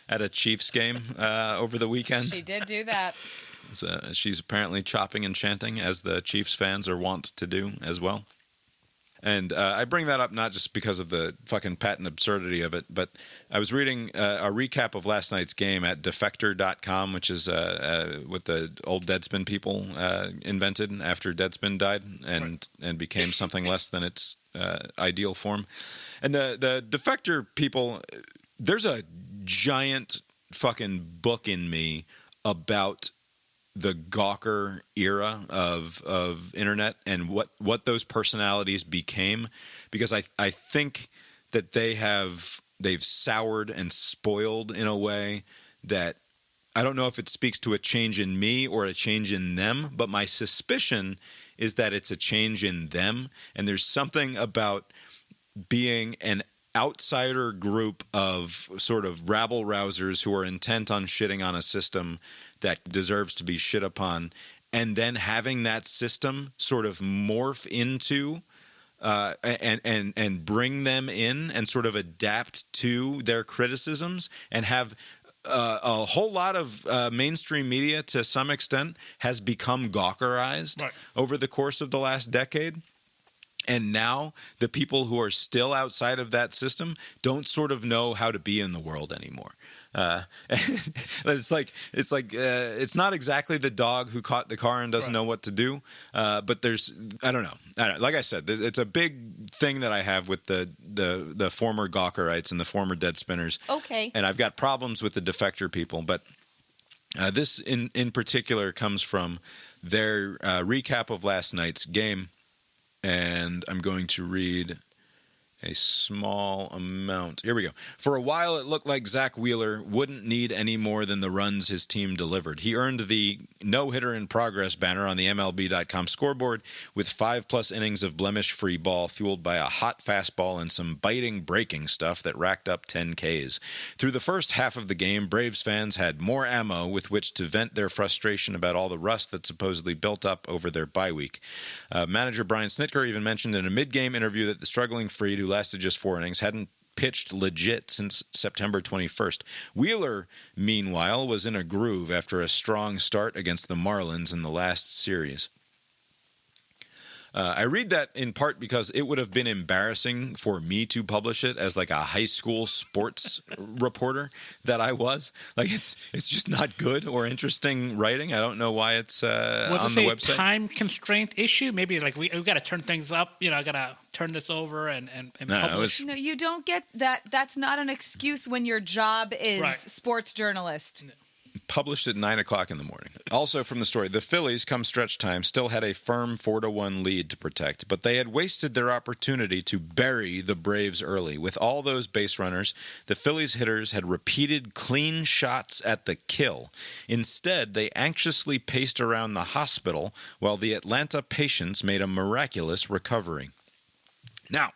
at a Chiefs game over the weekend? She did do that. So she's apparently chopping and chanting, as the Chiefs fans are wont to do as well. And I bring that up not just because of the fucking patent absurdity of it, but I was reading a recap of last night's game at defector.com, which is what the old Deadspin people invented after Deadspin died and became something less than its ideal form. And the defector people, there's a giant fucking book in me about the Gawker era of internet and what those personalities became, because I think that they've soured and spoiled in a way that I don't know if it speaks to a change in me or a change in them, but my suspicion is that it's a change in them. And there's something about being an outsider group of sort of rabble-rousers who are intent on shitting on a system that deserves to be shit upon, and then having that system sort of morph into and bring them in and sort of adapt to their criticisms and have a whole lot of mainstream media, to some extent, has become gawkerized over the course of the last decade. And now the people who are still outside of that system don't sort of know how to be in the world anymore. It's not exactly the dog who caught the car and doesn't know what to do. But I don't know. Like I said, it's a big thing that I have with the former Gawkerites and the former dead spinners. Okay. And I've got problems with the defector people. But this in particular comes from their recap of last night's game. And I'm going to read a small amount. Here we go. For a while, it looked like Zach Wheeler wouldn't need any more than the runs his team delivered. He earned the no-hitter in progress banner on the MLB.com scoreboard with 5+ innings of blemish-free ball fueled by a hot fastball and some biting breaking stuff that racked up 10 Ks. Through the first half of the game, Braves fans had more ammo with which to vent their frustration about all the rust that supposedly built up over their bye week. Manager Brian Snitker even mentioned in a mid-game interview that the struggling Fried, who lasted just 4 innings, hadn't pitched legit since September 21st. Wheeler, meanwhile, was in a groove after a strong start against the Marlins in the last series. I read that in part because it would have been embarrassing for me to publish it as like a high school sports reporter that I was. Like it's just not good or interesting writing. I don't know why it's on the website. Time constraint issue? Maybe like we got to turn things up. I got to turn this over and publish. No, you don't get that. That's not an excuse when your job is sports journalist. No. Published at 9 o'clock in the morning. Also from the story, the Phillies, come stretch time, still had a firm 4-1 lead to protect, but they had wasted their opportunity to bury the Braves early. With all those base runners, the Phillies hitters had repeated clean shots at the kill. Instead, they anxiously paced around the hospital while the Atlanta patients made a miraculous recovery. Now,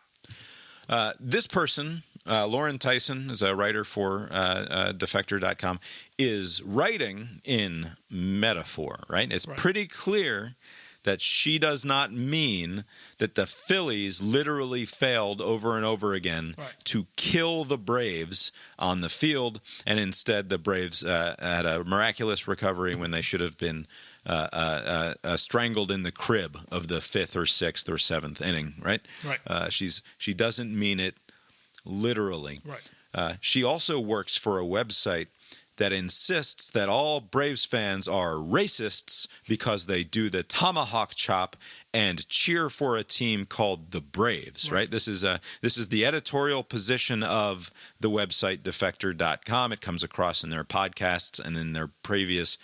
this person, Lauren Tyson, is a writer for Defector.com, is writing in metaphor, right? It's pretty clear that she does not mean that the Phillies literally failed over and over again to kill the Braves on the field, and instead the Braves had a miraculous recovery when they should have been strangled in the crib of the 5th or 6th or 7th inning, right? She doesn't mean it literally. She also works for a website that insists that all Braves fans are racists because they do the tomahawk chop and cheer for a team called the Braves, right? This is the editorial position of the website Defector.com. It comes across in their podcasts and in their previous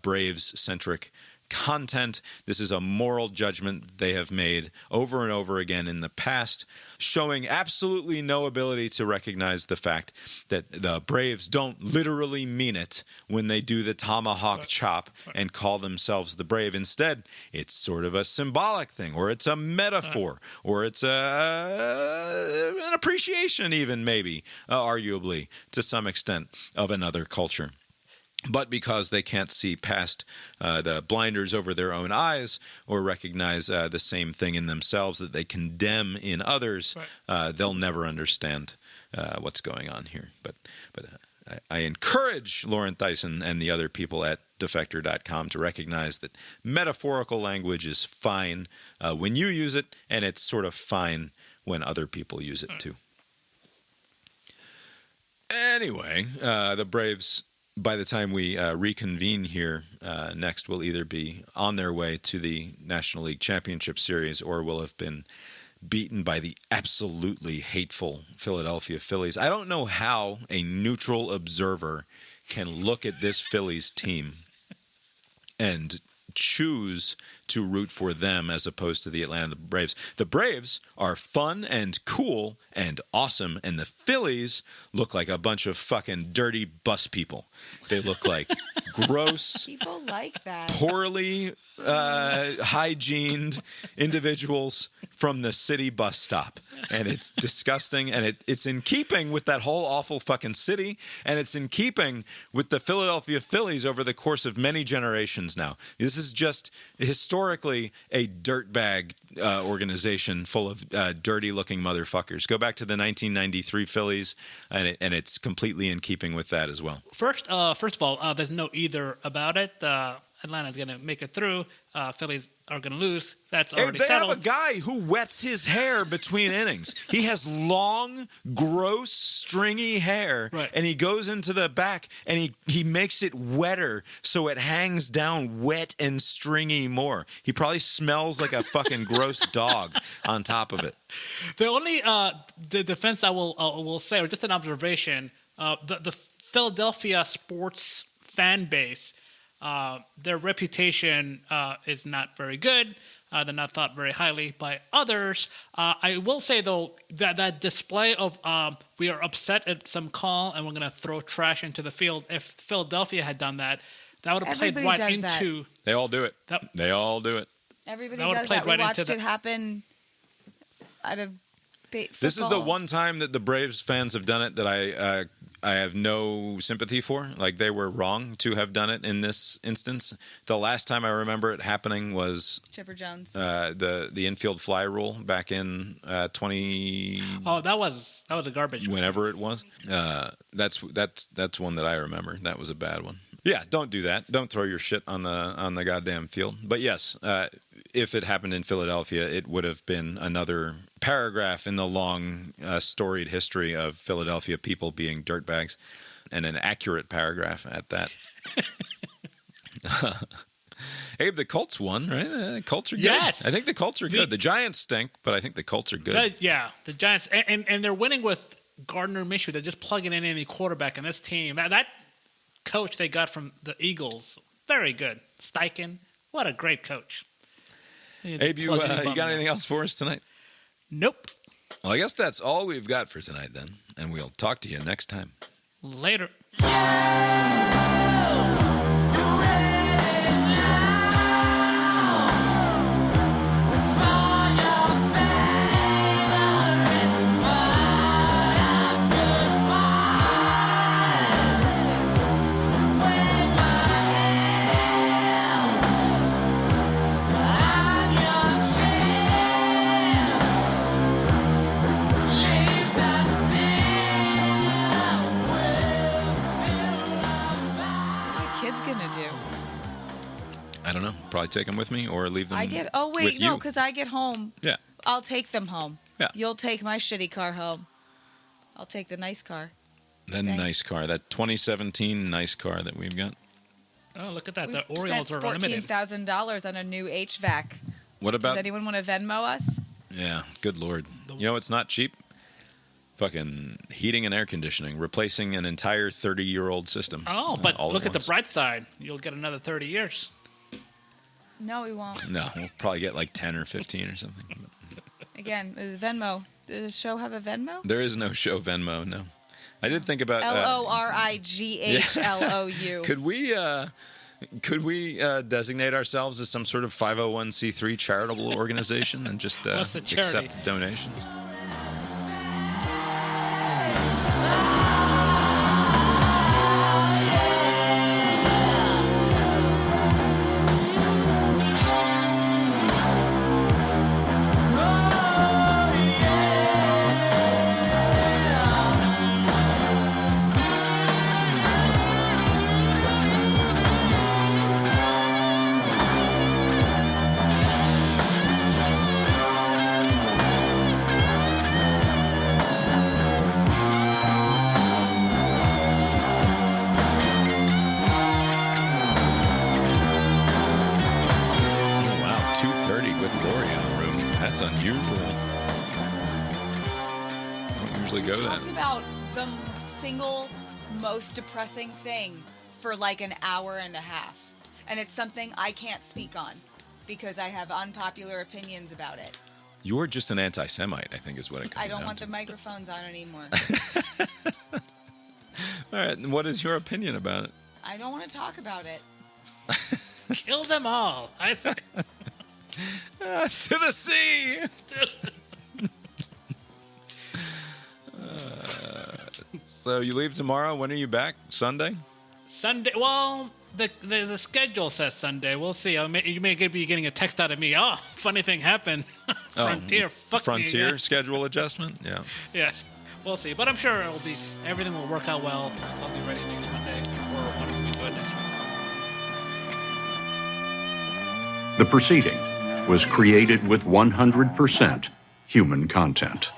Braves-centric content. This is a moral judgment they have made over and over again in the past, showing absolutely no ability to recognize the fact that the Braves don't literally mean it when they do the tomahawk chop and call themselves the Brave. Instead, it's sort of a symbolic thing, or it's a metaphor, or it's an appreciation even, maybe, arguably, to some extent, of another culture. But because they can't see past the blinders over their own eyes or recognize the same thing in themselves that they condemn in others, they'll never understand what's going on here. But I encourage Lauren Tyson and the other people at Defector.com to recognize that metaphorical language is fine when you use it, and it's sort of fine when other people use it too. Anyway, the Braves, by the time we reconvene here next, will either be on their way to the National League Championship Series or will have been beaten by the absolutely hateful Philadelphia Phillies. I don't know how a neutral observer can look at this Phillies team and choose to root for them as opposed to the Atlanta Braves. The Braves are fun and cool and awesome, and the Phillies look like a bunch of fucking dirty bus people. They look like gross, people like that, poorly hygiened individuals from the city bus stop. And it's disgusting, and it's in keeping with that whole awful fucking city, and it's in keeping with the Philadelphia Phillies over the course of many generations now. This is just historically a dirtbag organization full of dirty-looking motherfuckers. Go back to the 1993 Phillies, and it's completely in keeping with that as well. First of all, there's no either about it. Atlanta's going to make it through. Phillies are going to lose. That's already settled. They have a guy who wets his hair between innings. He has long, gross, stringy hair, and he goes into the back, and he makes it wetter so it hangs down wet and stringy more. He probably smells like a fucking gross dog on top of it. The only the defense I will say, or just an observation, the Philadelphia sports fan base, their reputation is not very good. They're not thought very highly by others. I will say, though, that display of we are upset at some call and we're going to throw trash into the field, if Philadelphia had done that, that would have played right into... They all do it. They all do it. Everybody does that. We watched it happen at a football. This is the one time that the Braves fans have done it that I have no sympathy for. Like, they were wrong to have done it in this instance. The last time I remember it happening was Chipper Jones. The infield fly rule back in 20. Oh, that was a garbage. Whenever it was, that's one that I remember. That was a bad one. Yeah, don't do that. Don't throw your shit on the goddamn field. But yes, if it happened in Philadelphia, it would have been another paragraph in the long, storied history of Philadelphia people being dirtbags, and an accurate paragraph at that. Abe, the Colts won, right? The Colts are good. Yes. I think the Colts are good. The Giants stink, but I think the Colts are good. The Giants, and they're winning with Gardner Minshew. They're just plugging in any quarterback in this team. That coach they got from the Eagles, very good. Steichen, what a great coach. Abe, you got anything else for us tonight? Nope. Well, I guess that's all we've got for tonight then, and we'll talk to you next time. Later. I don't know. Probably take them with me or leave them. Because I get home. Yeah. I'll take them home. Yeah. You'll take my shitty car home. I'll take the nice car. That nice car, that 2017 nice car that we've got. Oh, look at that. We The Orioles are limited. $14,000 on a new HVAC. What about? Does anyone want to Venmo us? Yeah. Good Lord. You know, it's not cheap. Fucking heating and air conditioning, replacing an entire 30-year-old system. Oh, but look at the bright side. You'll get another 30 years. No, we won't. No, we'll probably get like 10 or 15 or something. Again, is Venmo. Does the show have a Venmo? There is no show Venmo, no. I did think about... LORIGHLOU. Could we designate ourselves as some sort of 501c3 charitable organization and just accept donations? Talks about the single most depressing thing for like an hour and a half. And it's something I can't speak on because I have unpopular opinions about it. You're just an anti-Semite, I think is what it comes down to. I don't want the microphones on anymore. All right, and what is your opinion about it? I don't want to talk about it. Kill them all. To the sea. So you leave tomorrow. When are you back? Sunday? Sunday. Well, the schedule says Sunday. We'll see. You may be getting a text out of me. Oh, funny thing happened. Frontier. Frontier schedule adjustment. Yeah. Yes. We'll see. But I'm sure everything will work out well. I'll be ready next Monday or when we do it next week. The proceeding was created with 100% human content.